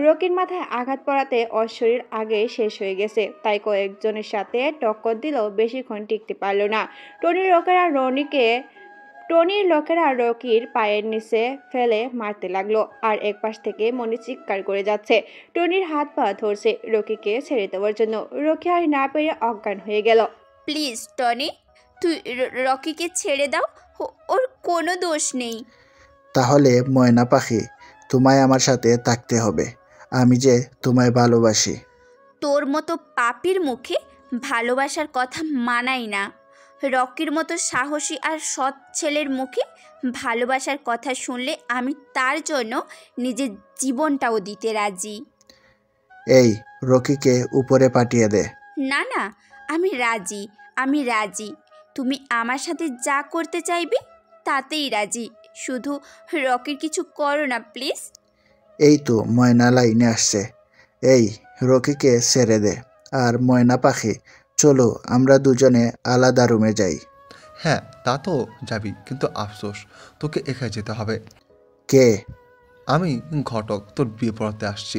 রকির মাথায় আঘাত পড়াতে ওর শরীর আগে শেষ হয়ে গেছে, তাই কয়েকজনের সাথে টক্কর দিলেও বেশিক্ষণ টিকতে পারলো না। টনির লোকেরা রকির পায়ের নিচে ফেলে মারতে লাগলো, আর এক পাশ থেকে মনি চিৎকার করে যাচ্ছে। টনির হাত পা ধরছে রকিকে ছেড়ে দেওয়ার জন্য। রকি আর না পেরে অজ্ঞান হয়ে গেল। প্লিজ টনি, তুই রকিকে ছেড়ে দাও, ওর কোনো দোষ নেই। তাহলে ময়না পাখি, তোমায় আমার সাথে থাকতে হবে, আমি যে তোমায় ভালোবাসি। তোর মতো পাপির মুখে ভালোবাসার কথা মানাই না। রকির মতো সাহসী আর সৎ ছেলের মুখে ভালোবাসার কথা শুনলে আমি তার জন্য নিজের জীবনটাও দিতে রাজি। এই রকিকে উপরে পাঠিয়ে দে। না না, আমি রাজি। তুমি আমার সাথে যা করতে চাইবে তাতেই রাজি, শুধু রকির কিছু করো না প্লিজ। এই তো ময়না লাইনে আসছে। এই রকিকে ছেড়ে দে। আর ময়না পাখি, চলো আমরা দুজনে আলাদা রুমে যাই। হ্যাঁ তা তো যাবি, কিন্তু আফসোস তোকে একা যেতে হবে। কে? আমি ঘটক, তোর বিয়ে পড়াতে আসছি।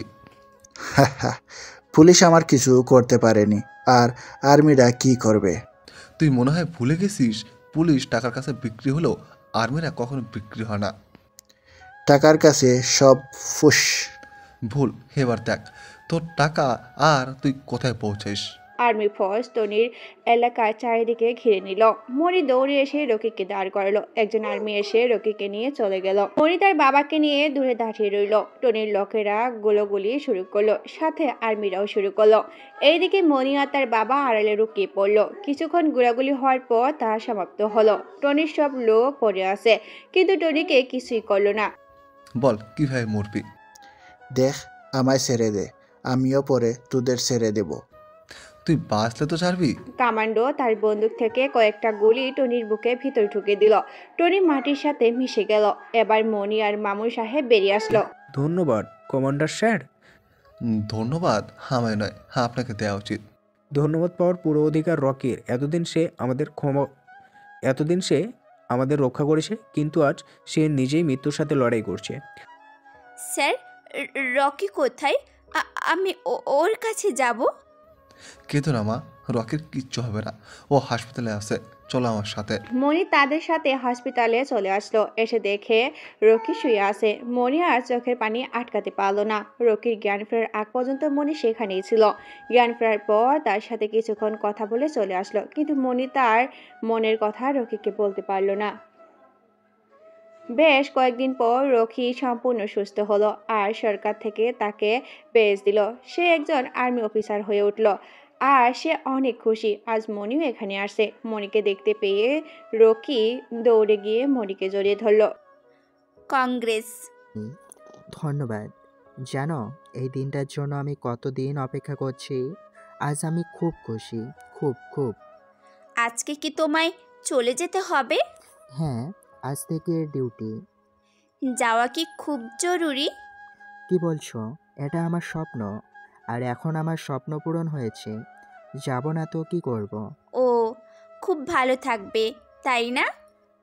পুলিশ আমার কিছু করতে পারেনি, আর আর্মিরা কি করবে? তুই মনে হয় ভুলে গেছিস, পুলিশ টাকার কাছে বিক্রি হলেও আর্মিরা কখনো বিক্রি হয় না। টাকার কাছে সব ফুস। ভুল, এবার দেখ তোর টাকা আর তুই কোথায় পৌঁছাইস। আর্মি ফোর্স টনির এলাকার চারিদিকে ঘিরে নিল। মনি দৌড়ে এসে রকিকে দাঁড় করালো। একজন আর্মি এসে রকিকে নিয়ে চলে গেল। মনি তার বাবাকে নিয়ে দূরে দাঁড়িয়ে রইল। টনির লোকেরা গোলাগুলি শুরু করলো, সাথে আর্মিরাও শুরু করলো। এইদিকে মনি আর তার বাবা আড়ালে লুকিয়ে পড়লো। কিছুক্ষণ গোলাগুলি হওয়ার পর তা সমাপ্ত হলো। টনির সব লোক পড়ে আছে, কিন্তু টনিকে কিছুই করলো না। বল কিভাবে মরবি? দেখ, আমায় ছেড়ে দে, আমিও পরে তোদের ছেড়ে দেব। তুই বাঁচলে তো ছাড়বি। কমান্ডো তার বন্দুক থেকে কয়েকটা গুলি টনির বুকে ভিতর ঢুকে দিল। টনি মাটির সাথে মিশে গেল। এবার মনি আর মামুন সাহেব বেরিয়ে আসলো। ধন্যবাদ কমান্ডার স্যার। ধন্যবাদ আমায় নয়, আপনাকে দেওয়া উচিত। ধন্যবাদ পাওয়ার পুরো অধিকার রকির। এতদিন সে আমাদের রক্ষা করেছে, কিন্তু আজ সে নিজেই মৃত্যুর সাথে লড়াই করছে। স্যার, রকি কোথায়? আমি ওর কাছে যাব। কেতো না মা, রকির কিচ্ছু হবে না, ও হাসপাতালে আছে, চলো আমার সাথে। মনি তাদের সাথে হসপিটালে চলে আসলো। এসে দেখে রকি শুয়ে আছে। মনি আর চোখের পানি আটকাতে পারলো না। রকির জ্ঞান ফেরার আগ পর্যন্ত মনি সেখানেই ছিল। জ্ঞান ফেরার পর তার সাথে কিছুক্ষণ কথা বলে চলে আসলো, কিন্তু মনি তার মনের কথা রকিকে বলতে পারলো না। বেশ কয়েকদিন পর রকি সম্পূর্ণ সুস্থ হলো, আর সরকার থেকে তাকে বেজ দিল। সে একজন আর্মি অফিসার হয়ে উঠল, আর সে অনেক খুশি। আজ মনিও এখানে আসছে। মনিকে দেখতে পেয়ে রকি দৌড়ে গিয়ে মনিকে জড়িয়ে ধরল। কংগ্রেস। ধন্যবাদ। জানো, এই দিনটার জন্য আমি কতদিন অপেক্ষা করছি। আজ আমি খুব খুশি, খুব খুব। আজকে কি তোমায় চলে যেতে হবে? হ্যাঁ, আজ থেকে ডিউটি। যাওয়া কি খুব জরুরি? কি বলছো? এটা আমার স্বপ্ন। আর এখন আমার স্বপ্ন পূরণ হয়েছে, যাব না তো কি করব? ও, খুব ভালো থাকবে তাই না?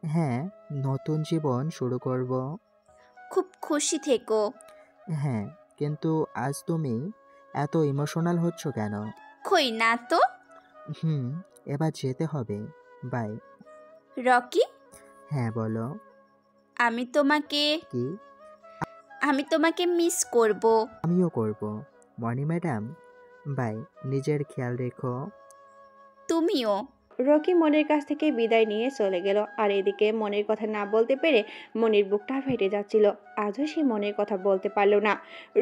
হ্যাঁ, নতুন জীবন শুরু করব। খুব খুশি থেকো। হ্যাঁ, কিন্তু আজ তুমি এত ইমোশনাল হচ্ছ কেন? কই না তো। হুম, এবার যেতে হবে। বাই। রকি, হ্যাঁ বলো। আমি তোমাকে কি? আমি তোমাকে মিস করব। আমিও করব। মনি ম্যাডাম, বাই। নিজের খেয়াল রেখো। তুমিও। রকি মনির কাছ থেকে বিদায় নিয়ে চলে গেল। আর এদিকে মনির কথা না বলতে পেরে মনির বুকটা ফেটে যাচ্ছিল। আজও সে মনির কথা বলতে পারল না।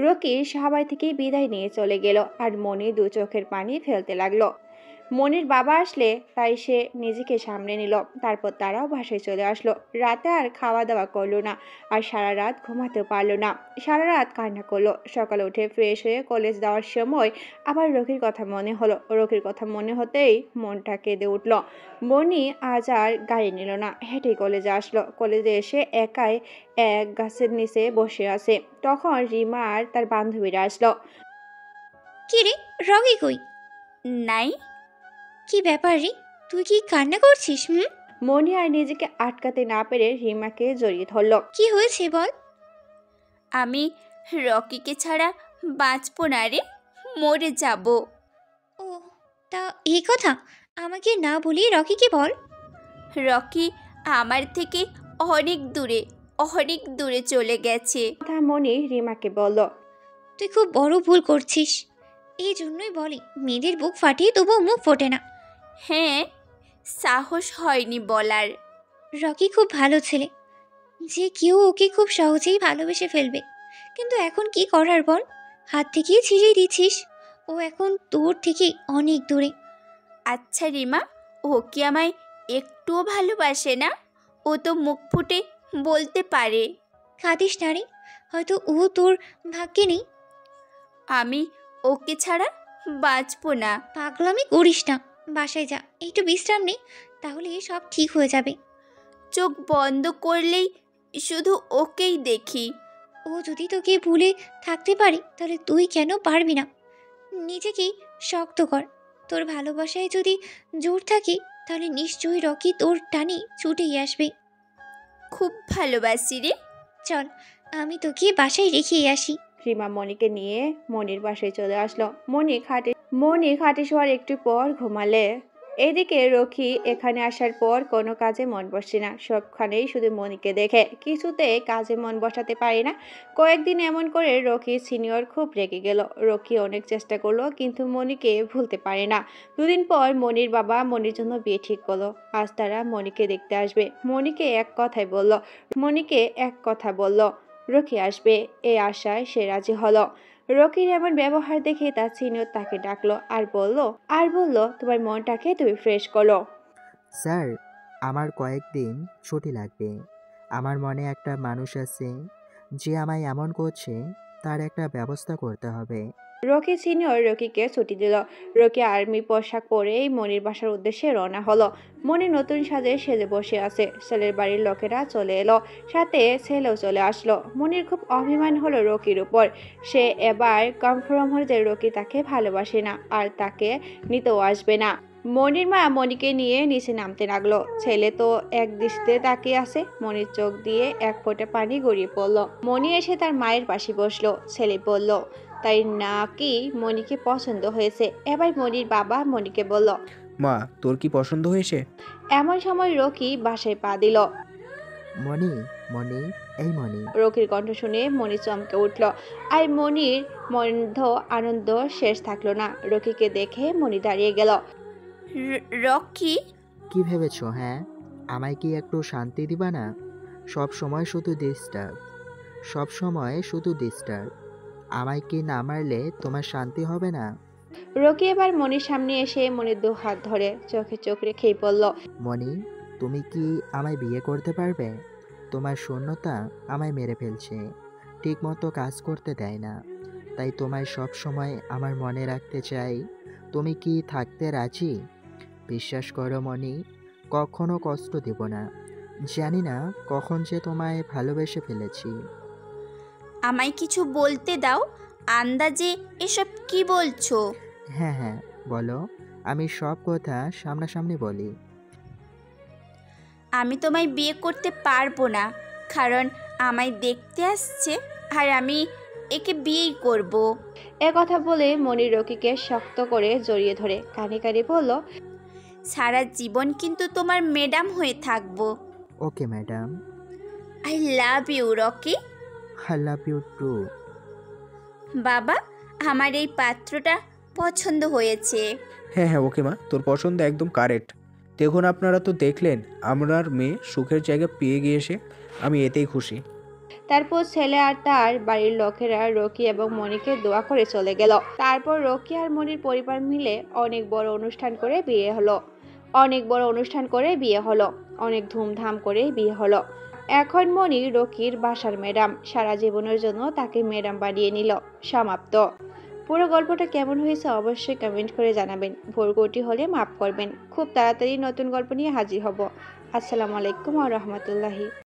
রকি সবাই থেকে বিদায় নিয়ে চলে গেল আর মনি দু চোখের পানি ফেলতে লাগলো। মনির বাবা আসলে তাই সে নিজেকে সামনে নিল। তারপর তারাও বাসায় চলে আসলো। রাতে আর খাওয়া দাওয়া করলো না, আর সারা রাত ঘুমাতেও পারলো না। সারা রাত কান্না করলো। সকালে উঠে ফ্রেশ হয়ে কলেজ যাওয়ার সময় আবার রকির কথা মনে হলো। রকির কথা মনে হতেই মনটা কেঁদে উঠল। মনি আজ আর গাড়ি নিল না, হেঁটেই কলেজে আসলো। কলেজে এসে একাই এক গাছের নিচে বসে আছে। তখন রিমা আর তার বান্ধবীরা আসলো। কি রে, রকি কই? নাই। কি ব্যাপার রে, তুই কি কান্না করছিস? মনি আর নিজেকে আটকাতে না পেরে রিমাকে জড়িয়ে ধরল। কি হয়েছে বল? আমি রকিকে ছাড়া বাঁচবো না রে, মরে যাব। ও, তা এই কথা আমাকে না বলি রকিকে বল। রকি আমার থেকে অনেক দূরে চলে গেছে। কথা মনি রিমাকে বলল। তুই খুব বড় ভুল করছিস। এই জন্যই বলে মেয়েদের বুক ফাটিয়ে তবুও মুখ ফোটে না। হ্যাঁ, সাহস হয়নি বলার। রকি খুব ভালো ছেলে, যে কেউ ওকে খুব সহজেই ভালোবেসে ফেলবে। কিন্তু এখন কি করার বল, হাত থেকে ছিঁড়েই দিচ্ছিস। ও এখন তোর থেকে অনেক দূরে। আচ্ছা রিমা, ও কি আমায় একটুও ভালোবাসে না? ও তো মুখ ফুটে বলতে পারে। কাঁদিস না রে, হয়তো ও তোর ভাগ্যে নেই। আমি ওকে ছাড়া বাঁচবো না। পাগলামি করিস না, বাসায় যা, একটু বিশ্রাম নে, তাহলে সব ঠিক হয়ে যাবে। চোখ বন্ধ করলেই শুধু ওকেই দেখি। ও যদি তোকে ভুলে থাকতে পারে তাহলে তুই কেন পারবি না? নিজেকেই শক্ত কর। তোর ভালোবাসায় যদি জোর থাকে তাহলে নিশ্চয়ই রকি তোর টানে ছুটেই আসবে। খুব ভালোবাসি রে। চল, আমি তোকে বাসায় রেখেই আসি। রিমা মনিকে নিয়ে মনির বাসায় চলে আসলো। মনি খাটে শোয়ার একটু পর ঘুমালে। এদিকে রকি এখানে আসার পর কোনো কাজে মন বসে না। সবখানেই শুধু মনিকে দেখে, কিছুতে কাজে মন বসাতে পারে না। কয়েকদিন এমন করে রকি সিনিয়র খুব রেগে গেল। রকি অনেক চেষ্টা করলো কিন্তু মনিকে ভুলতে পারে না। দুদিন পর মনির বাবা মনির জন্য বিয়ে ঠিক করলো। আজ তারা মনিকে দেখতে আসবে। মনিকে এক কথা বলল রকি আসবে। এই আশায় সে রাজি হলো। রকির এমন ব্যবহার দেখে তার সিনিয়র তাকে ডাকলো আর বলল তোমার মনটাকে তুমি ফ্রেশ করো। স্যার, আমার কয়েকদিন ছুটি লাগবে। আমার মনে একটা মানুষ আছে যে আমায় এমন করছে, তার একটা ব্যবস্থা করতে হবে। রকি সিনিয়র রকিকে ছুটি দিল। রকি আর্মি পোশাক পরেই মনির বাসার উদ্দেশ্যে রওনা হলো। মনি নতুন সেজে বসে আছে। ছেলের বাড়ির লোকেরা চলে এলো, সাথে ছেলেও চলে আসলো। মনির খুব অভিমান হলো রকির উপর। সে এবার কনফার্ম হলো যে রকি তাকে ভালোবাসে না আর তাকে নিতেও আসবে না। মনির মা মনিকে নিয়ে নিচে নামতে লাগলো। ছেলে তো এক দৃষ্টিতে তাকিয়ে আছে। মনির চোখ দিয়ে এক ফোঁটা পানি গড়িয়ে পড়লো। মনি এসে তার মায়ের পাশে বসলো। ছেলে বলল তাই নাকি মনিকে পছন্দ হয়েছে। এবার মনির বাবা মনিকে বলল, মা, তোর কি পছন্দ হয়েছে? এমন সময় রকি বাসায় পা দিল। মনি, মনি, এই মনি। রকির কণ্ঠ শুনে মনি চমকে উঠল। আর মনির আনন্দ শেষ থাকলো না। রকিকে দেখে মনি দাঁড়িয়ে গেল। রকি, কি ভেবেছো? হ্যাঁ, আমায় কি একটু শান্তি দিবা না? সব সময় শুধু ডিস্টার্ব। আমায় কি না মারলে তোমার শান্তি হবে না? রকি এবার মনির সামনে এসে মনির দু হাত ধরে চোখে চোখ রেখেই বলল, মনি, তুমি কি আমায় বিয়ে করতে পারবে? তোমার শূন্যতা আমায় মেরে ফেলছে, ঠিকমতো কাজ করতে দেয় না। তাই তোমায় সব সময় আমার মনে রাখতে চাই। তুমি কি থাকতে রাজি? বিশ্বাস করো মনি, কখনো কষ্ট দেব না। জানি না কখন যে তোমায় ভালোবেসে ফেলেছি। আমায় কিছু বলতে দাও। আন্দাজে এসব কি বলছো? হ্যাঁ হ্যাঁ, বলো। আমি সব কথা সামনাসামনি বলি। আমি তোমায় বিয়ে করতে পারবো না, কারণ আমায় দেখতে আসছে আর আমি একে বিয়েই করব। কথা বলে মনির রকিকে শক্ত করে জড়িয়ে ধরে কানে কানে বলল, সারা জীবন কিন্তু তোমার ম্যাডাম হয়ে থাকবো। Okay madam. I love you Rocky. I love you too. বাবা, আমার এই পাত্রটা পছন্দ হয়েছে। হ্যাঁ হ্যাঁ, ওকে মা, তোর পছন্দ একদম কারেক্ট। দেখুন, আপনারা তো দেখলেন আমার মেয়ে সুখের জায়গা পেয়ে গিয়েছে, আমি এতেই খুশি। তারপর ছেলে আর তার বাড়ির লোকেরা রকি এবং মনিকে দোয়া করে চলে গেল। তারপর রকি আর মনির পরিবার মিলে অনেক বড় অনুষ্ঠান করে বিয়ে হলো। অনেক ধুমধাম করে বিয়ে হলো। এখন মনি রকির বাসার ম্যাডাম, সারা জীবনের জন্য তাকে ম্যাডাম বানিয়ে নিল। সমাপ্ত। পুরো গল্পটা কেমন হয়েছে অবশ্যই কমেন্ট করে জানাবেন। ভুলত্রুটি হলে মাফ করবেন। খুব তাড়াতাড়ি নতুন গল্প নিয়ে হাজির হব। আসসালামু আলাইকুম ওয়া রাহমাতুল্লাহি।